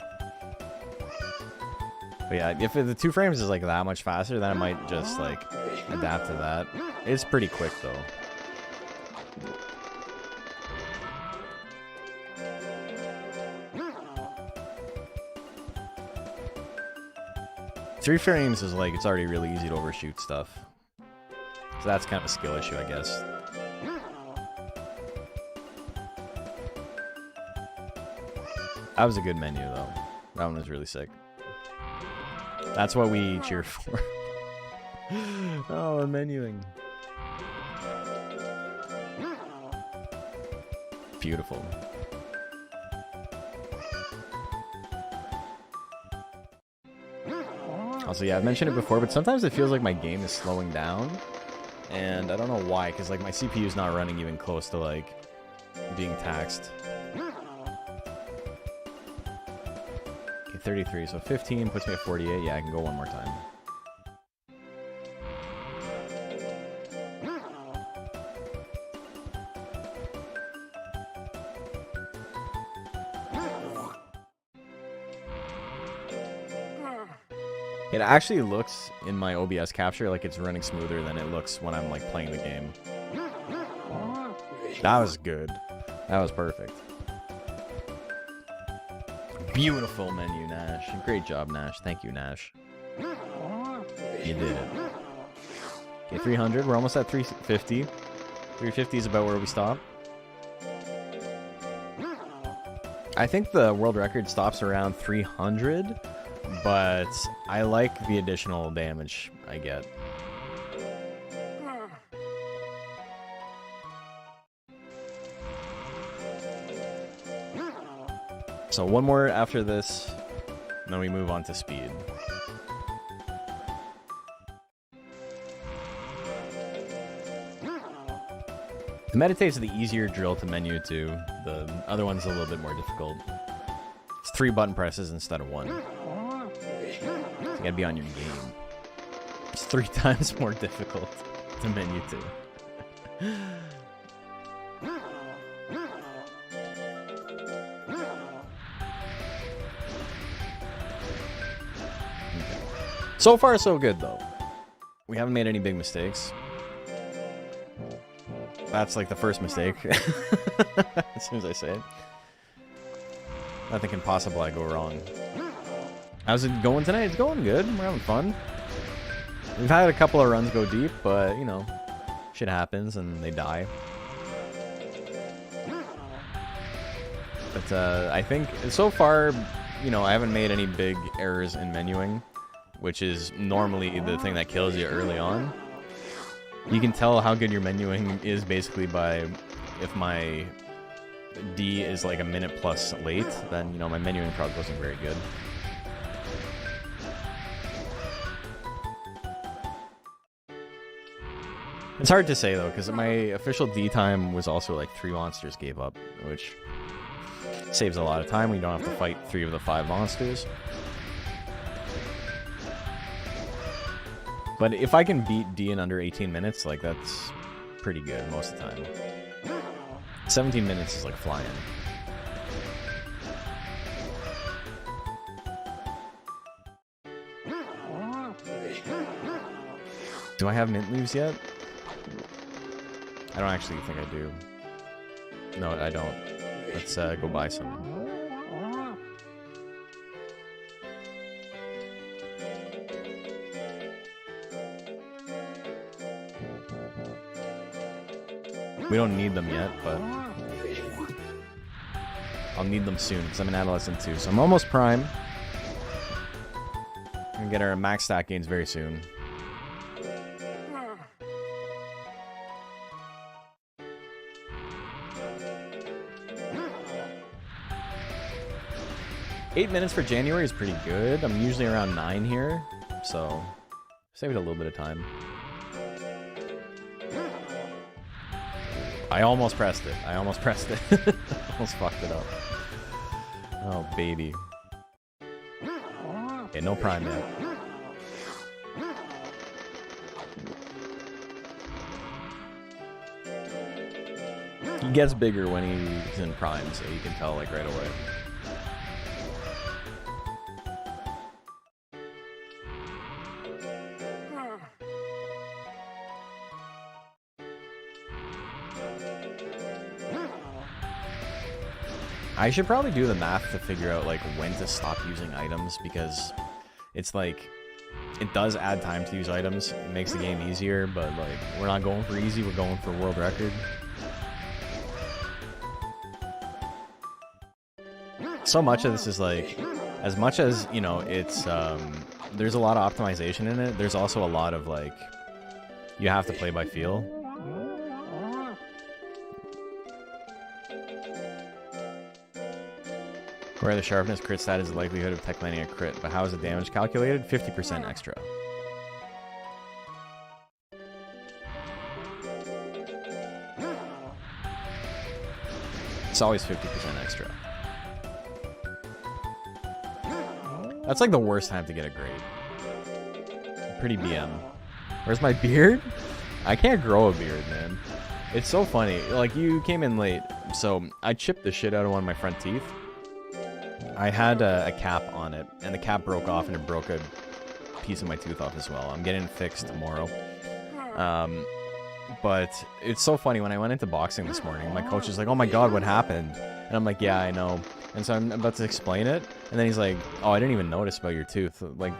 But yeah, if the 2 frames is like that much faster, then I might just like adapt to that. It's pretty quick though. Three frames is like, it's already really easy to overshoot stuff. So that's kind of a skill issue, I guess. That was a good menu though. That one was really sick. That's what we cheer for. Oh, menuing. Beautiful. Also, yeah, I've mentioned it before, but sometimes it feels like my game is slowing down. And I don't know why, because like my CPU is not running even close to like being taxed. Okay, 33, so 15 puts me at 48. Yeah, I can go one more time. It actually looks in my OBS capture like it's running smoother than it looks when I'm like playing the game. That was good. That was perfect. Beautiful menu, Nash. Great job, Nash. Thank you, Nash. You did it. Okay, 300. We're almost at 350. 350 is about where we stop. I think the world record stops around 300, but I like the additional damage I get. So one more after this, and then we move on to speed. The meditate's the easier drill to menu to. The other one's a little bit more difficult. It's 3 button presses instead of 1. So you gotta be on your game. It's 3 times more difficult to menu to. So far, so good, though. We haven't made any big mistakes. That's like the first mistake. As soon as I say it. Nothing can possibly go wrong. How's it going tonight? It's going good. We're having fun. We've had a couple of runs go deep, but, you know, shit happens and they die. But I think so far, you know, I haven't made any big errors in menuing, which is normally the thing that kills you early on. You can tell how good your menuing is basically by if my D is like a minute plus late, then, you know, my menuing probably wasn't very good. It's hard to say, though, because my official D time was also like 3 monsters gave up, which saves a lot of time when you don't have to fight 3 of the 5 monsters. But if I can beat D in under 18 minutes, like, that's pretty good most of the time. 17 minutes is like flying. Do I have mint leaves yet? I don't actually think I do. No, I don't. Let's go buy some. We don't need them yet, but I'll need them soon because I'm an adolescent too. So I'm almost prime. We're gonna get our max stat gains very soon. $8 minutes for January is pretty good. I'm usually around 9 here, so saved a little bit of time. I almost pressed it. I almost pressed it. Almost fucked it up. Oh, baby. Okay, no prime yet. He gets bigger when he's in prime, so you can tell, like, right away. I should probably do the math to figure out, like, when to stop using items, because it's like, it does add time to use items. It makes the game easier, but, like, we're not going for easy, we're going for world record. So much of this is, like, as much as, you know, it's, there's a lot of optimization in it, there's also a lot of, like, you have to play by feel. Where the sharpness crit stat is the likelihood of tech landing a crit, but how is the damage calculated? 50% extra. It's always 50% extra. That's like the worst time to get a grade. Pretty BM. Where's my beard? I can't grow a beard, man. It's so funny. Like, you came in late, so I chipped the shit out of one of my front teeth. I had a cap on it, and the cap broke off, and it broke a piece of my tooth off as well. I'm getting it fixed tomorrow. But it's so funny, when I went into boxing this morning, my coach is like, oh my god, what happened? And I'm like, yeah, I know. And so I'm about to explain it, and then he's like, oh, I didn't even notice about your tooth. Like,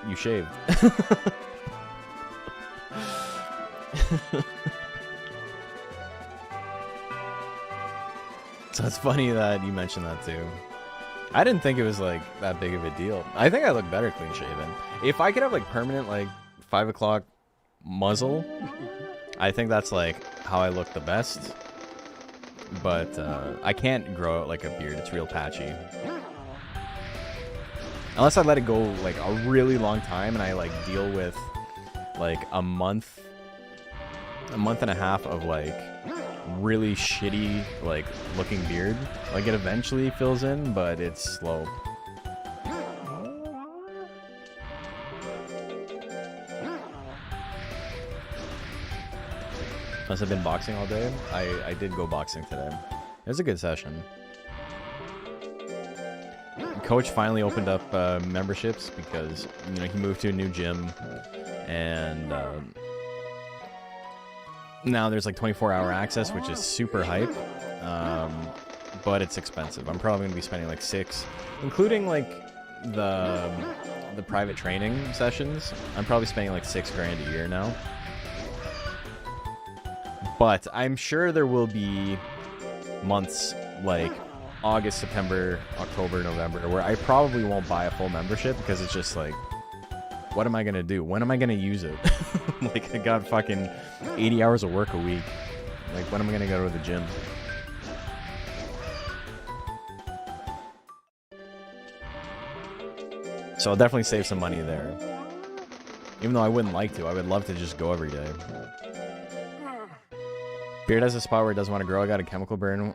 you shaved. So it's funny that you mentioned that too. I didn't think it was like that big of a deal. I think I look better clean shaven. If I could have like permanent like 5 o'clock muzzle, I think that's like how I look the best. But I can't grow out like a beard. It's real patchy. Unless I let it go like a really long time and I like deal with like a month and a half of like really shitty like looking beard. Like it eventually fills in, but it's slow. Plus I've been boxing all day. I did go boxing today. It was a good session. Coach finally opened up memberships because, you know, he moved to a new gym, and now there's like 24-hour access, which is super hype. But it's expensive. I'm probably gonna be spending like $6, including like the private training sessions. I'm probably spending like $6 grand a year now. But I'm sure there will be months like August, September, October, November where I probably won't buy a full membership because it's just like, what am I gonna do? When am I gonna use it? Like, I got fucking 80 hours of work a week. Like, when am I gonna go to the gym? So I'll definitely save some money there. Even though I wouldn't like to, I would love to just go every day. Beard has a spot where it doesn't want to grow. I got a chemical burn.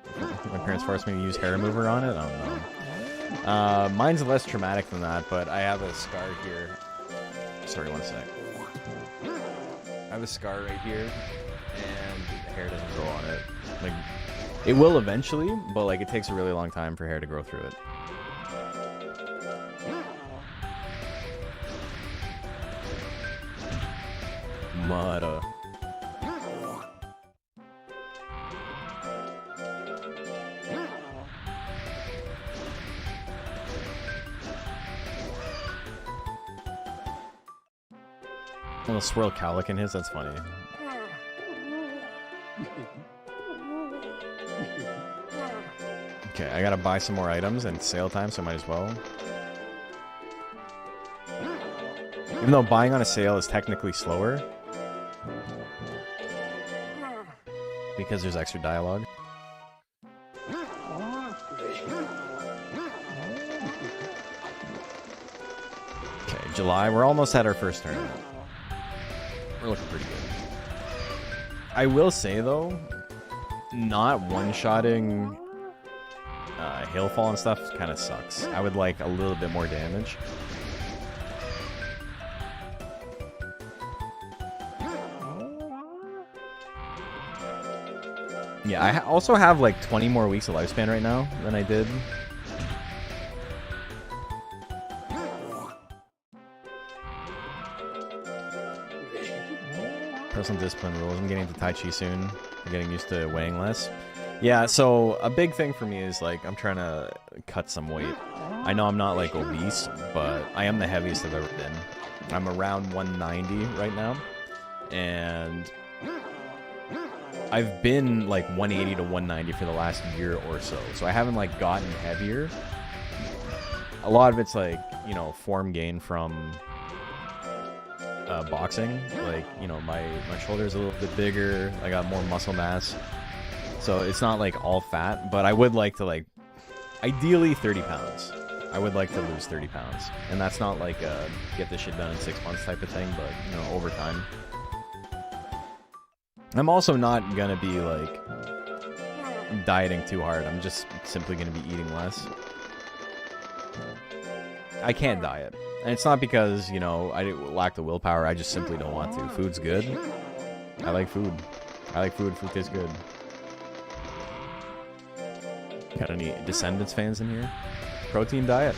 My parents forced me to use hair remover on it. I don't know. Mine's less traumatic than that, but I have a scar here. Sorry, one sec. I have a scar right here, and the hair doesn't grow on it. Like, it will eventually, but like it takes a really long time for hair to grow through it. Mudda. Little swirl cowlick in his, that's funny. Okay, I gotta buy some more items and sale time, so I might as well. Even though buying on a sale is technically slower, because there's extra dialogue. Okay, July, we're almost at our first tournament. We're looking pretty good. I will say, though, not one-shotting hailfall and stuff kind of sucks. I would like a little bit more damage. Yeah, I also have like 20 more weeks of lifespan right now than I did. Personal discipline rules. I'm getting into Tai Chi soon. I'm getting used to weighing less. Yeah, so a big thing for me is like I'm trying to cut some weight. I know I'm not like obese, but I am the heaviest I've ever been. I'm around 190 right now. And I've been like 180 to 190 for the last year or so. So I haven't like gotten heavier. A lot of it's like, you know, form gain from boxing. Like, you know, my shoulder's a little bit bigger. I got more muscle mass. So it's not like all fat, but I would like to like, ideally 30 pounds. I would like to lose 30 pounds. And that's not like a get this shit done in 6 months type of thing, but, you know, over time. I'm also not gonna be like dieting too hard. I'm just simply gonna be eating less. I can't diet. And it's not because, you know, I lack the willpower. I just simply don't want to. Food's good. I like food. I like food. Food tastes good. Got any Descendants fans in here? Protein diet?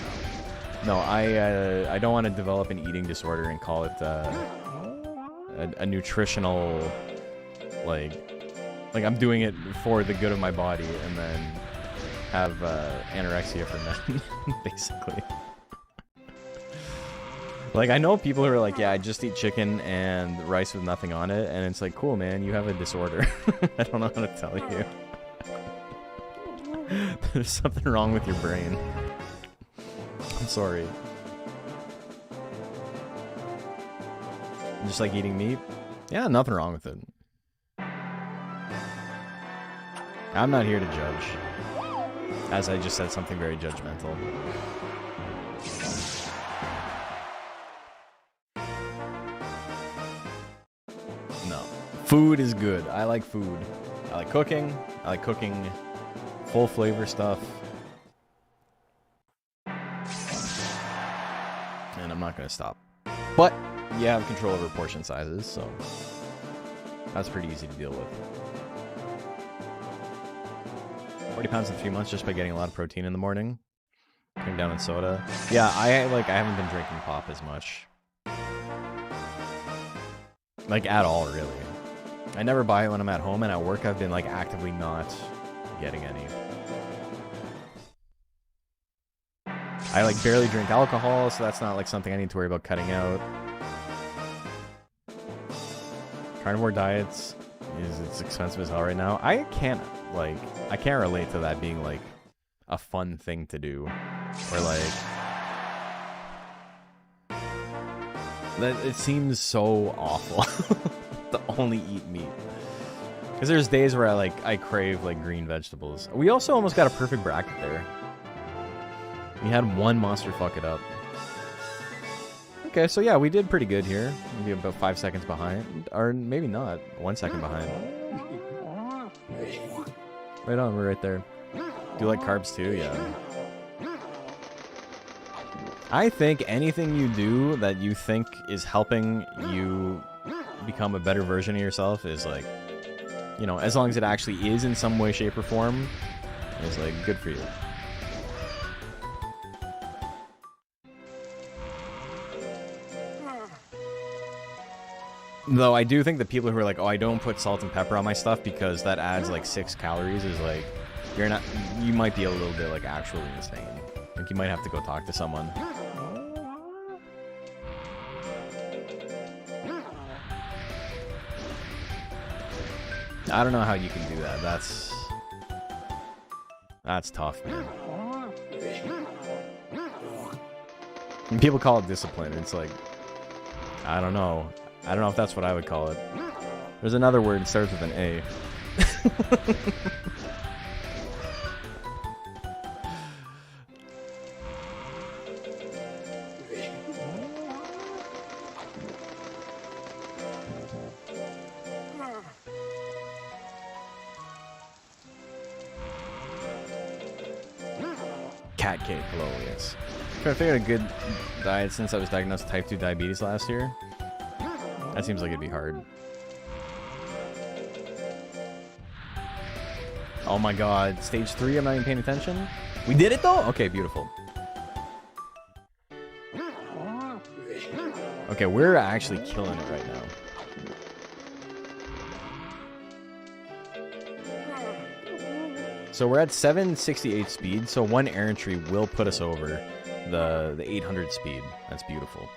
No, I don't want to develop an eating disorder and call it a nutritional, like I'm doing it for the good of my body, and then have anorexia for men, basically. Like, I know people who are like, yeah, I just eat chicken and rice with nothing on it, and it's like, cool, man, you have a disorder. I don't know how to tell you. There's something wrong with your brain. I'm sorry. Just like eating meat? Yeah, nothing wrong with it. I'm not here to judge. As I just said something very judgmental. No. Food is good. I like food. I like cooking. I like cooking full flavor stuff. And I'm not going to stop. But you have control over portion sizes, so that's pretty easy to deal with. 40 pounds in 3 months just by getting a lot of protein in the morning. Cutting down on soda. Yeah, I haven't been drinking pop as much. Like, at all, really. I never buy it when I'm at home, and at work I've been, like, actively not getting any. I, like, barely drink alcohol, so that's not, like, something I need to worry about cutting out. Carnivore diets it's expensive as hell right now. I can't relate to that being, like, a fun thing to do. Or, like... it seems so awful to only eat meat. Because there's days where I crave, like, green vegetables. We also almost got a perfect bracket there. We had one monster fuck it up. Okay, so yeah, we did pretty good here. Maybe about 5 seconds behind. Or maybe not. 1 second behind. Right on, we're right there. Do you like carbs too? Yeah. I think anything you do that you think is helping you become a better version of yourself is, like, you know, as long as it actually is in some way, shape, or form, is, like, good for you. Though I do think that people who are like, oh, I don't put salt and pepper on my stuff because that adds, like, 6 calories is, like, you might be a little bit, like, actually insane. Like, you might have to go talk to someone. I don't know how you can do that. That's tough, man. And people call it discipline. It's like, I don't know. I don't know if that's what I would call it. There's another word that starts with an A. Cat cake, hello, yes. I'm trying to figure out a good diet since I was diagnosed with type 2 diabetes last year. That seems like it'd be hard. Oh my god, stage 3, I'm not even paying attention? We did it though? Okay, beautiful. Okay, we're actually killing it right now. So we're at 768 speed, so one errantry will put us over the 800 speed. That's beautiful.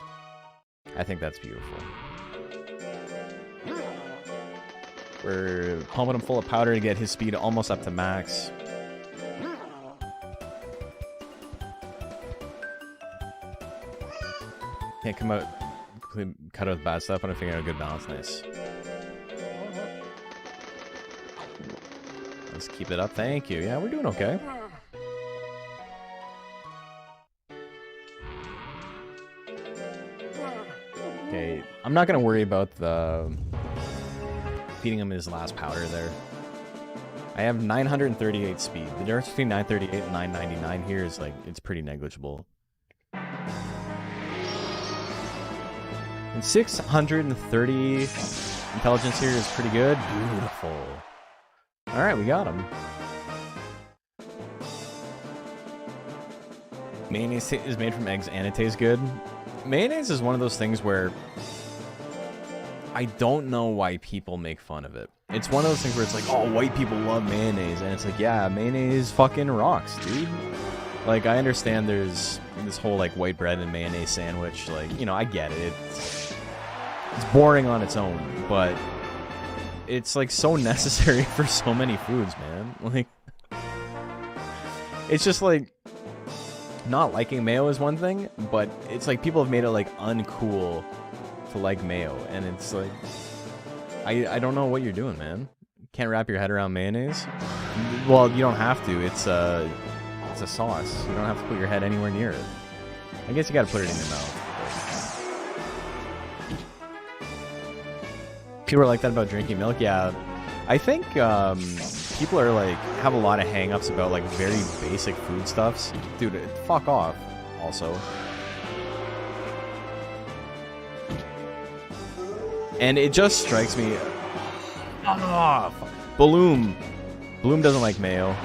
I think that's beautiful. We're pumping him full of powder to get his speed almost up to max. Can't come out, cut out with bad stuff, but I'm figuring out a good balance. Nice. Let's keep it up. Thank you. Yeah, we're doing okay. Okay, I'm not going to worry about the feeding him his last powder there. I have 938 speed. The difference between 938 and 999 here is, like, it's pretty negligible. And 630 intelligence here is pretty good. Beautiful. Alright, we got him. Mayonnaise is made from eggs and it tastes good. Mayonnaise is one of those things where I don't know why people make fun of it. It's one of those things where it's like, oh, white people love mayonnaise. And it's like, yeah, mayonnaise fucking rocks, dude. Like, I understand there's this whole, like, white bread and mayonnaise sandwich. Like, you know, I get it. It's boring on its own, but it's, like, so necessary for so many foods, man. Like, it's just, like, not liking mayo is one thing, but it's, like, people have made it, like, uncool to like mayo. And it's, like, I don't know what you're doing, man. Can't wrap your head around mayonnaise? Well, you don't have to. It's a sauce. You don't have to put your head anywhere near it. I guess you gotta put it in your mouth. But... People are like that about drinking milk. Yeah, I think people are like have a lot of hang-ups about like very basic foodstuffs. Dude, fuck off. Also, and it just strikes me. Bloom doesn't like mayo.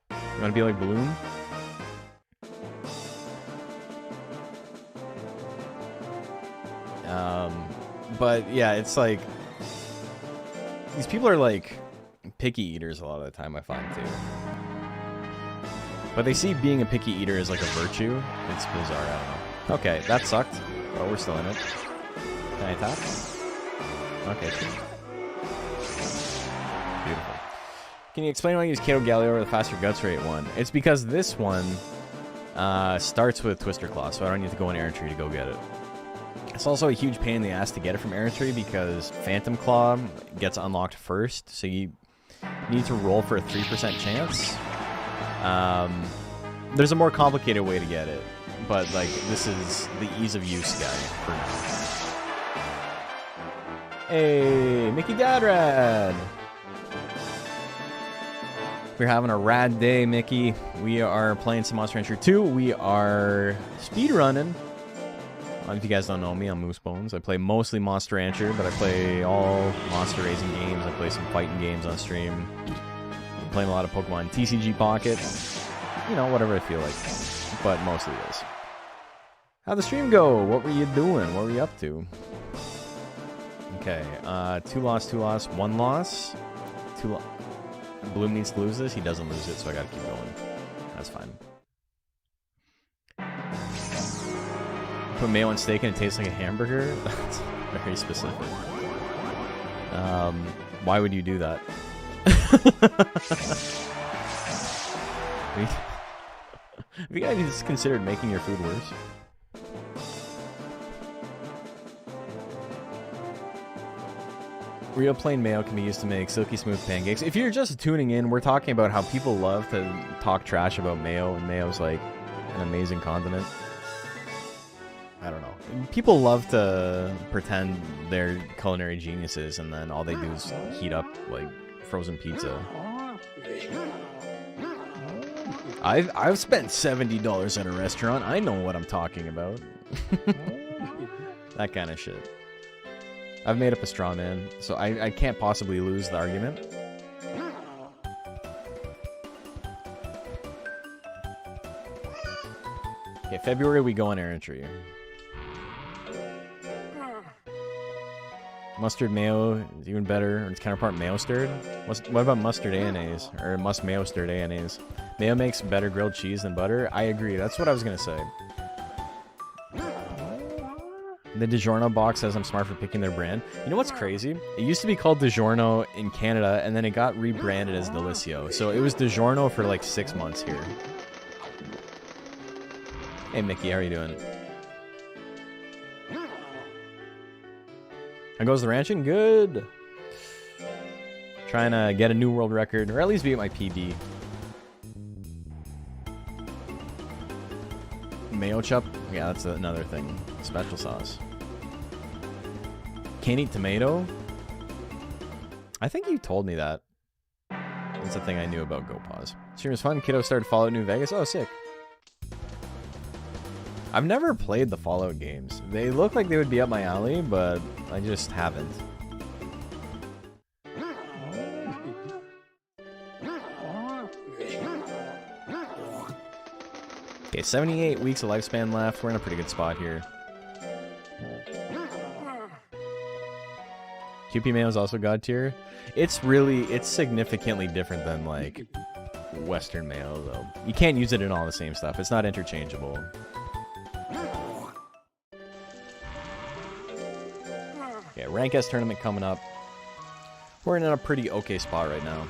You want to be like Bloom? But yeah, it's like these people are like picky eaters a lot of the time, I find too. But they see being a picky eater as like a virtue. It's bizarre, I don't know. Okay, that sucked. But we're still in it. Can I tap? Okay, sure. Beautiful. Can you explain why you use Kato Galio or the faster guts rate one? It's because this one starts with Twister Claw, so I don't need to go in Errantry to go get it. It's also a huge pain in the ass to get it from Errantry because Phantom Claw gets unlocked first, so you need to roll for a 3% chance. There's a more complicated way to get it, but like this is the ease of use guide for now. Hey, Mickey Dadrad! We're having a rad day, Mickey. We are playing some Monster Rancher 2. We are speedrunning. If you guys don't know me, I'm Moose Bones. I play mostly Monster Rancher, but I play all monster raising games. I play some fighting games on stream. I'm playing a lot of Pokemon TCG Pocket. You know, whatever I feel like. But mostly this. How'd the stream go? What were you doing? What were you up to? Okay, 2 loss, 1 loss. 2 loss. Bloom needs to lose this. He doesn't lose it, so I gotta keep going. That's fine. Put mayo on steak and it tastes like a hamburger? That's very specific. Why would you do that? Have you guys considered making your food worse? Real plain mayo can be used to make silky smooth pancakes. If you're just tuning in, we're talking about how people love to talk trash about mayo, and mayo's like an amazing condiment. I don't know. People love to pretend they're culinary geniuses, and then all they do is heat up like frozen pizza. I've spent $70 at a restaurant. I know what I'm talking about. That kind of shit. I've made up a straw man, so I can't possibly lose the argument. Okay, February we go on Errantry. Mustard mayo is even better, or its counterpart mayo stirred. What about mustard ANAs, or mayo stirred ANAs? Mayo makes better grilled cheese than butter. I agree. That's what I was gonna say. The DiGiorno box says I'm smart for picking their brand. You know what's crazy? It used to be called DiGiorno in Canada, and then it got rebranded as Delissio. So it was DiGiorno for like 6 months here. Hey Mickey, how are you doing? How goes the ranching? Good. Trying to get a new world record, or at least beat my PB. Mayo chup? Yeah, that's another thing. Special sauce. Can't eat tomato? I think you told me that. That's the thing I knew about GoPause. Stream was fun. Kiddo started Fallout New Vegas. Oh, sick. I've never played the Fallout games. They look like they would be up my alley, but I just haven't. 78 weeks of lifespan left. We're in a pretty good spot here. QP Mayo is also god tier. It's significantly different than like Western Mayo though. You can't use it in all the same stuff. It's not interchangeable. Okay, Rank S tournament coming up. We're in a pretty okay spot right now.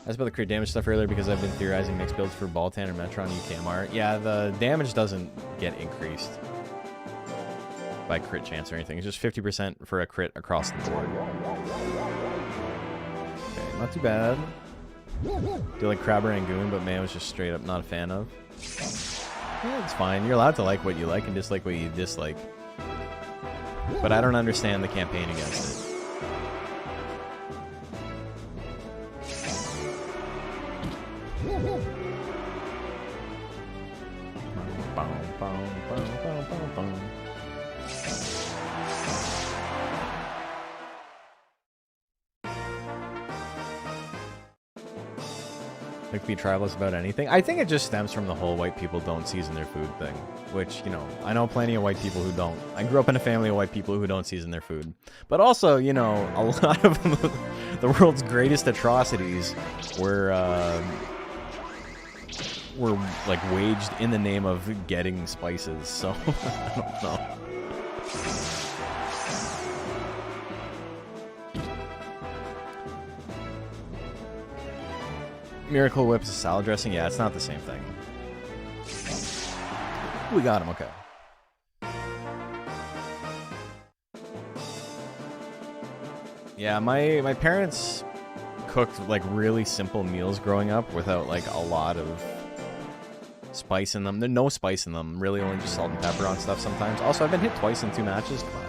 I was about to create damage stuff earlier because I've been theorizing mixed builds for Baltan or Metron UKMR. Yeah, the damage doesn't get increased by crit chance or anything. It's just 50% for a crit across the board. Okay, not too bad. Do like Crab Rangoon, but man, I was just straight up not a fan of. Yeah, it's fine. You're allowed to like what you like and dislike what you dislike. But I don't understand the campaign against it. Like, be tribeless about anything. I think it just stems from the whole white people don't season their food thing. Which, you know, I know plenty of white people who don't. I grew up in a family of white people who don't season their food. But also, you know, a lot of the world's greatest atrocities were like waged in the name of getting spices. So, I don't know. Miracle Whip is a salad dressing? Yeah, it's not the same thing. We got him, okay. Yeah, my parents cooked like really simple meals growing up without like a lot of spice in them. There's no spice in them, really only just salt and pepper on stuff sometimes. Also, I've been hit twice in 2 matches. Come on.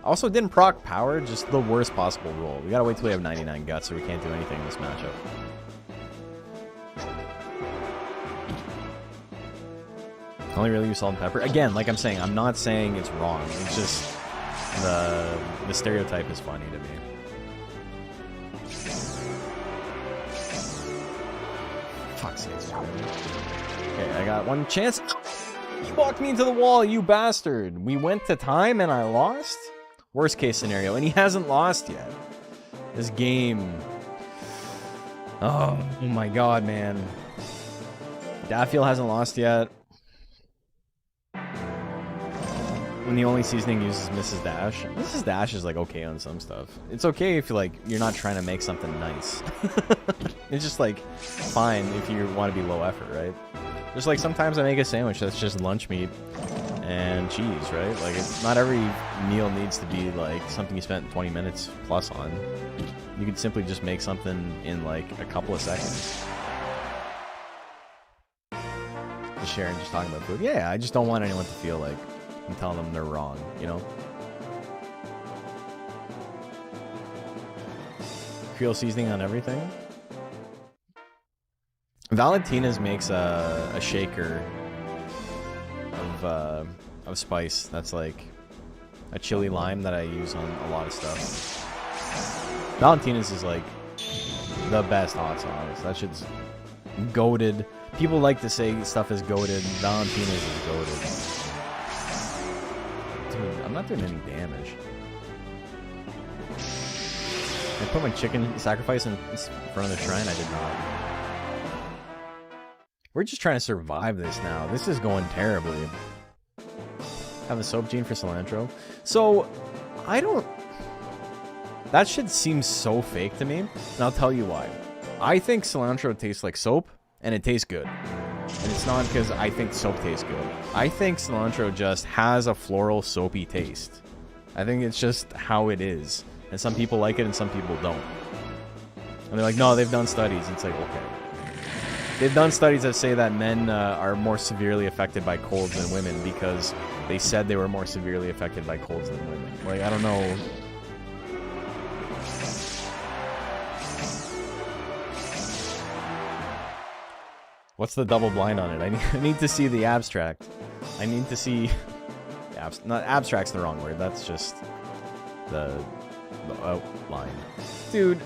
Also, didn't proc power, just the worst possible roll. We gotta wait till we have 99 guts, so we can't do anything in this matchup. Only really use salt and pepper. Again, like I'm saying, I'm not saying it's wrong. It's just the stereotype is funny to me. Fuck's sake. Okay, I got one chance. You walked me into the wall, you bastard. We went to time and I lost? Worst case scenario, and he hasn't lost yet. This game. Oh my god, man. Daffiel hasn't lost yet. When the only seasoning uses Mrs. Dash. Mrs. Dash is like okay on some stuff. It's okay if you're not trying to make something nice. It's just like fine if you want to be low effort, right? Just like sometimes I make a sandwich that's just lunch meat and cheese, right? Like, not every meal needs to be like something you spent 20 minutes plus on. You could simply just make something in like a couple of seconds. Just sharing, just talking about food. Yeah, I just don't want anyone to feel like I'm telling them they're wrong, you know? Creole seasoning on everything. Valentina's makes a shaker of spice that's like a chili lime that I use on a lot of stuff. Valentina's is like the best hot sauce. That shit's goated. People like to say stuff is goated. Valentina's is goated. Dude, I'm not doing any damage. I put my chicken sacrifice in front of the shrine. I did not. We're just trying to survive this now. This is going terribly. Have a soap gene for cilantro. So, I don't... That shit seems so fake to me, and I'll tell you why. I think cilantro tastes like soap, and it tastes good. And it's not because I think soap tastes good. I think cilantro just has a floral, soapy taste. I think it's just how it is. And some people like it, and some people don't. And they're like, no, they've done studies. And it's like, okay. They've done studies that say that men are more severely affected by colds than women because they said they were more severely affected by colds than women. Like, I don't know. What's the double blind on it? I need to see the abstract. I need to see... Not abstract's the wrong word. That's just the outline. Dude...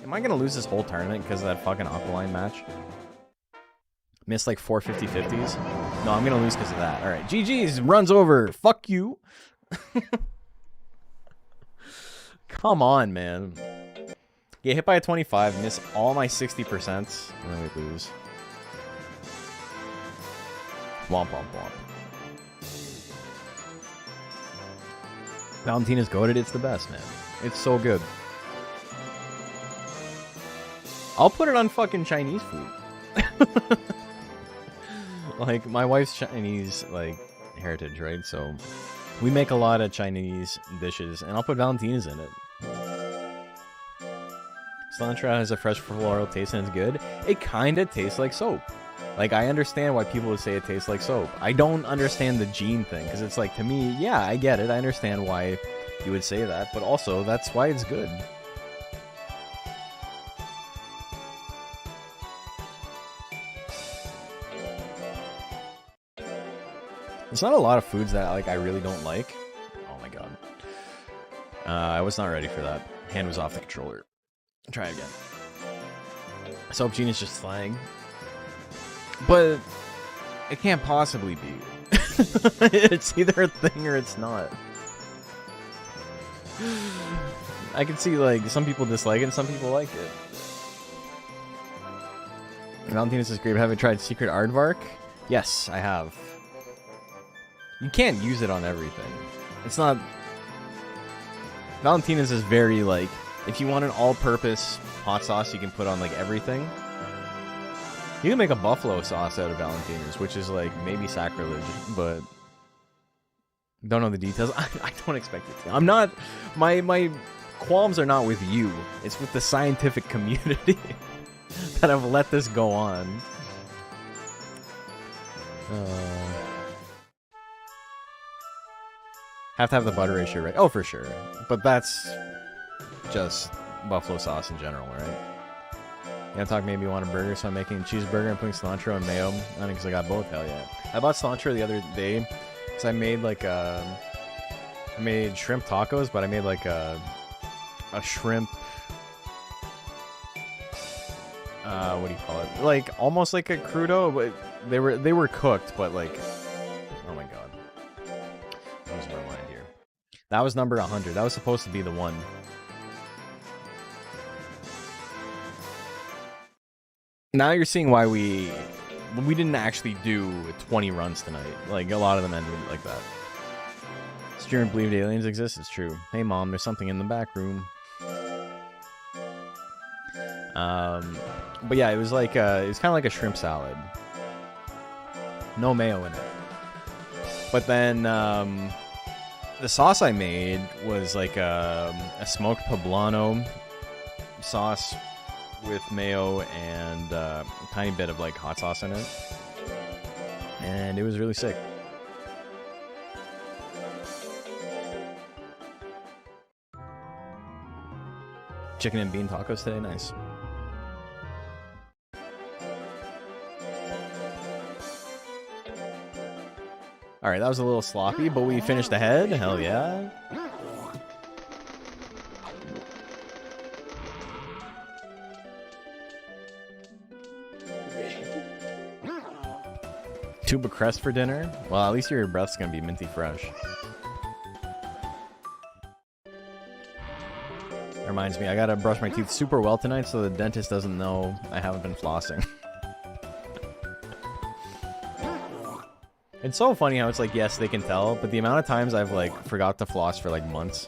Am I gonna lose this whole tournament because of that fucking Aqualine match? Missed like 4 50-50s? No, I'm gonna lose because of that. Alright, GG's, runs over. Fuck you. Come on, man. Get hit by a 25, miss all my 60%, and then we lose. Womp womp womp. Valentina's goated, it's the best, man. It's so good. I'll put it on fucking Chinese food. Like, my wife's Chinese, like, heritage, right? So, we make a lot of Chinese dishes, and I'll put Valentina's in it. Cilantro has a fresh floral taste and it's good. It kind of tastes like soap. Like, I understand why people would say it tastes like soap. I don't understand the gene thing, because it's like, to me, yeah, I get it. I understand why you would say that, but also, that's why it's good. There's not a lot of foods that, like, I really don't like. Oh my god. I was not ready for that. Hand was off the controller. Try again. Soap Gene is just slang. But it can't possibly be. It's either a thing or it's not. I can see, like, some people dislike it and some people like it. Valentina's is great. Have you tried Secret Aardvark? Yes, I have. You can't use it on everything. It's not... Valentina's is very, like... If you want an all-purpose hot sauce you can put on, like, everything... You can make a buffalo sauce out of Valentina's, which is, like, maybe sacrilege, but... Don't know the details. I don't expect it to. I'm not... My qualms are not with you. It's with the scientific community that have let this go on. Have to have the butter ratio right. Oh, for sure. But that's just buffalo sauce in general, right? Yeah, talk maybe you want a burger, so I'm making a cheeseburger and putting cilantro and mayo on it because I got both. Hell yeah. I bought cilantro the other day because I made like I made shrimp tacos, but I made like a shrimp. What do you call it? Like almost like a crudo, but they were cooked, but like, oh my god. Losing my mind here. That was number 100. That was supposed to be the one. Now you're seeing why we didn't actually do 20 runs tonight. Like, a lot of them ended like that. Streamer believed aliens exist. It's true. Hey, Mom, there's something in the back room. But yeah, it was like, it was kind of like a shrimp salad. No mayo in it. But then, the sauce I made was like a smoked poblano sauce with mayo and a tiny bit of like hot sauce in it, and it was really sick. Chicken and bean tacos today, nice. All right, that was a little sloppy, but we finished ahead. Hell yeah. Tuba crest for dinner? Well, at least your breath's gonna be minty fresh. Reminds me, I gotta brush my teeth super well tonight so the dentist doesn't know I haven't been flossing. It's so funny how it's like, yes, they can tell, but the amount of times I've like forgot to floss for like months.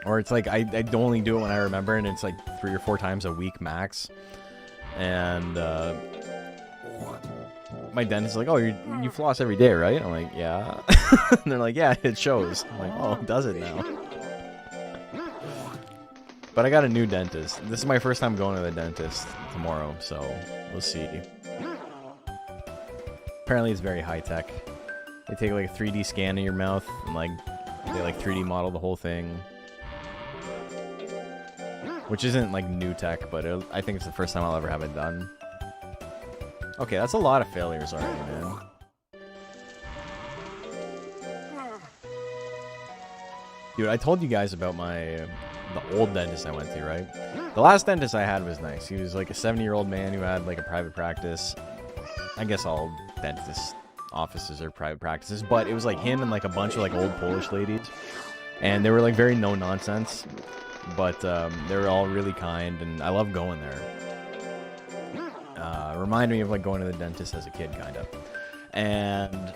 Or it's like, I only do it when I remember, and it's like 3 or 4 times a week max. And, my dentist is like, oh, you floss every day, right? I'm like, yeah. And they're like, yeah, it shows. I'm like, oh, does it now? But I got a new dentist. This is my first time going to the dentist tomorrow, so we'll see. Apparently it's very high-tech. They take like a 3D scan of your mouth, and like, they like 3D model the whole thing. Which isn't like new tech, but I think it's the first time I'll ever have it done. Okay, that's a lot of failures already, man. Dude, I told you guys about my the old dentist I went to, right? The last dentist I had was nice. He was like a 70-year-old man who had like a private practice. I guess all dentist offices are private practices, but it was like him and like a bunch of like old Polish ladies, and they were like very no nonsense, but they were all really kind, and I love going there. Reminded me of like going to the dentist as a kid, kind of. And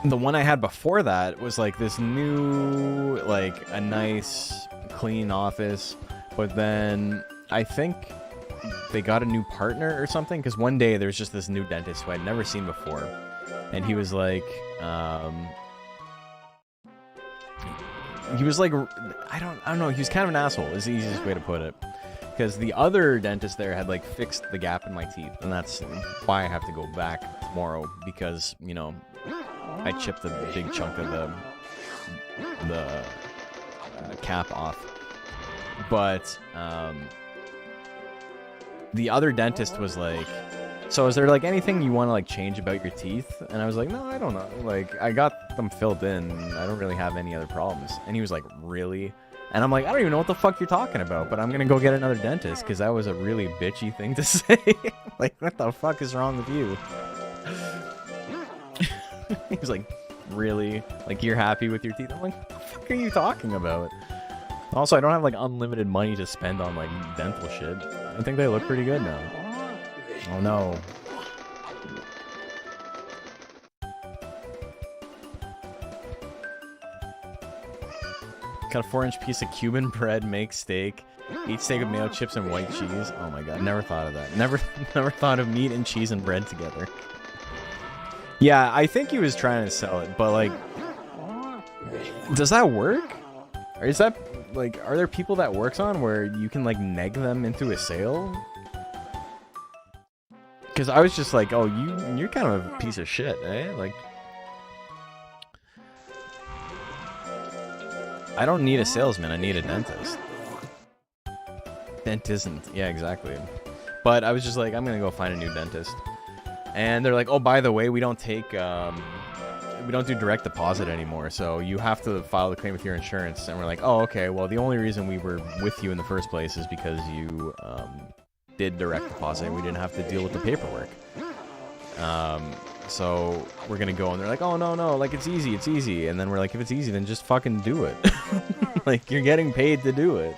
the one I had before that was like this new, like a nice, clean office, but then I think they got a new partner or something, because one day there was just this new dentist who I'd never seen before, and he was like, I don't know, he was kind of an asshole, is the easiest way to put it, because the other dentist there had like fixed the gap in my teeth, and that's why I have to go back tomorrow, because, you know, I chipped a big chunk of the cap off. But the other dentist was like, so is there like anything you want to like change about your teeth? And I was like, no, I don't know, like I got them filled in, I don't really have any other problems. And he was like, really? And I'm like, I don't even know what the fuck you're talking about, but I'm gonna go get another dentist, because that was a really bitchy thing to say. Like, what the fuck is wrong with you? He was like, really? Like, you're happy with your teeth? I'm like, what the fuck are you talking about? Also, I don't have like unlimited money to spend on like dental shit. I think they look pretty good now. Oh no. Got a 4-inch piece of Cuban bread, make steak, eat steak with mayo chips and white cheese. Oh my god, never thought of that. Never thought of meat and cheese and bread together. Yeah, I think he was trying to sell it, but like, does that work? Or is that like, are there people that works on where you can like neg them into a sale? Because I was just like, oh, you're kind of a piece of shit, eh? Like, I don't need a salesman, I need a dentist. Dentisn't, yeah, exactly. But I was just like, I'm gonna go find a new dentist. And they're like, oh, by the way, we don't take, we don't do direct deposit anymore, so you have to file the claim with your insurance. And we're like, oh, okay, well, the only reason we were with you in the first place is because you did direct deposit and we didn't have to deal with the paperwork. So we're gonna go, and they're like, oh, no, like, it's easy. And then we're like, if it's easy, then just fucking do it. Like, you're getting paid to do it.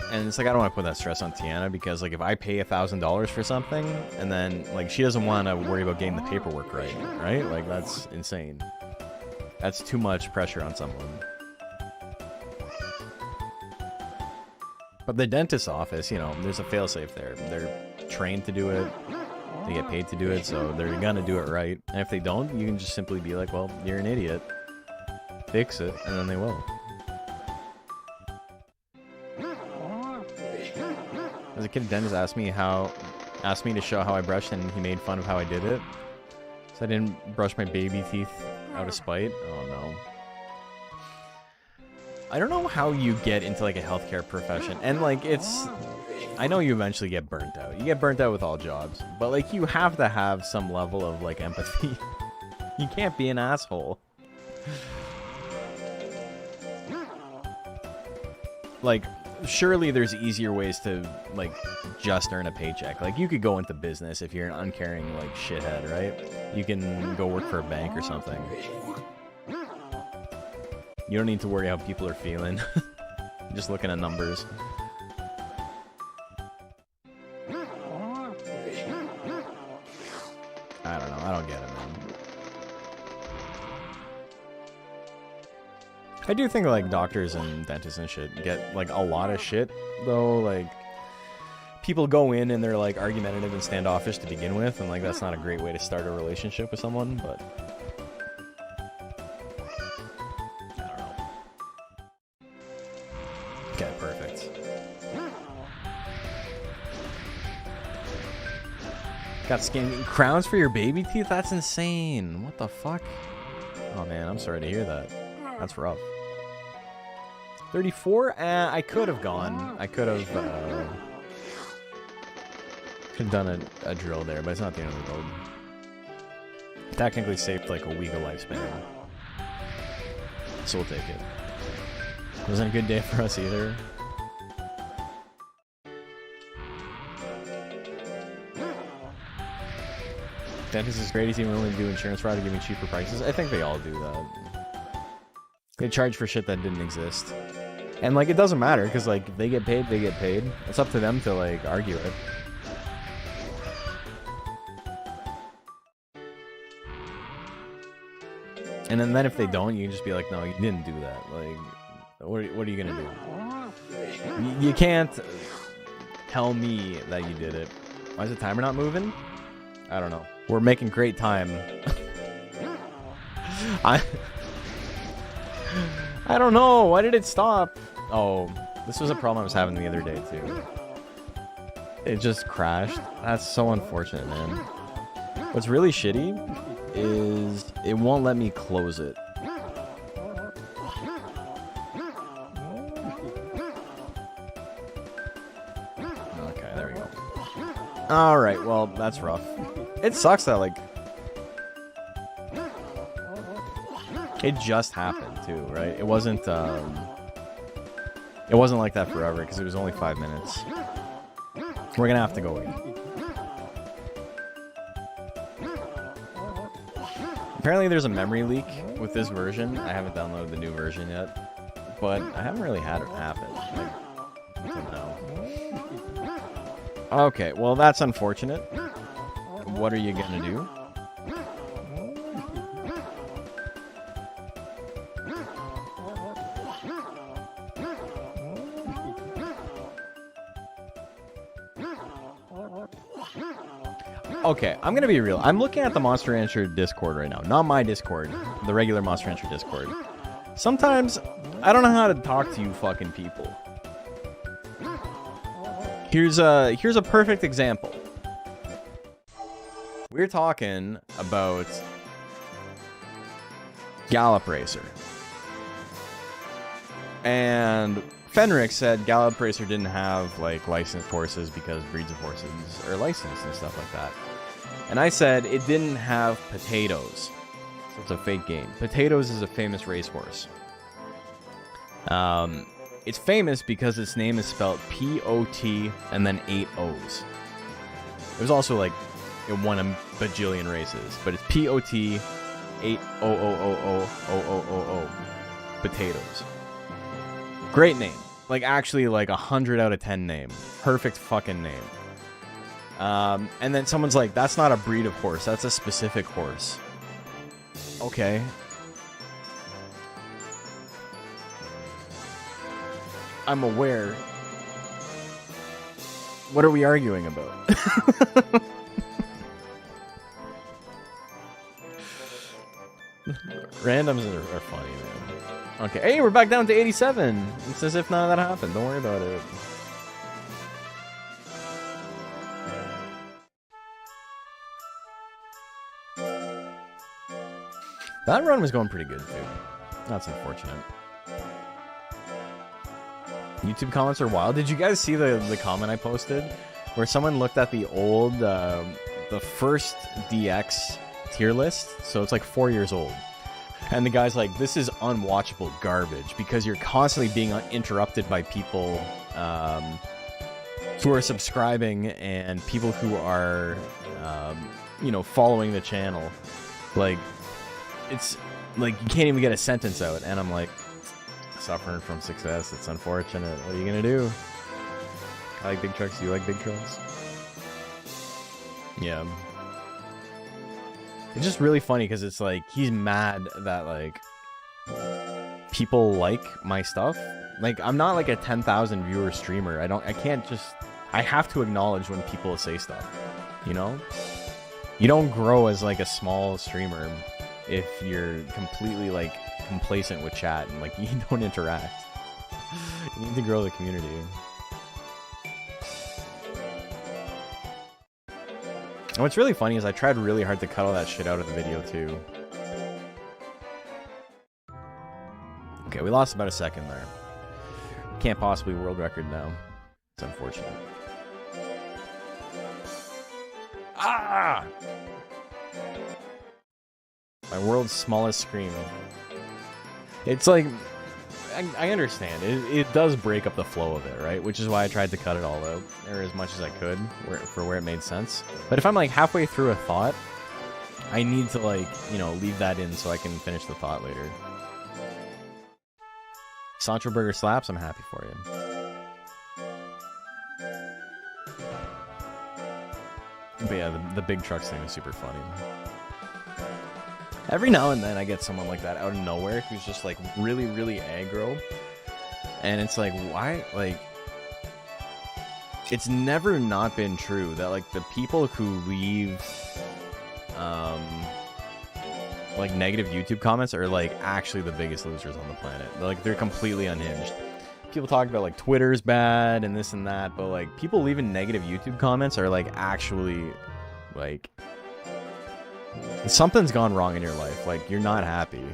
And it's like, I don't want to put that stress on Tiana, because like, if I pay $1,000 for something and then like, she doesn't want to worry about getting the paperwork right? Like, that's insane. That's too much pressure on someone. But the dentist's office, you know, there's a failsafe there. They're trained to do it. They get paid to do it, so they're gonna do it right. And if they don't, you can just simply be like, well, you're an idiot. Fix it, and then they will. As a kid, a dentist asked me to show how I brushed, and he made fun of how I did it. So I didn't brush my baby teeth out of spite. Oh no. I don't know how you get into like a healthcare profession, and like, I know you eventually get burnt out. You get burnt out with all jobs, but like, you have to have some level of like empathy. You can't be an asshole. Like, surely there's easier ways to like just earn a paycheck. Like, you could go into business if you're an uncaring like shithead, right? You can go work for a bank or something. You don't need to worry how people are feeling. Just looking at numbers. I don't know. I don't get it, man. I do think like doctors and dentists and shit get like a lot of shit though. Like, people go in and they're like argumentative and standoffish to begin with, and like, that's not a great way to start a relationship with someone, but I don't know. Okay, perfect. Got skin crowns for your baby teeth? That's insane. What the fuck? Oh man, I'm sorry to hear that. That's rough. 34? I could have gone. I could have, Could have done a drill there, but it's not the end of the world. Technically saved like a week of lifespan. So we'll take it. Wasn't a good day for us either. Dentist is great. He's even willing to do insurance fraud to give me cheaper prices. I think they all do that. They charge for shit that didn't exist. And like, it doesn't matter, because like, if they get paid, they get paid. It's up to them to like, argue it. And then if they don't, you can just be like, no, you didn't do that. Like, what are you gonna do? You can't tell me that you did it. Why is the timer not moving? I don't know. We're making great time. I don't know. Why did it stop? Oh, this was a problem I was having the other day too. It just crashed. That's so unfortunate, man. What's really shitty is it won't let me close it. Okay, there we go. Alright, well, that's rough. It sucks that, like... It just happened, too, right? It wasn't like that forever, because it was only 5 minutes. We're gonna have to go in. Apparently there's a memory leak with this version. I haven't downloaded the new version yet, but I haven't really had it happen, like, until now. Okay, well, that's unfortunate. What are you gonna do? Okay, I'm gonna be real. I'm looking at the Monster Rancher Discord right now. Not my Discord, the regular Monster Rancher Discord. Sometimes, I don't know how to talk to you fucking people. Here's a perfect example. We're talking about Gallop Racer. And Fenric said Gallop Racer didn't have, like, licensed horses because breeds of horses are licensed and stuff like that. And I said it didn't have Potatoes. So it's a fake game. Potatoes is a famous racehorse. It's famous because its name is spelled P-O-T and then 8 O's. It was also like, it won a bajillion races, but it's P-O-T 8 O-O-O-O-O-O-O-O. Potatoes. Great name. Like, actually, like, 100 out of 10 name. Perfect fucking name. And then someone's like, that's not a breed of horse. That's a specific horse. Okay. I'm aware. What are we arguing about? Randoms are funny, man. Okay, hey, we're back down to 87. It's as if none of that happened. Don't worry about it. That run was going pretty good, too. That's unfortunate. YouTube comments are wild. Did you guys see the comment I posted? Where someone looked at the old, the first DX tier list. So it's like 4 years old. And the guy's like, this is unwatchable garbage because you're constantly being interrupted by people who are subscribing and people who are, you know, following the channel. Like, it's like you can't even get a sentence out. And I'm like, suffering from success. It's unfortunate. What are you gonna do? I like big trucks. Do you like big trucks? Yeah. It's just really funny because it's like he's mad that like people like my stuff. Like, I'm not like a 10,000 viewer streamer. I have to acknowledge when people say stuff, you know? You don't grow as like a small streamer if you're completely like complacent with chat and like you don't interact. You need to grow the community. And what's really funny is I tried really hard to cut all that shit out of the video too. Okay, we lost about a second there. Can't possibly world record now. It's unfortunate. Ah! My world's smallest scream. It's like, I understand. It does break up the flow of it, right? Which is why I tried to cut it all out, or as much as I could, for where it made sense. But if I'm like halfway through a thought, I need to like, you know, leave that in so I can finish the thought later. Sancho Burger slaps, I'm happy for you. But yeah, the big trucks thing is super funny. Every now and then I get someone like that out of nowhere who's just like really, really aggro. And it's like, why? Like, it's never not been true that like the people who leave like negative YouTube comments are like actually the biggest losers on the planet. They're completely unhinged. People talk about like Twitter's bad and this and that, but like people leaving negative YouTube comments are like actually like something's gone wrong in your life. Like you're not happy.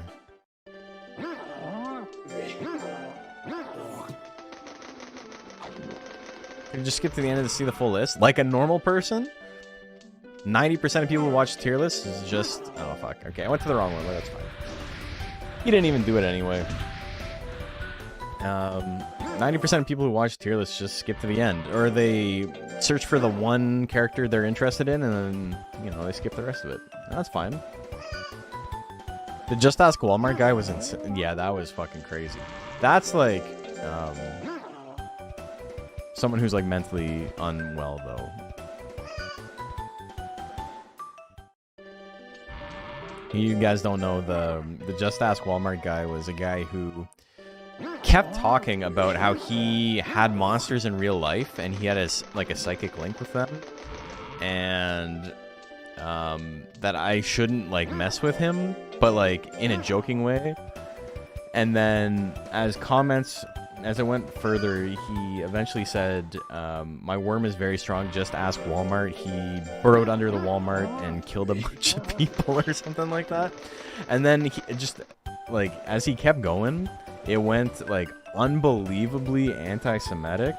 Can you just skip to the end to see the full list? Like a normal person? 90% of people who watch the tier list is just... Oh, fuck. Okay, I went to the wrong one, but that's fine. You didn't even do it anyway. 90% of people who watch tier lists just skip to the end. Or they search for the one character they're interested in, and then, you know, they skip the rest of it. That's fine. The Just Ask Walmart guy was insane. Yeah, that was fucking crazy. That's like... someone who's like mentally unwell, though. You guys don't know, the Just Ask Walmart guy was a guy who kept talking about how he had monsters in real life and he had a psychic link with them, and that I shouldn't like mess with him, but like in a joking way. And then as I went further, he eventually said, my worm is very strong, just ask Walmart. He burrowed under the Walmart and killed a bunch of people or something like that. And then he just, like, as he kept going, it went, like, unbelievably anti-Semitic.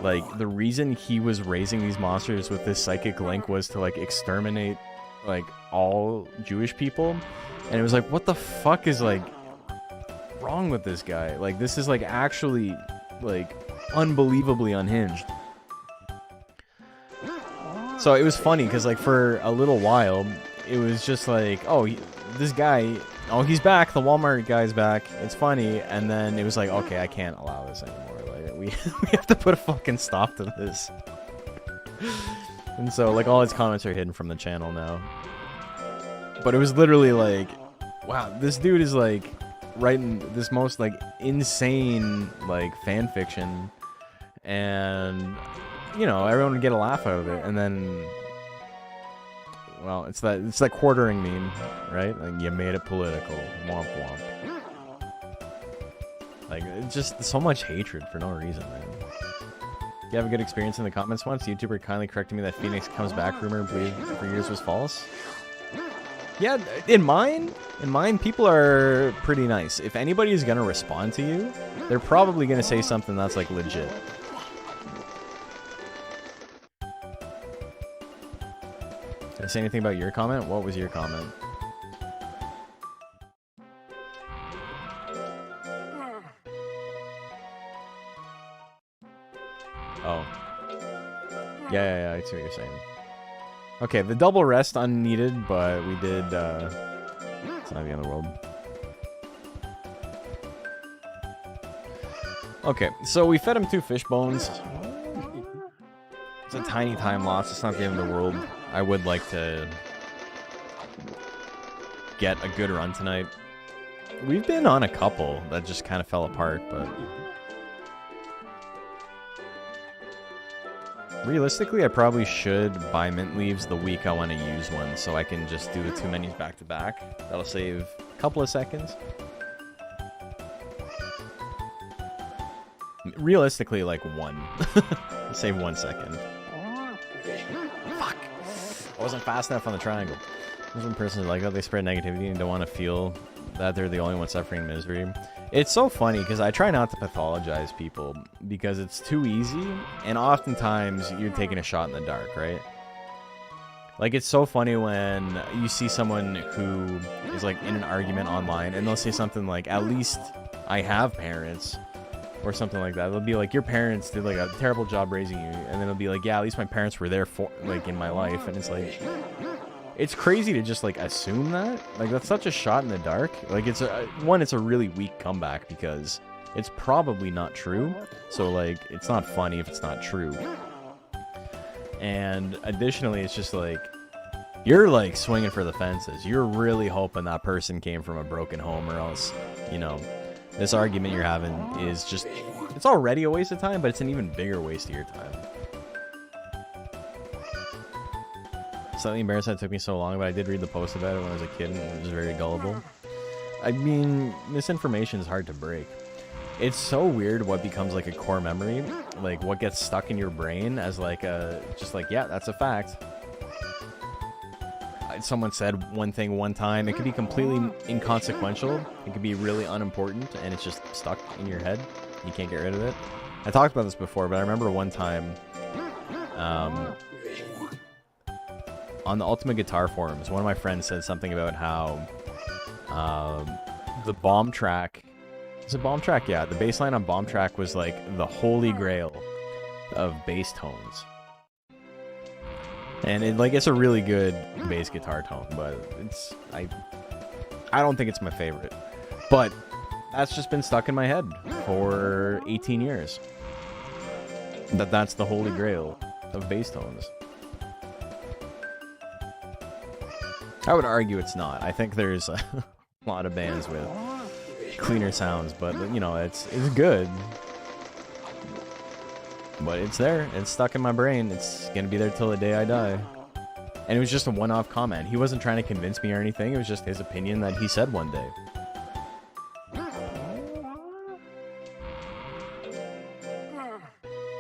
Like, the reason he was raising these monsters with this psychic link was to, like, exterminate, like, all Jewish people. And it was like, what the fuck is, like... wrong with this guy? Like, this is like actually like unbelievably unhinged. So it was funny because like for a little while it was just like, oh, this guy, oh, he's back, the Walmart guy's back, it's funny. And then it was like, okay, I can't allow this anymore, like we have to put a fucking stop to this. And so like all his comments are hidden from the channel now. But it was literally like, wow, this dude is like writing this most like insane like fan fiction, and you know everyone would get a laugh out of it, and then well, it's that quartering meme, right? Like, you made it political, womp womp. Like, it's just so much hatred for no reason, man. You have a good experience in the comments once? The YouTuber kindly corrected me that Phoenix comes back rumor believed for years was false. Yeah, in mine, people are pretty nice. If anybody's gonna respond to you, they're probably gonna say something that's like legit. Did I say anything about your comment? What was your comment? Oh. Yeah, I see what you're saying. Okay, the double rest unneeded, but we did, it's not the end of the world. Okay, so we fed him 2 fish bones. It's a tiny time loss, it's not the end of the world. I would like to get a good run tonight. We've been on a couple that just kind of fell apart, but... realistically, I probably should buy mint leaves the week I want to use one, so I can just do the 2 menus back to back. That'll save a couple of seconds. Realistically, like 1. Save 1 second. Fuck! I wasn't fast enough on the triangle. There's one person who's like, oh, they spread negativity and don't want to feel that they're the only one suffering misery. It's so funny because I try not to pathologize people because it's too easy, and oftentimes you're taking a shot in the dark, right? Like, it's so funny when you see someone who is, like, in an argument online, and they'll say something like, at least I have parents, or something like that. They'll be like, your parents did, like, a terrible job raising you, and then they'll be like, yeah, at least my parents were there for, like, in my life, and it's like, it's crazy to just, like, assume that. Like, that's such a shot in the dark. Like, it's a really weak comeback, because it's probably not true, so, like, it's not funny if it's not true. And additionally, it's just like, you're like swinging for the fences. You're really hoping that person came from a broken home, or else, you know, this argument you're having is just, it's already a waste of time, but it's an even bigger waste of your time. Slightly embarrassed that it took me so long, but I did read the post about it when I was a kid, and it was very gullible. I mean, misinformation is hard to break. It's so weird what becomes like a core memory, like what gets stuck in your brain as like a, just like, yeah, that's a fact. Someone said one thing one time, it could be completely inconsequential, it could be really unimportant, and it's just stuck in your head. You can't get rid of it. I talked about this before, but I remember one time, on the Ultimate Guitar forums, one of my friends said something about how the bomb track, is it bomb track? Yeah, the bass line on bomb track was like the holy grail of bass tones. And it, like, it's a really good bass guitar tone, but it's, I don't think it's my favorite. But that's just been stuck in my head for 18 years. That's the holy grail of bass tones. I would argue it's not. I think there's a lot of bands with cleaner sounds, but, you know, it's good. But it's there. It's stuck in my brain. It's gonna be there till the day I die. And it was just a one-off comment. He wasn't trying to convince me or anything. It was just his opinion that he said one day.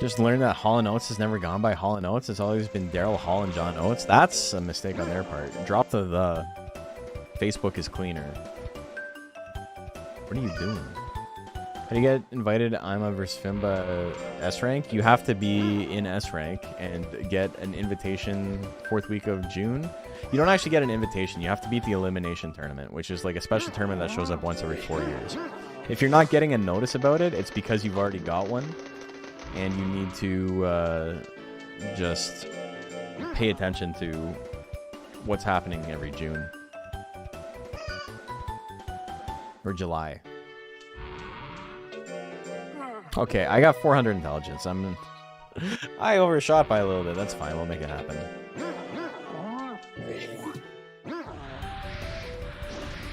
Just learned that Hall & Oates has never gone by Hall & Oates. It's always been Daryl Hall and John Oates. That's a mistake on their part. Drop the. Facebook is cleaner. What are you doing? How do you get invited to Ima vs. Fimba S rank? You have to be in S rank and get an invitation 4th week of June. You don't actually get an invitation. You have to beat the elimination tournament, which is like a special tournament that shows up once every 4 years. If you're not getting a notice about it, it's because you've already got one, and you need to just pay attention to what's happening every June or July. Okay, I got 400 intelligence. I overshot by a little bit. That's fine. We'll make it happen.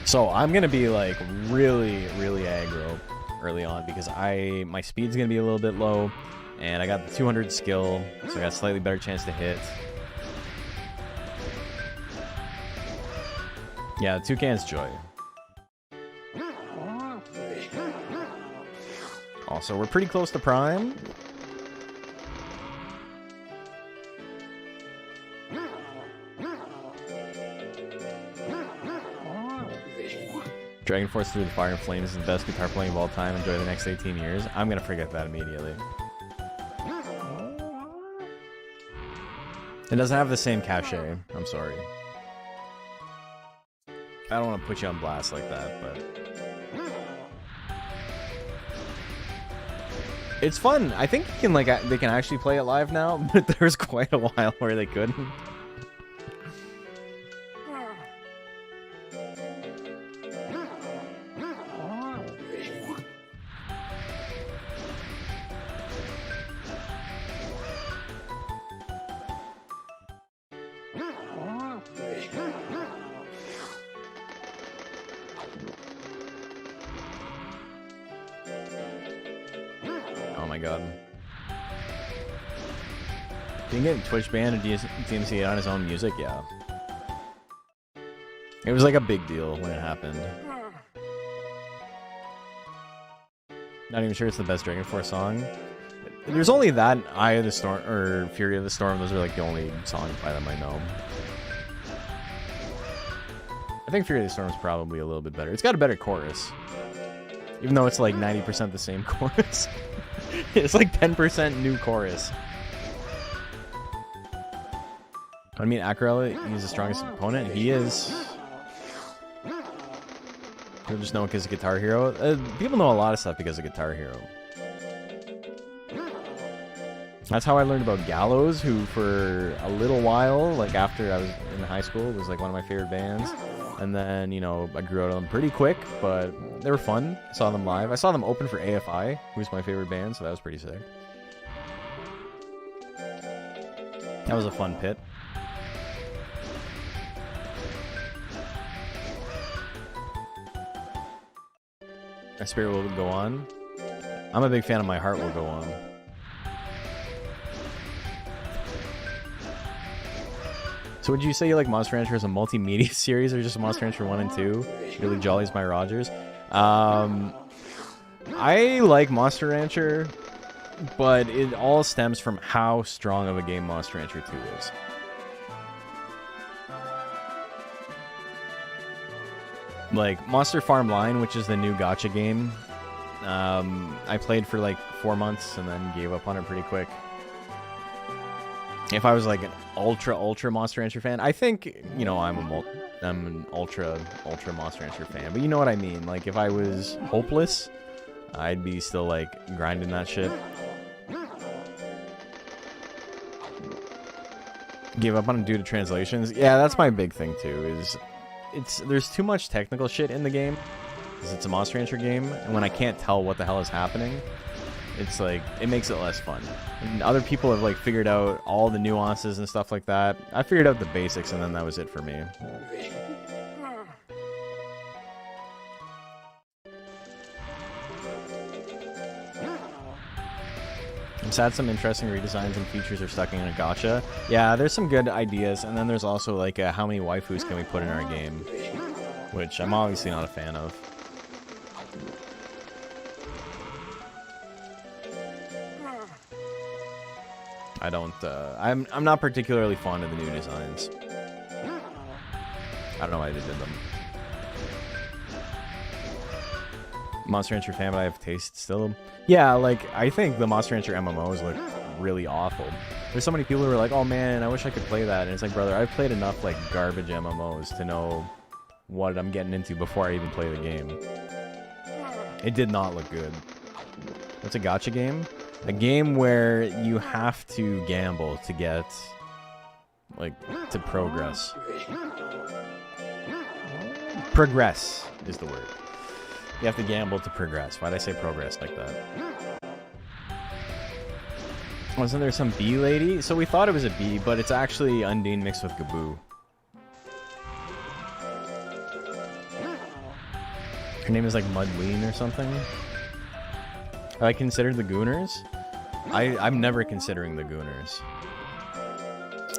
So I'm gonna be like really, really aggro early on because my speed's gonna be a little bit low, and I got the 200 skill, so I got a slightly better chance to hit. Yeah, Toucan's Joy. Also, we're pretty close to Prime. Dragon Force Through the Fire and Flames is the best guitar playing of all time. Enjoy the next 18 years. I'm gonna forget that immediately. It doesn't have the same cachet. I'm sorry. I don't want to put you on blast like that, but it's fun. I think you can, like, they can actually play it live now, but there was quite a while where they couldn't. Oh my god. Did he get Twitch banned or DMCA on his own music? Yeah. It was like a big deal when it happened. Not even sure it's the best Dragon Force song. There's only that and Eye of the Storm or Fury of the Storm. Those are like the only songs by them I know. I think Fury of the Storm is probably a little bit better. It's got a better chorus. Even though it's like 90% the same chorus. It's like 10% new chorus. I mean, Akrel, he's the strongest opponent. He is. People just know it because of Guitar Hero. People know a lot of stuff because of Guitar Hero. That's how I learned about Gallows, who for a little while, like after I was in high school, was like one of my favorite bands. And then, you know, I grew out of them pretty quick, but they were fun. I saw them live. I saw them open for AFI, who's my favorite band, so that was pretty sick. That was a fun pit. My spirit will go on. I'm a big fan of My Heart Will Go On. So would you say you like Monster Rancher as a multimedia series or just Monster Rancher 1 and 2? Really jolly as my Rogers. I like Monster Rancher, but it all stems from how strong of a game Monster Rancher 2 is. Like Monster Farm Line, which is the new gacha game, I played for like 4 months and then gave up on it pretty quick. If I was like an ultra Monster Rancher fan, I think, you know, I'm an ultra Monster Rancher fan, but you know what I mean. Like if I was hopeless, I'd be still like grinding that shit. Give up on it due to translations. Yeah, that's my big thing too. There's too much technical shit in the game because it's a Monster Rancher game, and when I can't tell what the hell is happening, it's like it makes it less fun. And other people have like figured out all the nuances and stuff like that. I figured out the basics, and then that was it for me. I'm sad some interesting redesigns and features are stuck in a gacha. Yeah, there's some good ideas, and then there's also like how many waifus can we put in our game, which I'm obviously not a fan of. I don't, I'm not particularly fond of the new designs. I don't know why they did them. Monster Rancher fan, but I have taste still. Yeah, like, I think the Monster Rancher MMOs look really awful. There's so many people who are like, oh man, I wish I could play that. And it's like, brother, I've played enough, like, garbage MMOs to know what I'm getting into before I even play the game. It did not look good. What's a gacha game? A game where you have to gamble to get, like, to progress. Progress is the word. You have to gamble to progress. Why'd I say progress like that? Wasn't there some bee lady? So we thought it was a bee, but it's actually Undine mixed with Gaboo. Her name is like Mudween or something. I considered the Gooners. I'm never considering the Gooners.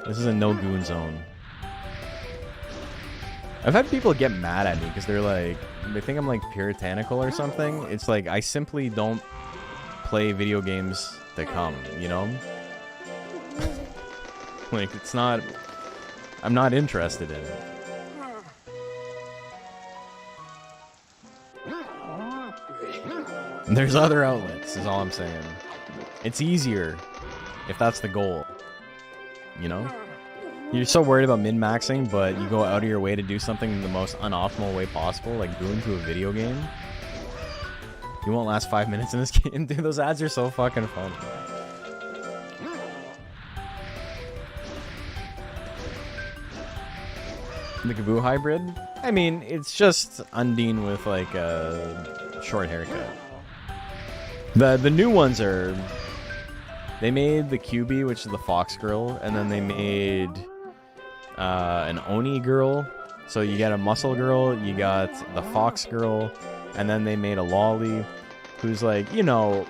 This is a no goon zone. I've had people get mad at me because they're like, they think I'm like puritanical or something. It's like I simply don't play video games that come, you know? Like it's not, I'm not interested in it. There's other outlets, is all I'm saying. It's easier if that's the goal, you know? You're so worried about min-maxing, but you go out of your way to do something in the most unoptimal way possible, like go into a video game. You won't last 5 minutes in this game, dude. Those ads are so fucking fun. The Gaboo hybrid? I mean, it's just Undine with like a short haircut. The new ones are... They made the QB, which is the fox girl, and then they made an Oni girl. So you got a muscle girl, you got the fox girl, and then they made a lolly, who's like, you know,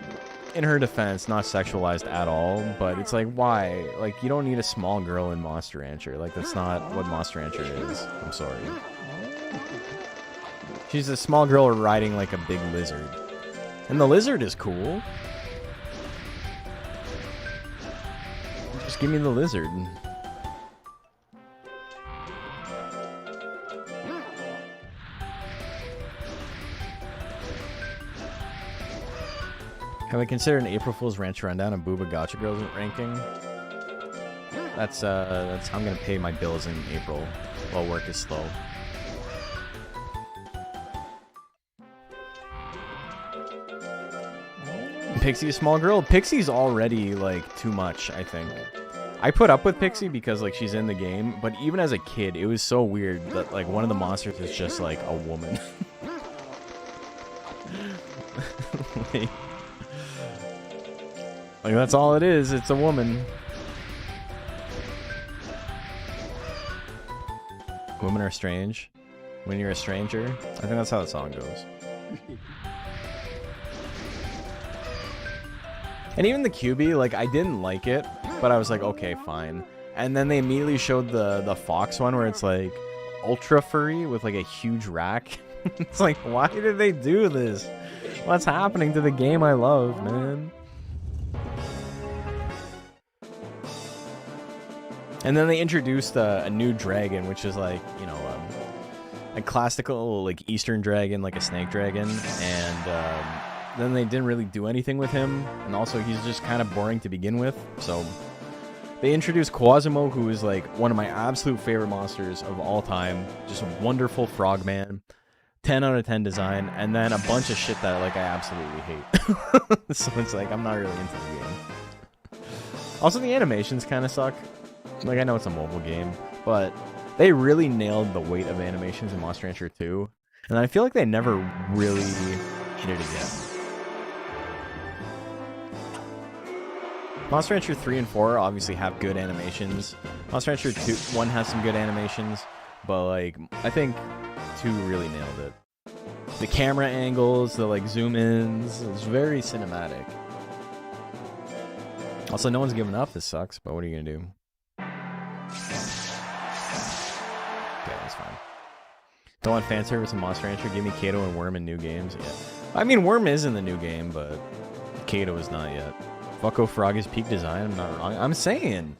in her defense, not sexualized at all, but it's like, why? Like, you don't need a small girl in Monster Rancher. Like, that's not what Monster Rancher is. I'm sorry. She's a small girl riding like a big lizard. And the lizard is cool. Just give me the lizard. Have I considered an April Fool's Ranch rundown and Booba Gotcha Girls ranking? That's how I'm gonna pay my bills in April while work is slow. Pixie, a small girl. Pixie's already like too much, I think. I put up with Pixie because like she's in the game, but even as a kid, it was so weird that like one of the monsters is just like a woman. Like that's all it is. It's a woman. Women are strange. When you're a stranger. I think that's how the song goes. And even the QB, like, I didn't like it, but I was like, okay, fine. And then they immediately showed the fox one where it's, like, ultra furry with, like, a huge rack. It's like, why did they do this? What's happening to the game I love, man? And then they introduced a new dragon, which is, like, you know, a classical, like, Eastern dragon, like a snake dragon. And, then they didn't really do anything with him, and also he's just kind of boring to begin with, so they introduced Quasimo, who is like one of my absolute favorite monsters of all time, just a wonderful frogman, 10 out of 10 design, and then a bunch of shit that like I absolutely hate. So it's like I'm not really into the game. Also, the animations kind of suck. Like, I know it's a mobile game, but they really nailed the weight of animations in Monster Rancher 2, and I feel like they never really hit it again. Monster Rancher 3 and 4 obviously have good animations. Monster Rancher 1 has some good animations, but like I think 2 really nailed it. The camera angles, the like zoom ins, it's very cinematic. Also, no one's giving up. This sucks, but what are you gonna do? Okay, that's fine. Don't want fan service in Monster Rancher. Give me Kato and Worm in new games. Yeah, I mean Worm is in the new game, but Kato is not yet. Fucko Frog is peak design. I'm not wrong. I'm saying.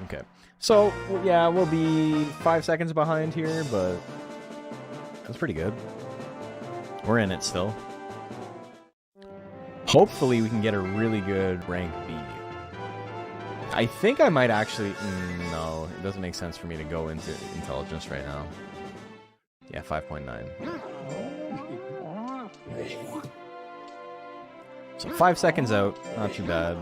Okay. So, yeah, we'll be 5 seconds behind here, but that's pretty good. We're in it still. Hopefully, we can get a really good rank B. I think I might actually... no, it doesn't make sense for me to go into intelligence right now. Yeah, 5.9. So 5 seconds out, not too bad.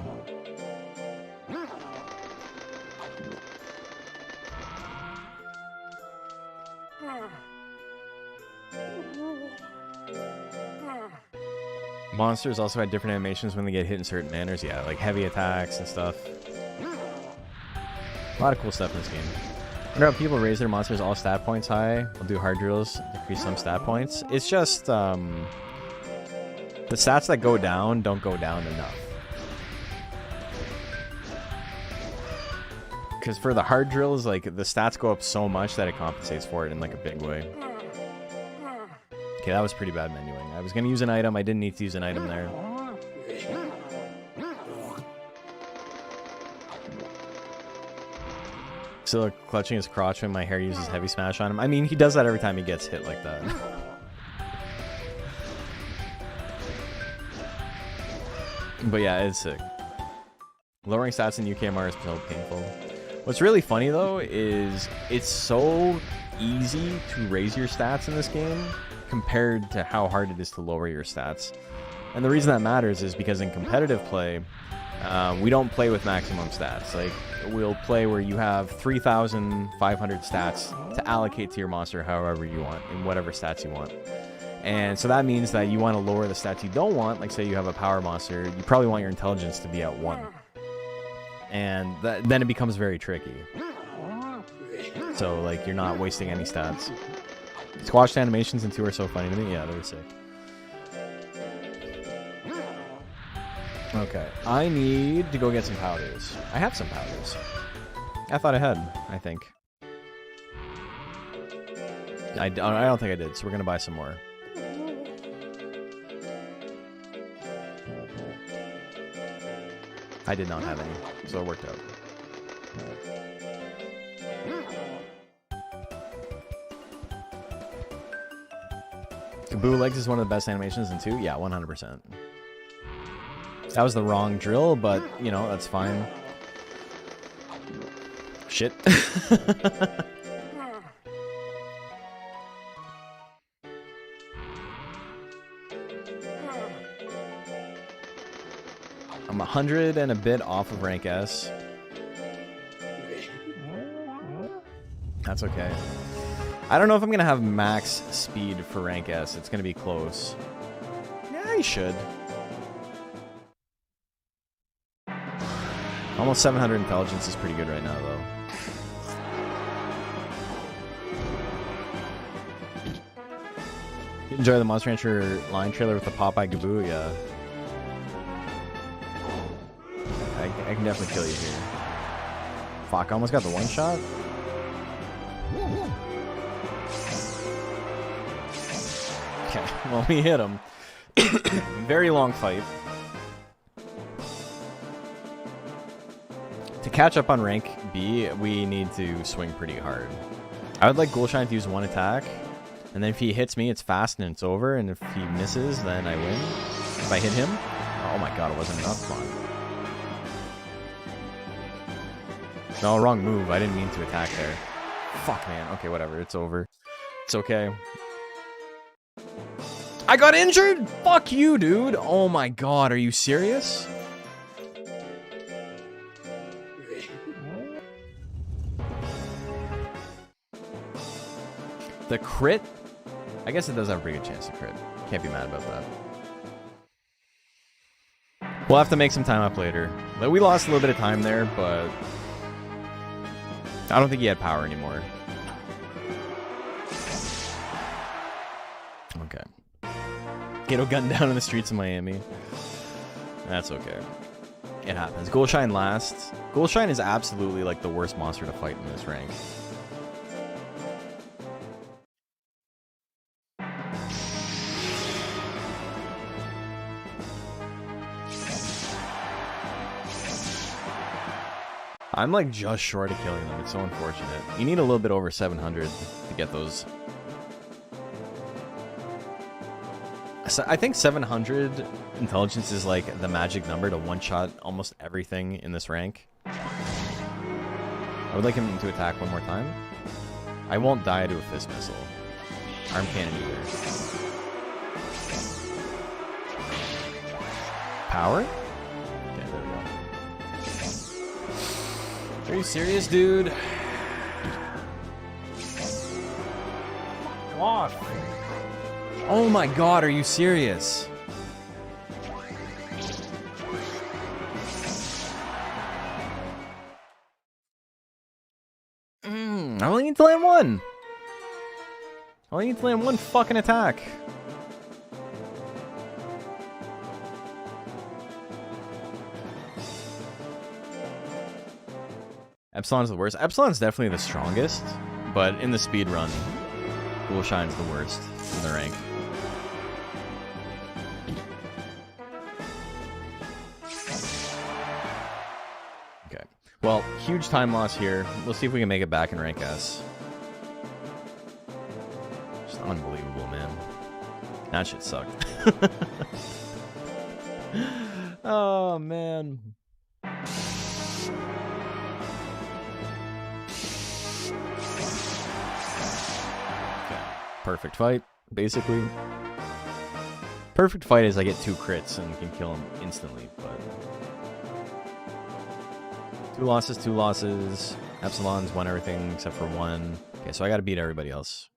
Monsters also had different animations when they get hit in certain manners. Yeah, like heavy attacks and stuff. A lot of cool stuff in this game. I wonder how people raise their monsters all stat points high. We'll do hard drills, decrease some stat points. It's just, the stats that go down don't go down enough. Because for the hard drills, like, the stats go up so much that it compensates for it in, like, a big way. Okay, that was pretty bad menuing. I was going to use an item. I didn't need to use an item there. Still clutching his crotch when my hair uses heavy smash on him. I mean, he does that every time he gets hit like that. But yeah, it's sick. Lowering stats in UKMR is so painful. What's really funny though is it's so easy to raise your stats in this game compared to how hard it is to lower your stats. And the reason that matters is because in competitive play, we don't play with maximum stats. Like, we'll play where you have 3,500 stats to allocate to your monster however you want, in whatever stats you want. And so that means that you want to lower the stats you don't want. Like, say you have a power monster, you probably want your intelligence to be at 1. And then it becomes very tricky. So, like, you're not wasting any stats. Squashed animations in 2 are so funny to me. Yeah, they're sick. Okay, I need to go get some powders. I have some powders. I thought I had, I think. I don't think I did, so we're going to buy some more. I did not have any, so it worked out. Kaboo Legs is one of the best animations in 2? Yeah, 100%. That was the wrong drill, but, you know, that's fine. Shit. I'm 100 and a bit off of rank S. That's okay. I don't know if I'm going to have max speed for rank S. It's going to be close. Yeah, I should. Almost 700 intelligence is pretty good right now, though. Enjoy the Monster Rancher line trailer with the Popeye Gaboo, yeah. I can definitely kill you here. Fuck, I almost got the one shot. Okay, well, we hit him. Very long fight. To catch up on rank B, we need to swing pretty hard. I would like Ghoulshine to use one attack, and then if he hits me, it's fast and it's over, and if he misses, then I win. If I hit him, oh my god, it wasn't enough fun. No, wrong move. I didn't mean to attack there. Fuck, man. Okay, whatever. It's over. It's okay. I got injured? Fuck you, dude. Oh my god, are you serious? The crit? I guess it does have a pretty good chance to crit. Can't be mad about that. We'll have to make some time up later. We lost a little bit of time there, but I don't think he had power anymore. Okay. Gato gunned down in the streets of Miami. That's okay. It happens. Ghoulshine last. Ghoulshine is absolutely like the worst monster to fight in this rank. I'm like just short of killing them. It's so unfortunate. You need a little bit over 700 to get those. So I think 700 intelligence is like the magic number to one-shot almost everything in this rank. I would like him to attack one more time. I won't die to a fist missile. Arm cannon either. Power? Okay, there we go. Are you serious, dude? Come on. Oh my god, are you serious? I only need to land one. I only need to land one fucking attack. Epsilon's the worst. Epsilon's definitely the strongest, but in the speed run, Ghoulshine's the worst in the rank. Okay. Well, huge time loss here. We'll see if we can make it back in rank S. Just unbelievable, man. That shit sucked. Oh, man. Perfect fight, basically. Perfect fight is I get 2 crits and can kill him instantly, but 2 losses, 2 losses. Epsilon's won everything except for 1. Okay, so I gotta beat everybody else.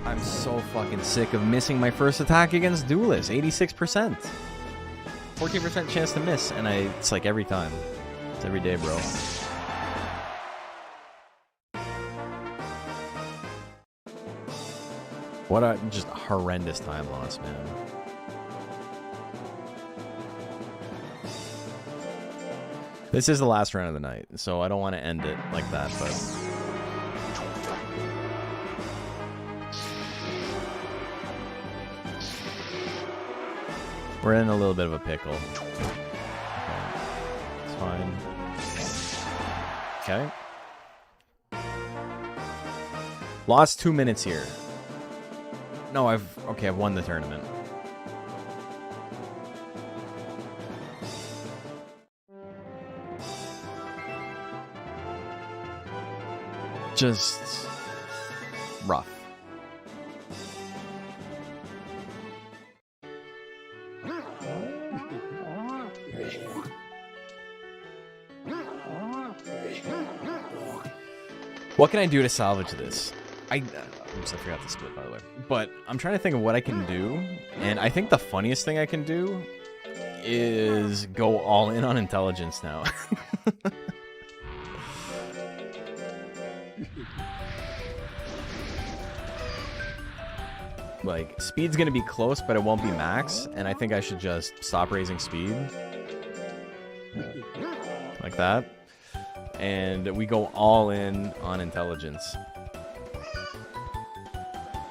I'm so fucking sick of missing my first attack against Duelist. 86%. 14% chance to miss, and it's like every time. It's every day, bro. What a just horrendous time loss, man. This is the last round of the night, so I don't want to end it like that, but we're in a little bit of a pickle. Okay. It's fine. Okay. Lost 2 minutes here. No, I've won the tournament. Just rough. What can I do to salvage this? Oops, I forgot to split, by the way. But I'm trying to think of what I can do, and I think the funniest thing I can do is go all in on intelligence now. Like, speed's gonna be close, but it won't be max, and I think I should just stop raising speed. Like that. And we go all in on intelligence.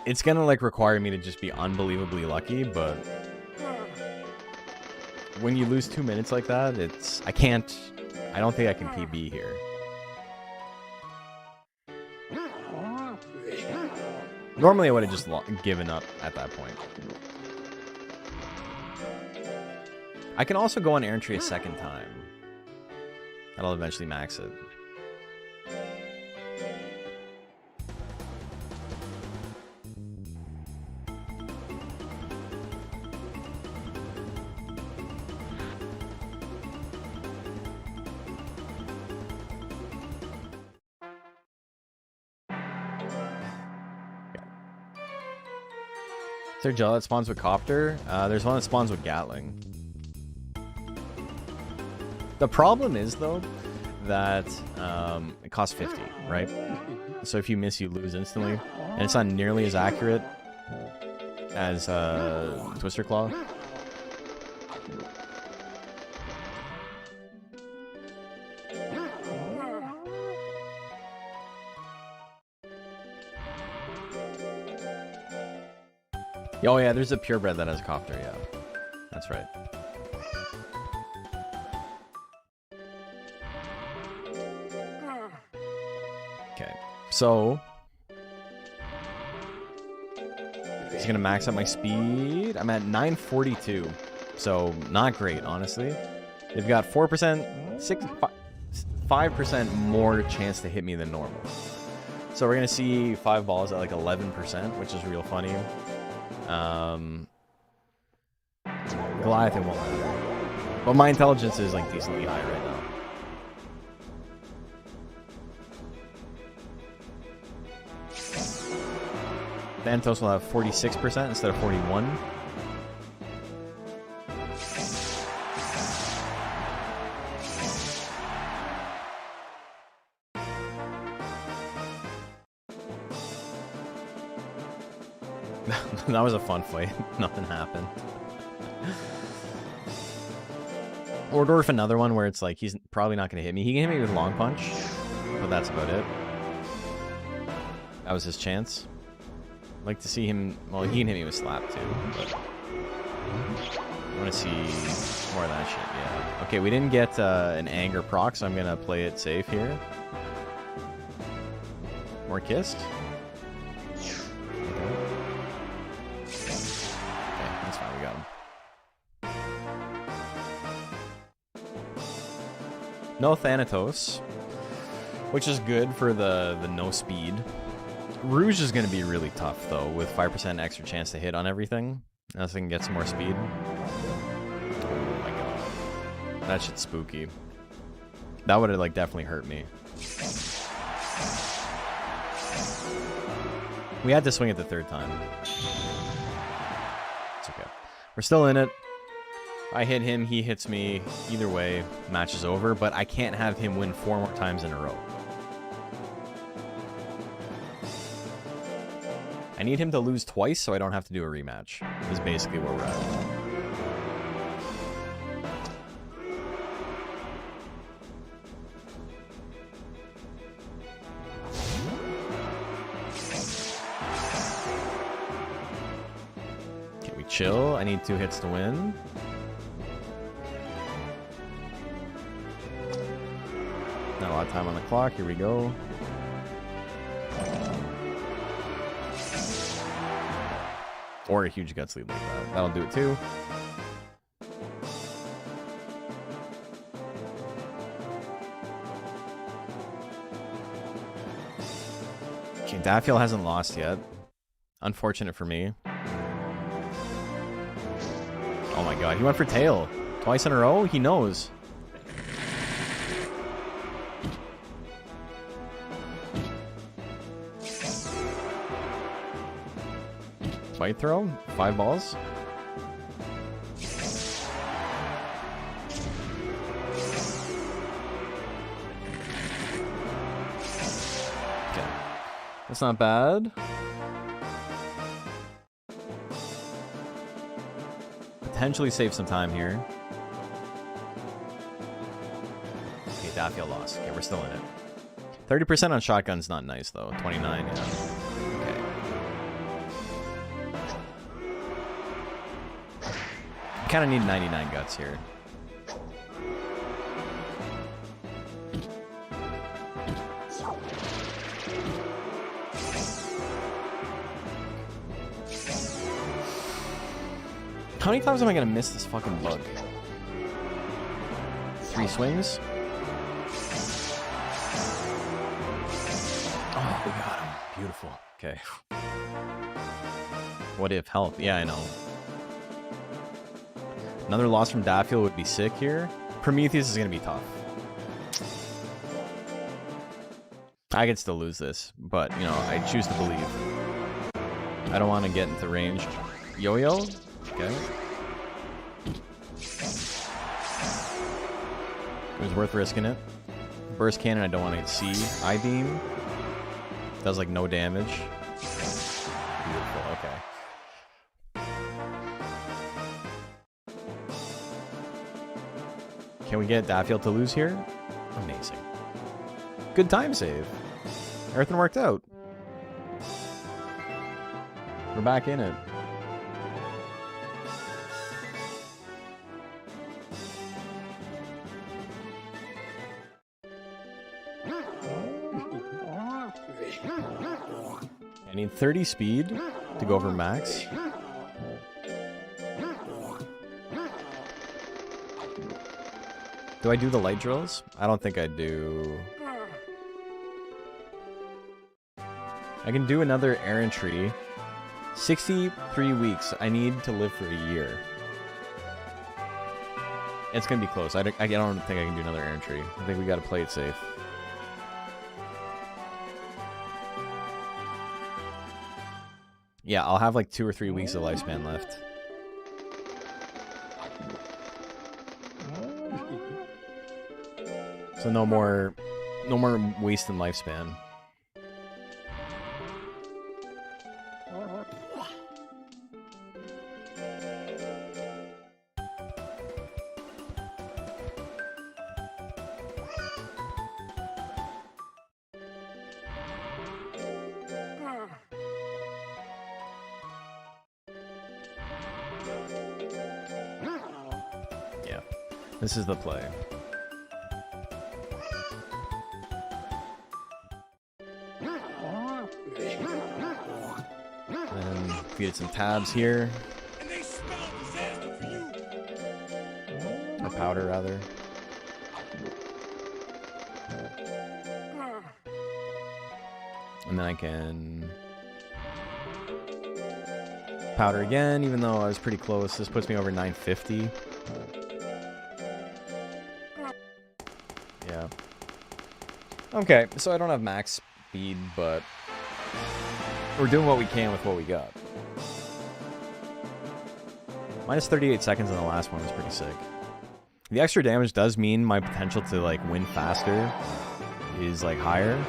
It's gonna, like, require me to just be unbelievably lucky, but when you lose 2 minutes like that, I don't think I can PB here. Normally I would have just given up at that point. I can also go on Errant Tree a second time. That'll eventually max it. Is there gel that spawns with Copter? There's one that spawns with Gatling. The problem is, though, that it costs 50, right? So if you miss, you lose instantly. And it's not nearly as accurate as Twister Claw. Oh yeah, there's a purebred that has Copter, yeah. That's right. Okay, so he's gonna max out my speed. I'm at 942, so not great, honestly. They've got 5% more chance to hit me than normal. So we're gonna see 5 balls at like 11%, which is real funny. Goliath, it won't matter. But my intelligence is like decently high right now. Thanatos will have 46% instead of 41. That was a fun fight. Nothing happened. Ordorf, another one where it's like he's probably not going to hit me. He can hit me with Long Punch, but that's about it. That was his chance. I'd like to see him... Well, he can hit me with Slap too, but... I want to see more of that shit, yeah. Okay, we didn't get an Anger proc, so I'm going to play it safe here. More Kissed? No Thanatos, which is good for the no speed. Rouge is going to be really tough, though, with 5% extra chance to hit on everything. Unless I can get some more speed. Oh my god. That shit's spooky. That would have, like, definitely hurt me. We had to swing it the third time. It's okay. We're still in it. I hit him, he hits me. Either way, match is over, but I can't have him win 4 more times in a row. I need him to lose twice so I don't have to do a rematch, is basically where we're at. Okay, we chill. I need 2 hits to win. Not a lot of time on the clock. Here we go. Or a huge guts lead like that. That'll do it too. Okay, Daffiel hasn't lost yet. Unfortunate for me. Oh my god, he went for tail. Twice in a row? He knows. Fight throw? 5 balls? Okay. That's not bad. Potentially save some time here. Okay, Daffiel lost. Okay, we're still in it. 30% on shotgun's not nice, though. 29, yeah. Okay. Kind of need 99 guts here. How many times am I gonna miss this fucking bug? 3 swings? Oh, we got him. Beautiful. Okay. What if health? Yeah, I know. Another loss from Daffiel would be sick here. Prometheus is gonna be tough. I could still lose this, but, you know, I choose to believe. I don't want to get into range. Yo-yo? Okay. It was worth risking it. Burst cannon, I don't want to see. I-beam. Does like no damage. Beautiful, okay. Can we get Daffiel to lose here? Amazing. Good time save. Everything worked out. We're back in it. I need 30 speed to go over max. Do I do the light drills? I don't think I do. I can do another errantry. 63 weeks. I need to live for a year. It's gonna be close. I don't think I can do another errantry. I think we gotta play it safe. Yeah, I'll have like 2 or 3 weeks of lifespan left. So no more wasting lifespan. Yeah, this is the play. And create some tabs here. Or powder, rather. And then I can powder again, even though I was pretty close. This puts me over 950. Yeah. Okay, so I don't have max speed, but we're doing what we can with what we got. Minus 38 seconds on the last one was pretty sick. The extra damage does mean my potential to like win faster is like higher.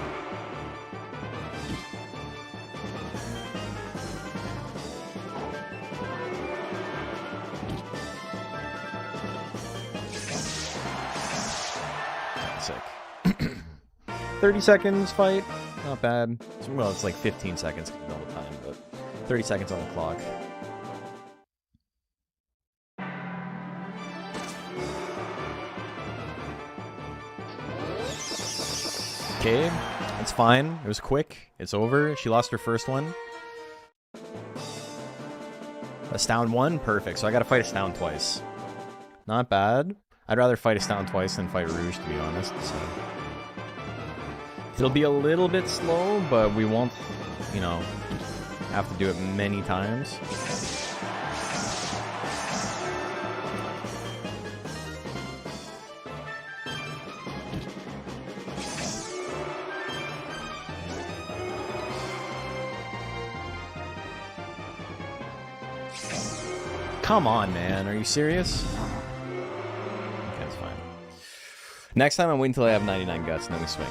Sick. 30 seconds fight, not bad. Well, it's like 15 seconds the whole time, but 30 seconds on the clock. Okay, that's fine. It was quick. It's over. She lost her first one. Astound 1? Perfect. So I gotta fight Astound twice. Not bad. I'd rather fight Astound twice than fight Rouge, to be honest. So it'll be a little bit slow, but we won't, you know, have to do it many times. Come on, man. Are you serious? Okay, that's fine. Next time, I'm waiting until I have 99 guts, and then we swing.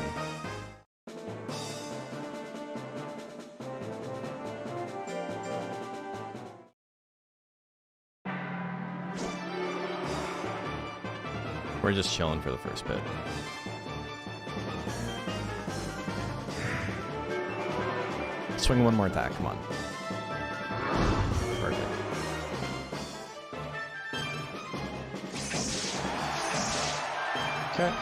We're just chilling for the first bit. Swing one more attack, come on. Perfect. Okay.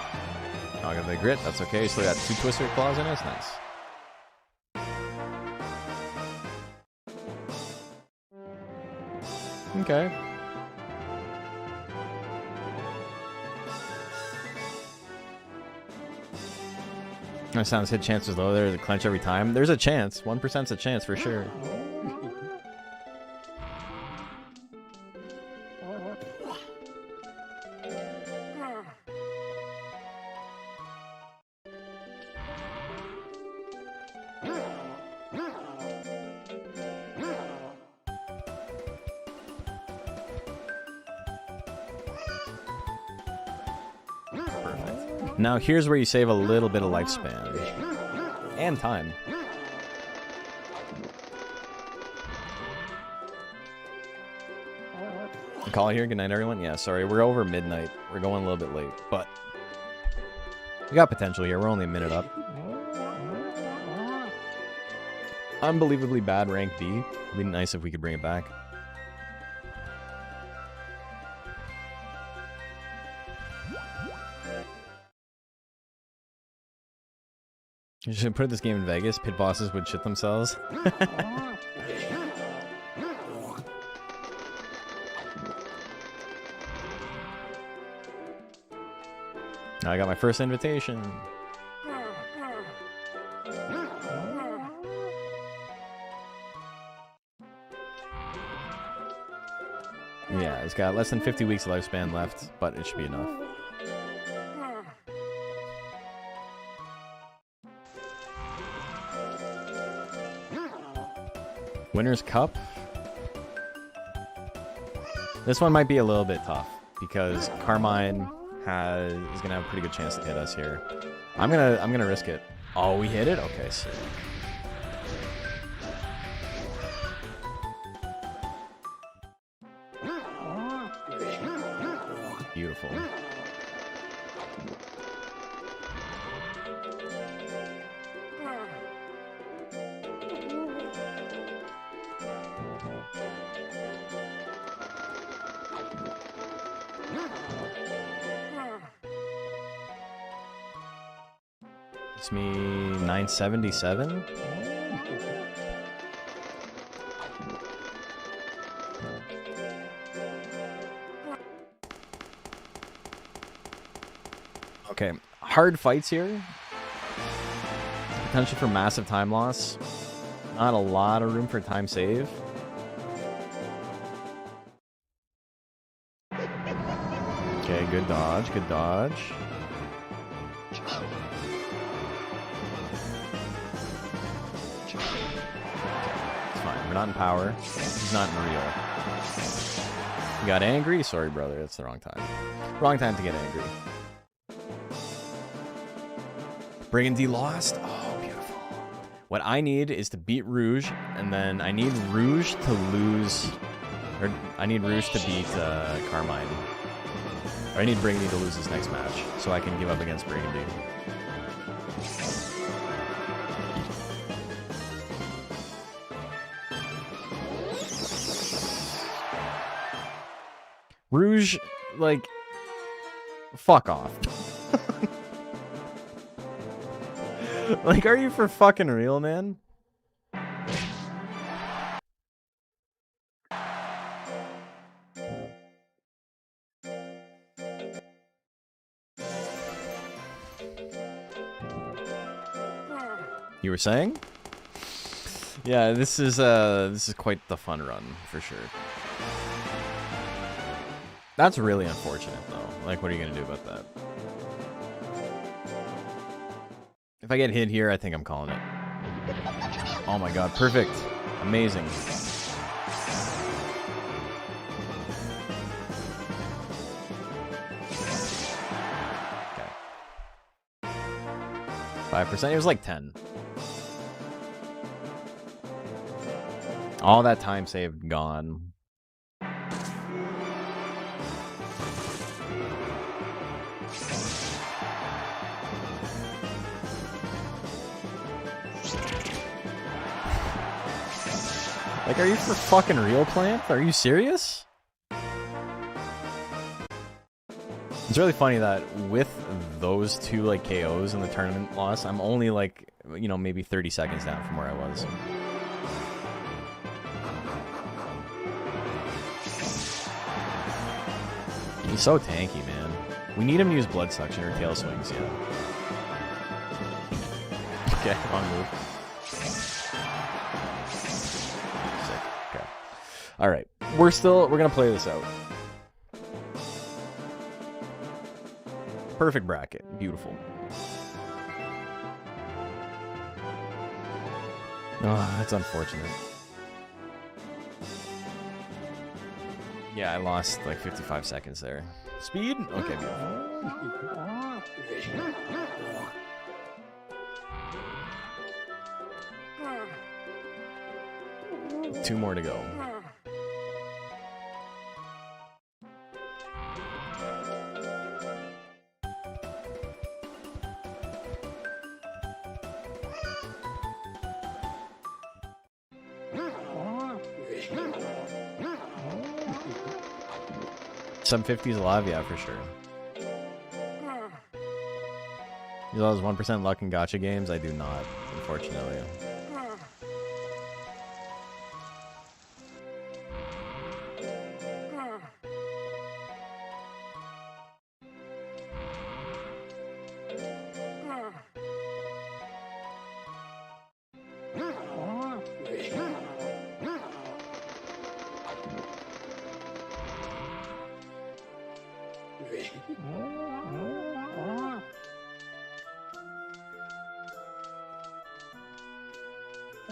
I'll get the grit, that's okay. Still got 2 Twister Claws in us, nice. Okay. That sounds hit chances low there to clench every time. There's a chance. 1%'s a chance for sure. Now here's where you save a little bit of lifespan. And time. Call it here. Good night, everyone. Yeah, sorry. We're over midnight. We're going a little bit late. But we got potential here. We're only a minute up. Unbelievably bad rank B. It'd be nice if we could bring it back. You should put this game in Vegas. Pit bosses would shit themselves. I got my first invitation. Yeah, it's got less than 50 weeks of lifespan left, but it should be enough. Winner's Cup. This one might be a little bit tough because Carmine is gonna have a pretty good chance to hit us here. I'm gonna risk it. Oh, we hit it? Okay, sick. Beautiful. It's me 977. Okay, hard fights here. Potential for massive time loss. Not a lot of room for time save. Okay, good dodge, good dodge. Not in power. He's not in real. You got angry? Sorry, brother. That's the wrong time. Wrong time to get angry. Brigandee lost? Oh, beautiful. What I need is to beat Rouge, and then I need Rouge to lose... Or I need Rouge to beat Carmine. Or I need Brigandee to lose his next match, so I can give up against Brigandee. Rouge, like, fuck off. Like, are you for fucking real, man? You were saying? Yeah, this is quite the fun run for sure. That's really unfortunate though. Like, what are you gonna do about that? If I get hit here, I think I'm calling it. Oh my god, perfect. Amazing. Okay. 5%, it was like 10. All that time saved, gone. Like, are you for fucking real, Plant? Are you serious? It's really funny that with those two, like, KOs in the tournament loss, I'm only, like, you know, maybe 30 seconds down from where I was. He's so tanky, man. We need him to use blood suction or tail swings, yeah. Okay, wrong move. Sick. Okay. Alright. We're gonna play this out. Perfect bracket. Beautiful. Oh, that's unfortunate. Yeah, I lost like 55 seconds there. Speed? Okay, beautiful. 2 more to go. Some 50s alive, yeah, for sure. You know those 1% luck in gacha games? I do not, unfortunately.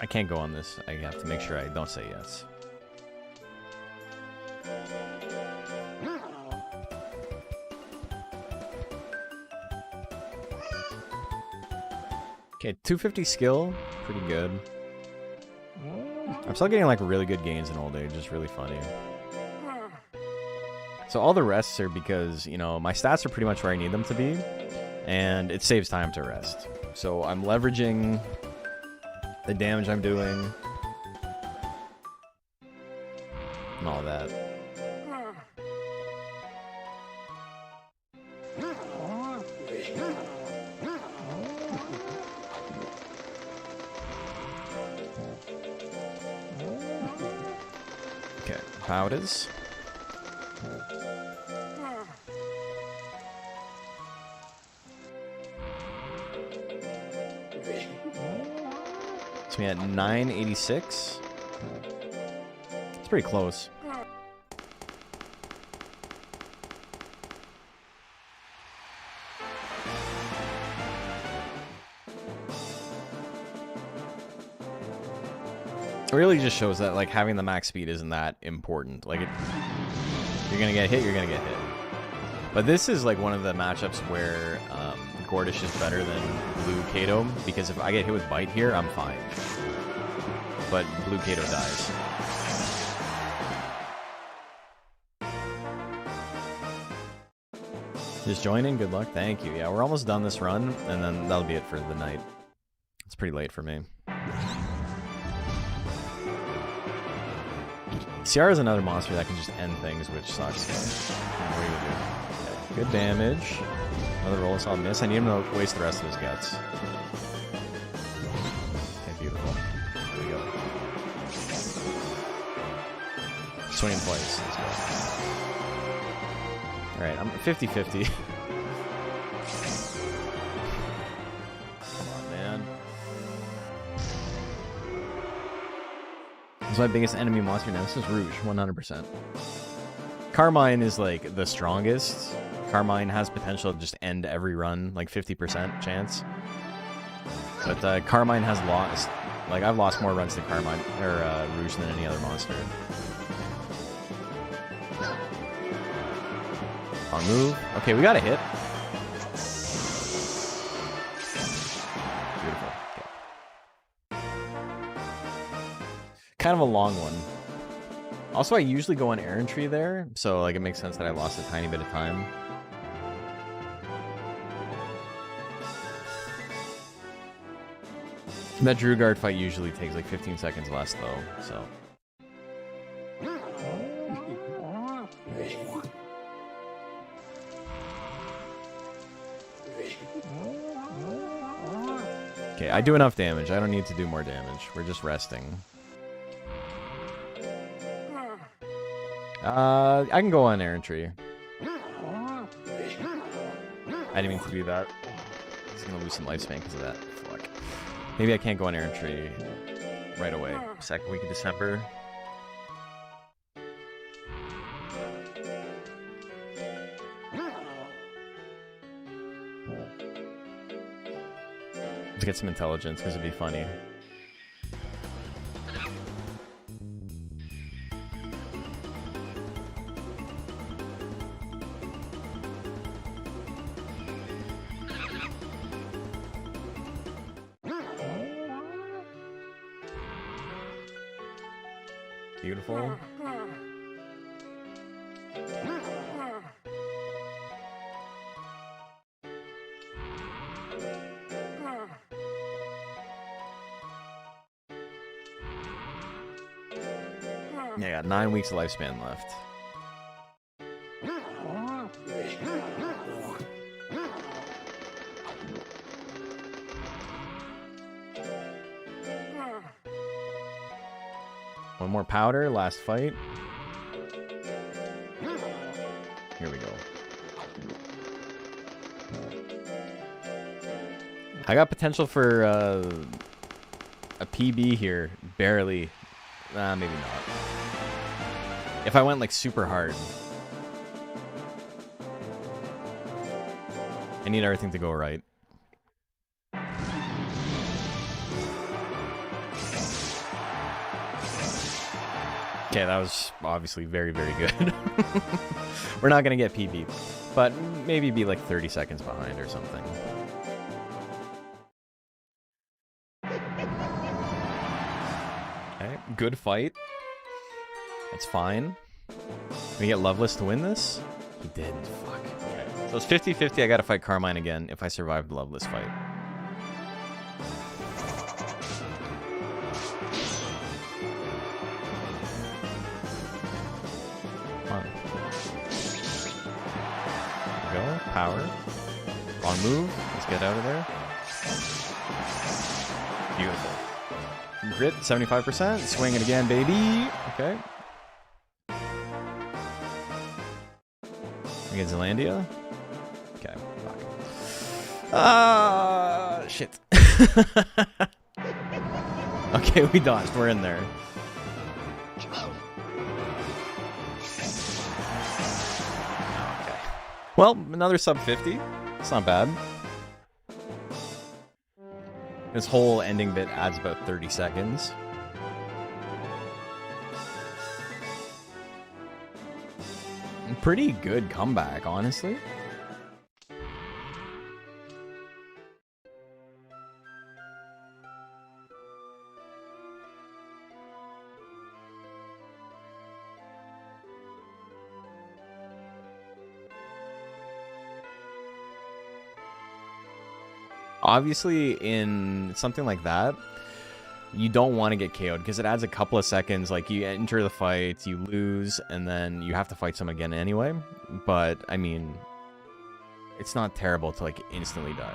I can't go on this. I have to make sure I don't say yes. Okay, 250 skill. Pretty good. I'm still getting like really good gains in old age. It's really funny. So all the rests are because, you know, my stats are pretty much where I need them to be. And it saves time to rest. So I'm leveraging the damage I'm doing. And all that. Okay, powders. So we had 986. It's pretty close. It really just shows that like having the max speed isn't that important. Like, you're gonna get hit, you're gonna get hit. But this is like one of the matchups where Gordish is better than Blue Kato, because if I get hit with Bite here, I'm fine. But Blue Kato dies. Just joining, good luck, thank you. Yeah, we're almost done this run, and then that'll be it for the night. It's pretty late for me. CR is another monster that can just end things, which sucks. What are you gonna do? Okay, good damage. Another roll solid miss. I need him to waste the rest of his guts. Okay, beautiful. There we go. Swing in place. Let's go. Alright, I'm 50-50. Come on, man. This is my biggest enemy monster now. This is Rouge, 100%. Carmine is like the strongest. Carmine has potential to just end every run, like 50% chance. But Carmine has lost, like I've lost more runs to Carmine or Rouge than any other monster. Wrong move. Okay, we got a hit. Beautiful. Okay. Kind of a long one. Also, I usually go on errantry there, so like it makes sense that I lost a tiny bit of time. That Drew Guard fight usually takes like 15 seconds less though, so. Okay, I do enough damage. I don't need to do more damage. We're just resting. I can go on errantry. I didn't mean to do that. He's gonna lose some lifespan because of that. Fuck. Maybe I can't go on errantry right away. Second week of December. To get some intelligence because it'd be funny. Beautiful. Yeah, I got 9 weeks of lifespan left. One more powder, last fight. Here we go. I got potential for a PB here, barely. Maybe not. If I went like super hard. I need everything to go right. Okay, that was obviously very, very good. We're not going to get PB, but maybe be like 30 seconds behind or something. Okay, good fight. That's fine. Can we get Loveless to win this? He did. Fuck. Okay. So it's 50-50. I gotta fight Carmine again if I survive the Loveless fight. Come on. There we go. Power. Long move. Let's get out of there. Beautiful. Grit, 75%. Swing it again, baby. Okay. We get Zealandia. Okay, fuck. Shit. Okay, we dodged. We're in there. Okay. Well, another sub 50. It's not bad. This whole ending bit adds about 30 seconds. Pretty good comeback, honestly. Obviously, in something like that, you don't want to get KO'd because it adds a couple of seconds. Like, you enter the fight, you lose, and then you have to fight someone again anyway. But, I mean, it's not terrible to, like, instantly die.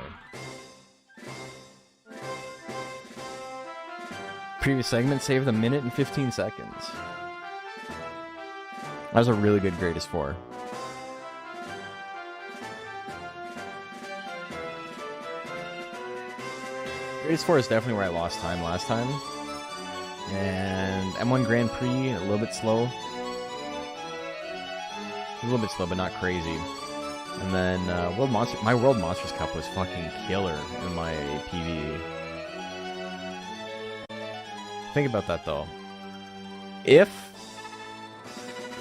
Previous segment saved 1 minute and 15 seconds. That was a really good greatest 4. Greatest 4 is definitely where I lost time last time. And M1 Grand Prix, a little bit slow. A little bit slow, but not crazy. And then my World Monsters Cup was fucking killer in my PvE. Think about that though. If,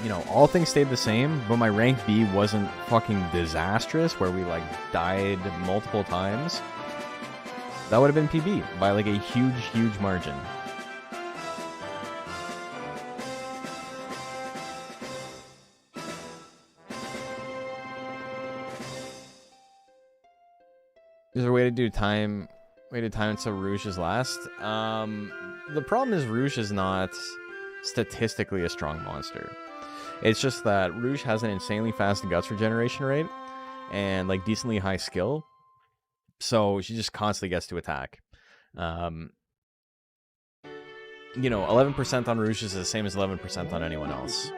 you know, all things stayed the same, but my rank B wasn't fucking disastrous, where we like died multiple times, that would have been PB by like a huge margin. Is there a way to do time so Rouge is last? The problem is Rouge is not statistically a strong monster. It's just that Rouge has an insanely fast guts regeneration rate and like decently high skill. So she just constantly gets to attack. You know, 11% on Rouge is the same as 11% on anyone else.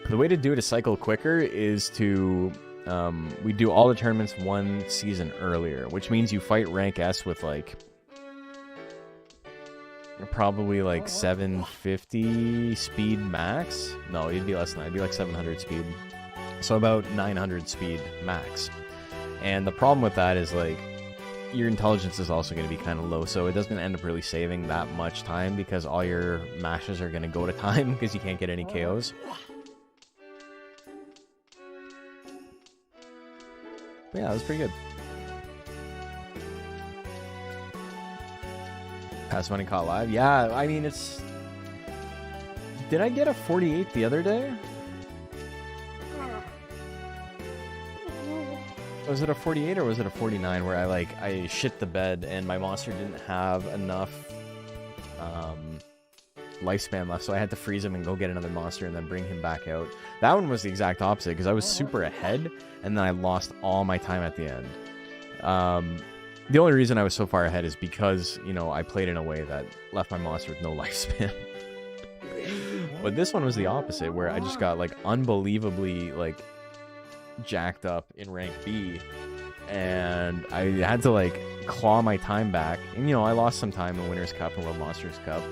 The way to do it to cycle quicker is to, we do all the tournaments one season earlier, which means you fight rank S with like, probably like 750 speed max. No, it'd be less than that. It'd be like 700 speed. So about 900 speed max. And the problem with that is like, your intelligence is also going to be kind of low, so it doesn't end up really saving that much time because all your mashes are going to go to time because you can't get any KOs. But yeah, that was pretty good. Pass money caught live? Yeah, I mean, it's... Did I get a 48 the other day? Was it a 48 or was it a 49 where I shit the bed and my monster didn't have enough lifespan left, so I had to freeze him and go get another monster and then bring him back out. That one was the exact opposite because I was super ahead and then I lost all my time at the end. The only reason I was so far ahead is because, you know, I played in a way that left my monster with no lifespan. But this one was the opposite, where I just got like unbelievably like jacked up in rank B, and I had to like claw my time back. And you know, I lost some time in Winners Cup and World Monsters Cup,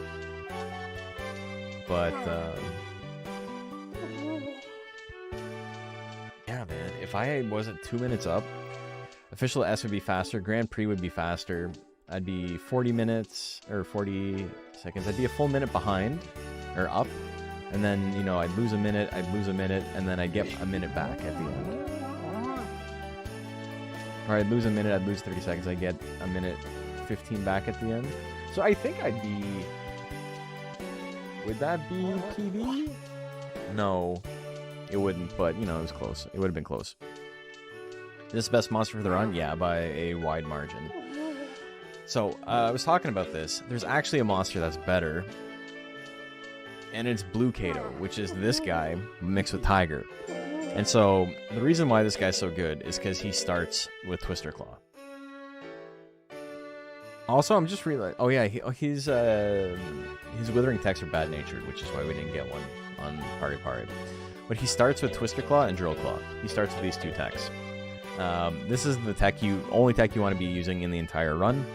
but yeah, man, if I wasn't 2 minutes up, official S would be faster, Grand Prix would be faster. I'd be 40 minutes or 40 seconds. I'd be a full minute behind or up. And then, you know, I'd lose a minute, and then I'd get a minute back at the end. Or I'd lose a minute, I'd lose 30 seconds, I'd get a minute 15 back at the end. So I think I'd be... Would that be PB? No, it wouldn't, but, you know, it was close. It would have been close. Is this the best monster for the run? Yeah, by a wide margin. So, I was talking about this. There's actually a monster that's better. And it's Blue Kato, which is this guy mixed with Tiger. And so, the reason why this guy's so good is because he starts with Twister Claw. Also, I'm just realizing... Oh yeah, his Withering Techs are bad-natured, which is why we didn't get one on Pari Pari. But he starts with Twister Claw and Drill Claw. He starts with these two techs. This is the only tech you want to be using in the entire run.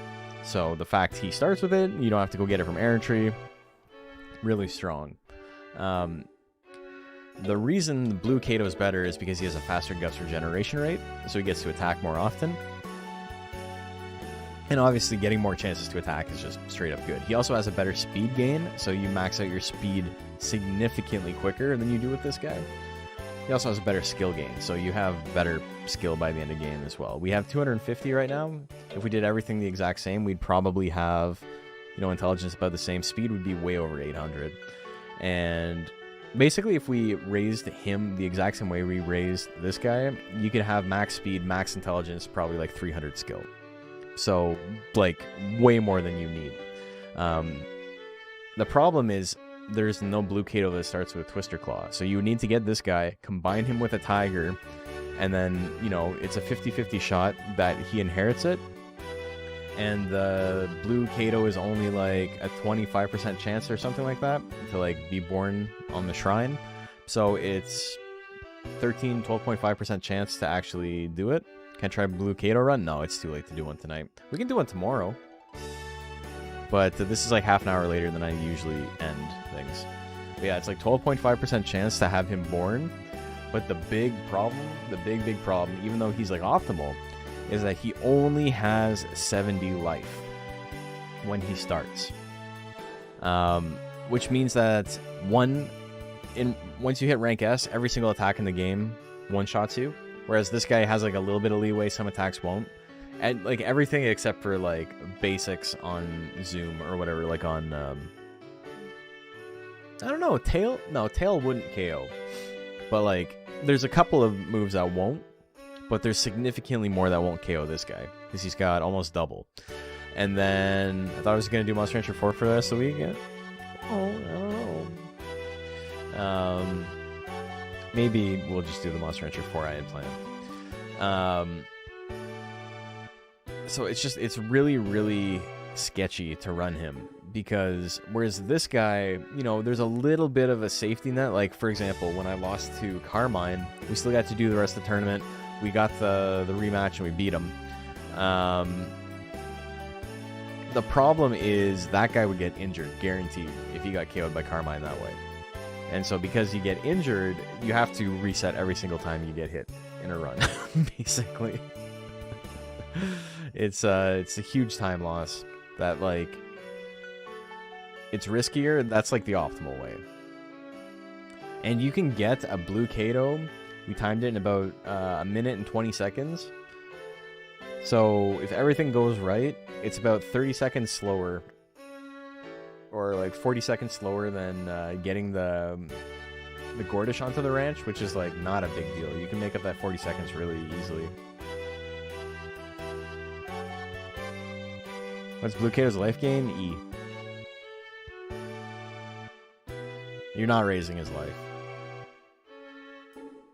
So the fact he starts with it, you don't have to go get it from Errantry. Really strong. The reason the Blue Kato is better is because he has a faster guts regeneration rate, so he gets to attack more often. And obviously getting more chances to attack is just straight up good. He also has a better speed gain, so you max out your speed significantly quicker than you do with this guy. He also has a better skill gain, so you have better skill by the end of the game as well. We have 250 right now. If we did everything the exact same, we'd probably have, you know, intelligence about the same. Speed would be way over 800. And basically, if we raised him the exact same way we raised this guy, you could have max speed, max intelligence, probably like 300 skill. So, like, way more than you need. The problem is, there's no Blue Kato that starts with Twister Claw. So you need to get this guy, combine him with a Tiger, and then, you know, it's a 50-50 shot that he inherits it. And the Blue Kato is only like a 25% chance or something like that to like be born on the shrine. So it's 12.5% chance to actually do it. Can I try Blue Kato run? No, it's too late to do one tonight. We can do one tomorrow. But this is like half an hour later than I usually end things. But yeah, it's like 12.5% chance to have him born. But the big problem, big problem, even though he's like optimal, is that he only has 70 life when he starts. Which means that once you hit rank S, every single attack in the game one-shots you. Whereas this guy has like a little bit of leeway, some attacks won't. And like everything except for like basics on Zoom or whatever, like on I don't know, Tail? No, Tail wouldn't KO. But like there's a couple of moves that won't, but there's significantly more that won't KO this guy because he's got almost double. And then I thought I was gonna do Monster Rancher 4 for the rest of the week. Oh, I don't know. Maybe we'll just do the Monster Rancher 4 I had planned. So it's really, really sketchy to run him because whereas this guy, you know, there's a little bit of a safety net. Like, for example, when I lost to Carmine, we still got to do the rest of the tournament. We got the rematch and we beat him. The problem is that guy would get injured, guaranteed, if he got KO'd by Carmine that way. And so because you get injured, you have to reset every single time you get hit in a run, basically. It's a huge time loss that, like, it's riskier. That's like the optimal way. And you can get a Blue Kato. We timed it in about a minute and 20 seconds. So if everything goes right, it's about 30 seconds slower, or like 40 seconds slower than getting the Gordish onto the ranch, which is like not a big deal. You can make up that 40 seconds really easily. What's Blue Kato's life gain? E. You're not raising his life.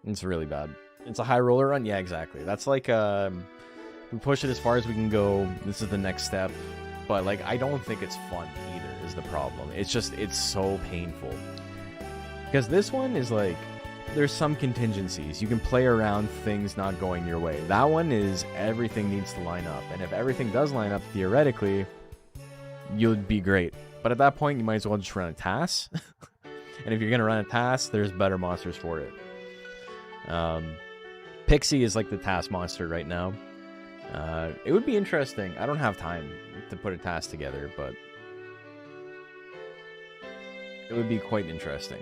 It's really bad. It's a high roller run? Yeah, exactly. That's like, we push it as far as we can go. This is the next step. But, like, I don't think it's fun either is the problem. It's just, it's so painful. Because this one is like, there's some contingencies. You can play around things not going your way. That one is everything needs to line up. And if everything does line up, theoretically, you'll be great. But at that point, you might as well just run a TAS. And if you're going to run a TAS, there's better monsters for it. Pixie is like the TAS monster right now. It would be interesting. I don't have time to put a TAS together, but it would be quite interesting.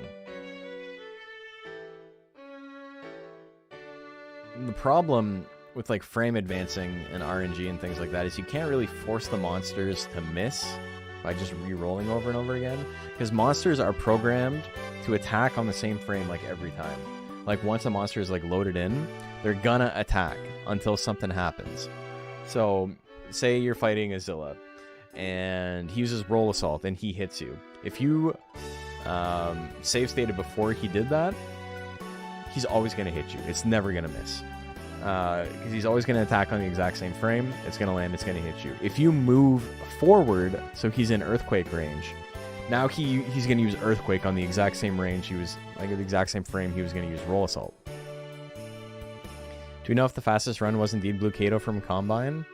The problem with like frame advancing and RNG and things like that is you can't really force the monsters to miss by just re-rolling over and over again, because monsters are programmed to attack on the same frame like every time. Like once a monster is like loaded in, they're gonna attack until something happens. So say you're fighting Azilla and he uses roll assault and he hits you. If you save stated before he did that, he's always going to hit you. It's never going to miss. Because he's always going to attack on the exact same frame. It's going to land, it's going to hit you. If you move forward, so he's in Earthquake range, now he's going to use Earthquake on the exact same range he was, like the exact same frame he was going to use Roll Assault. Do we know if the fastest run was indeed Blue Kato from Combine?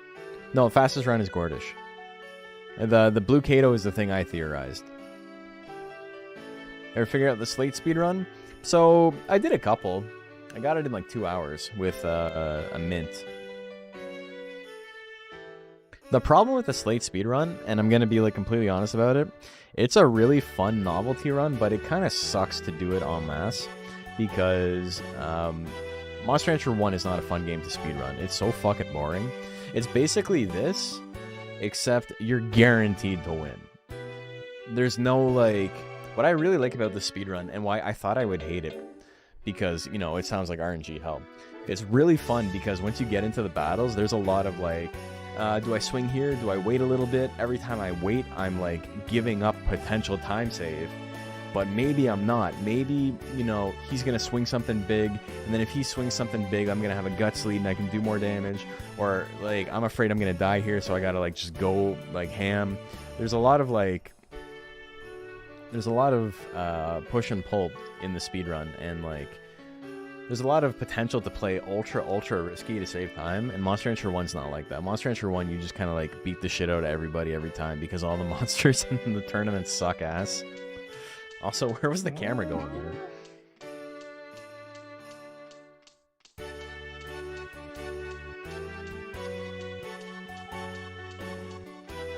No, the fastest run is Gordish. The Blue Kato is the thing I theorized. Ever figure out the Slate speed run? So I did a couple. I got it in like 2 hours with a mint. The problem with the Slate speedrun, and I'm going to be like completely honest about it, it's a really fun novelty run, but it kind of sucks to do it en masse because Monster Rancher 1 is not a fun game to speedrun. It's so fucking boring. It's basically this, except you're guaranteed to win. There's no like... What I really like about the speedrun, and why I thought I would hate it, because, you know, it sounds like RNG hell. It's really fun because once you get into the battles, there's a lot of like, do I swing here? Do I wait a little bit? Every time I wait, I'm like giving up potential time save. But maybe I'm not. Maybe, you know, he's going to swing something big, and then if he swings something big, I'm going to have a guts lead and I can do more damage. Or like, I'm afraid I'm going to die here, so I got to like just go like ham. There's a lot of like... There's a lot of push and pull in the speedrun, and like there's a lot of potential to play ultra risky to save time, and Monster Rancher 1's not like that. Monster Rancher 1, you just kind of like beat the shit out of everybody every time because all the monsters in the tournament suck ass. Also, where was the camera going there?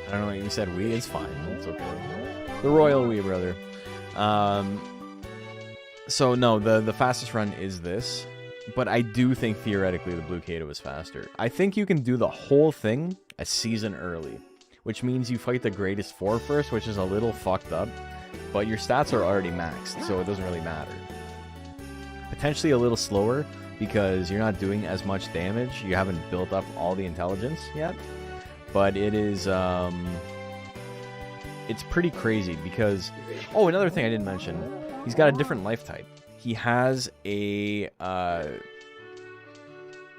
I don't know what you said. We, it's fine. It's okay. The royal we, brother. So no, the fastest run is this, but I do think theoretically the Blue Kato is faster. I think you can do the whole thing a season early, which means you fight the greatest four first, which is a little fucked up, but your stats are already maxed, so it doesn't really matter. Potentially a little slower because you're not doing as much damage. You haven't built up all the intelligence yet, but it is it's pretty crazy because another thing I didn't mention. He's got a different life type. He has a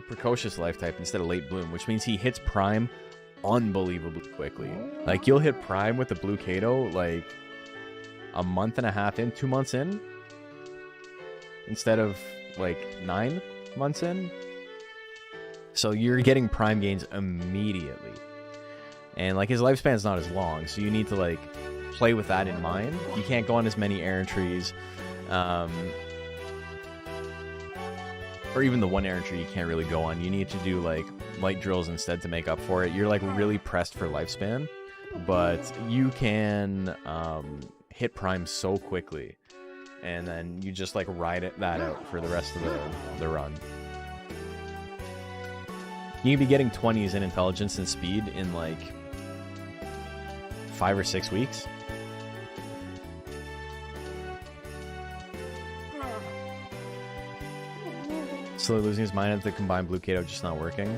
precocious life type instead of late bloom, which means he hits prime unbelievably quickly. Like, you'll hit prime with the Blue Kato like a month and a half in, 2 months in, instead of like 9 months in. So you're getting prime gains immediately. And like, his lifespan's not as long, so you need to like play with that in mind. You can't go on as many errant trees, or even the one errant tree you can't really go on. You need to do like light drills instead to make up for it. You're like really pressed for lifespan, but you can hit prime so quickly, and then you just like ride that out for the rest of the run. You can be getting 20s in intelligence and speed in like 5 or 6 weeks. Slowly losing his mind at the combined Blue Kato just not working.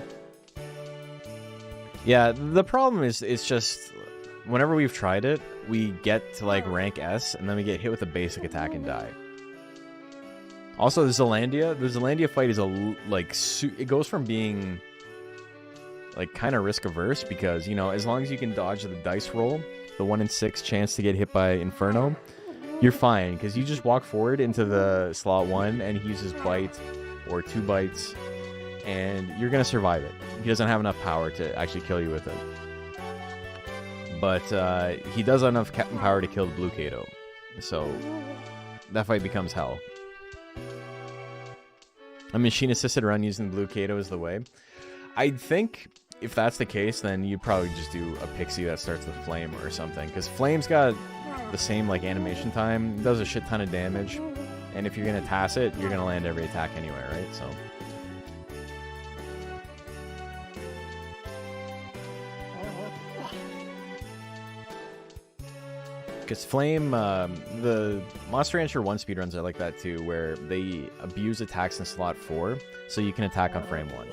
Yeah, the problem is, it's just whenever we've tried it, we get to like rank S and then we get hit with a basic attack and die. Also, the Zealandia fight is it goes from being like kind of risk averse because, you know, as long as you can dodge the dice roll, the 1 in 6 chance to get hit by Inferno, you're fine because you just walk forward into the slot 1 and he uses bite or 2 bites, and you're gonna survive it. He doesn't have enough power to actually kill you with it, but he does have enough power to kill the Blue Kato, so that fight becomes hell. A machine-assisted run using the Blue Kato is the way. I think if that's the case, then you'd probably just do a pixie that starts with Flame or something, because Flame's got the same like animation time, does a shit ton of damage. And if you're going to TAS it, you're going to land every attack anyway, right? So because Flame, the Monster Rancher 1 speedruns are like that too, where they abuse attacks in slot 4, so you can attack on frame 1.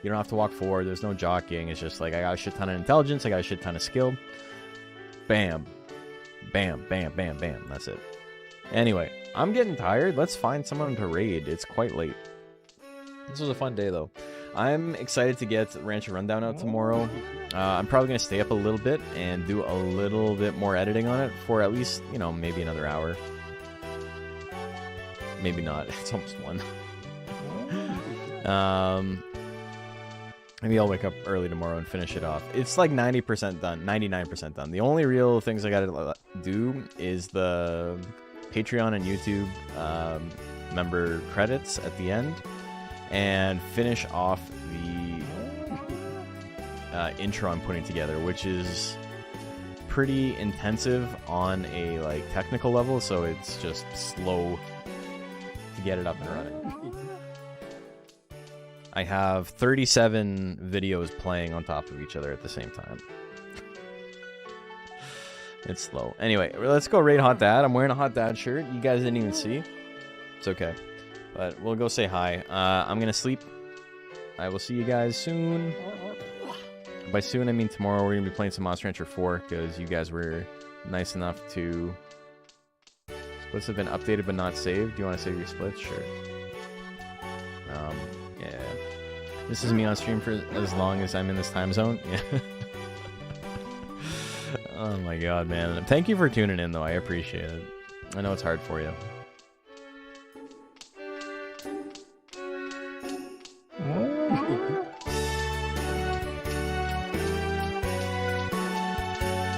You don't have to walk forward, there's no jockeying, it's just like, I got a shit ton of intelligence, I got a shit ton of skill. Bam. Bam, bam, bam, bam, that's it. Anyway, I'm getting tired. Let's find someone to raid. It's quite late. This was a fun day, though. I'm excited to get Rancher Rundown out tomorrow. I'm probably going to stay up a little bit and do a little bit more editing on it for at least, you know, maybe another hour. Maybe not. It's almost 1. Maybe I'll wake up early tomorrow and finish it off. It's like 90% done, 99% done. The only real things I got to do is the Patreon and YouTube member credits at the end, and finish off the intro I'm putting together, which is pretty intensive on a like technical level, so it's just slow to get it up and running. I have 37 videos playing on top of each other at the same time. It's slow. Anyway, let's go raid Hot Dad. I'm wearing a Hot Dad shirt. You guys didn't even see. It's okay. But we'll go say hi. I'm going to sleep. I will see you guys soon. By soon, I mean tomorrow. We're going to be playing some Monster Rancher 4 because you guys were nice enough to... Splits have been updated but not saved. Do you want to save your splits? Sure. Yeah. This is me on stream for as long as I'm in this time zone. Yeah. Oh my god, man. Thank you for tuning in, though. I appreciate it. I know it's hard for you. Ooh.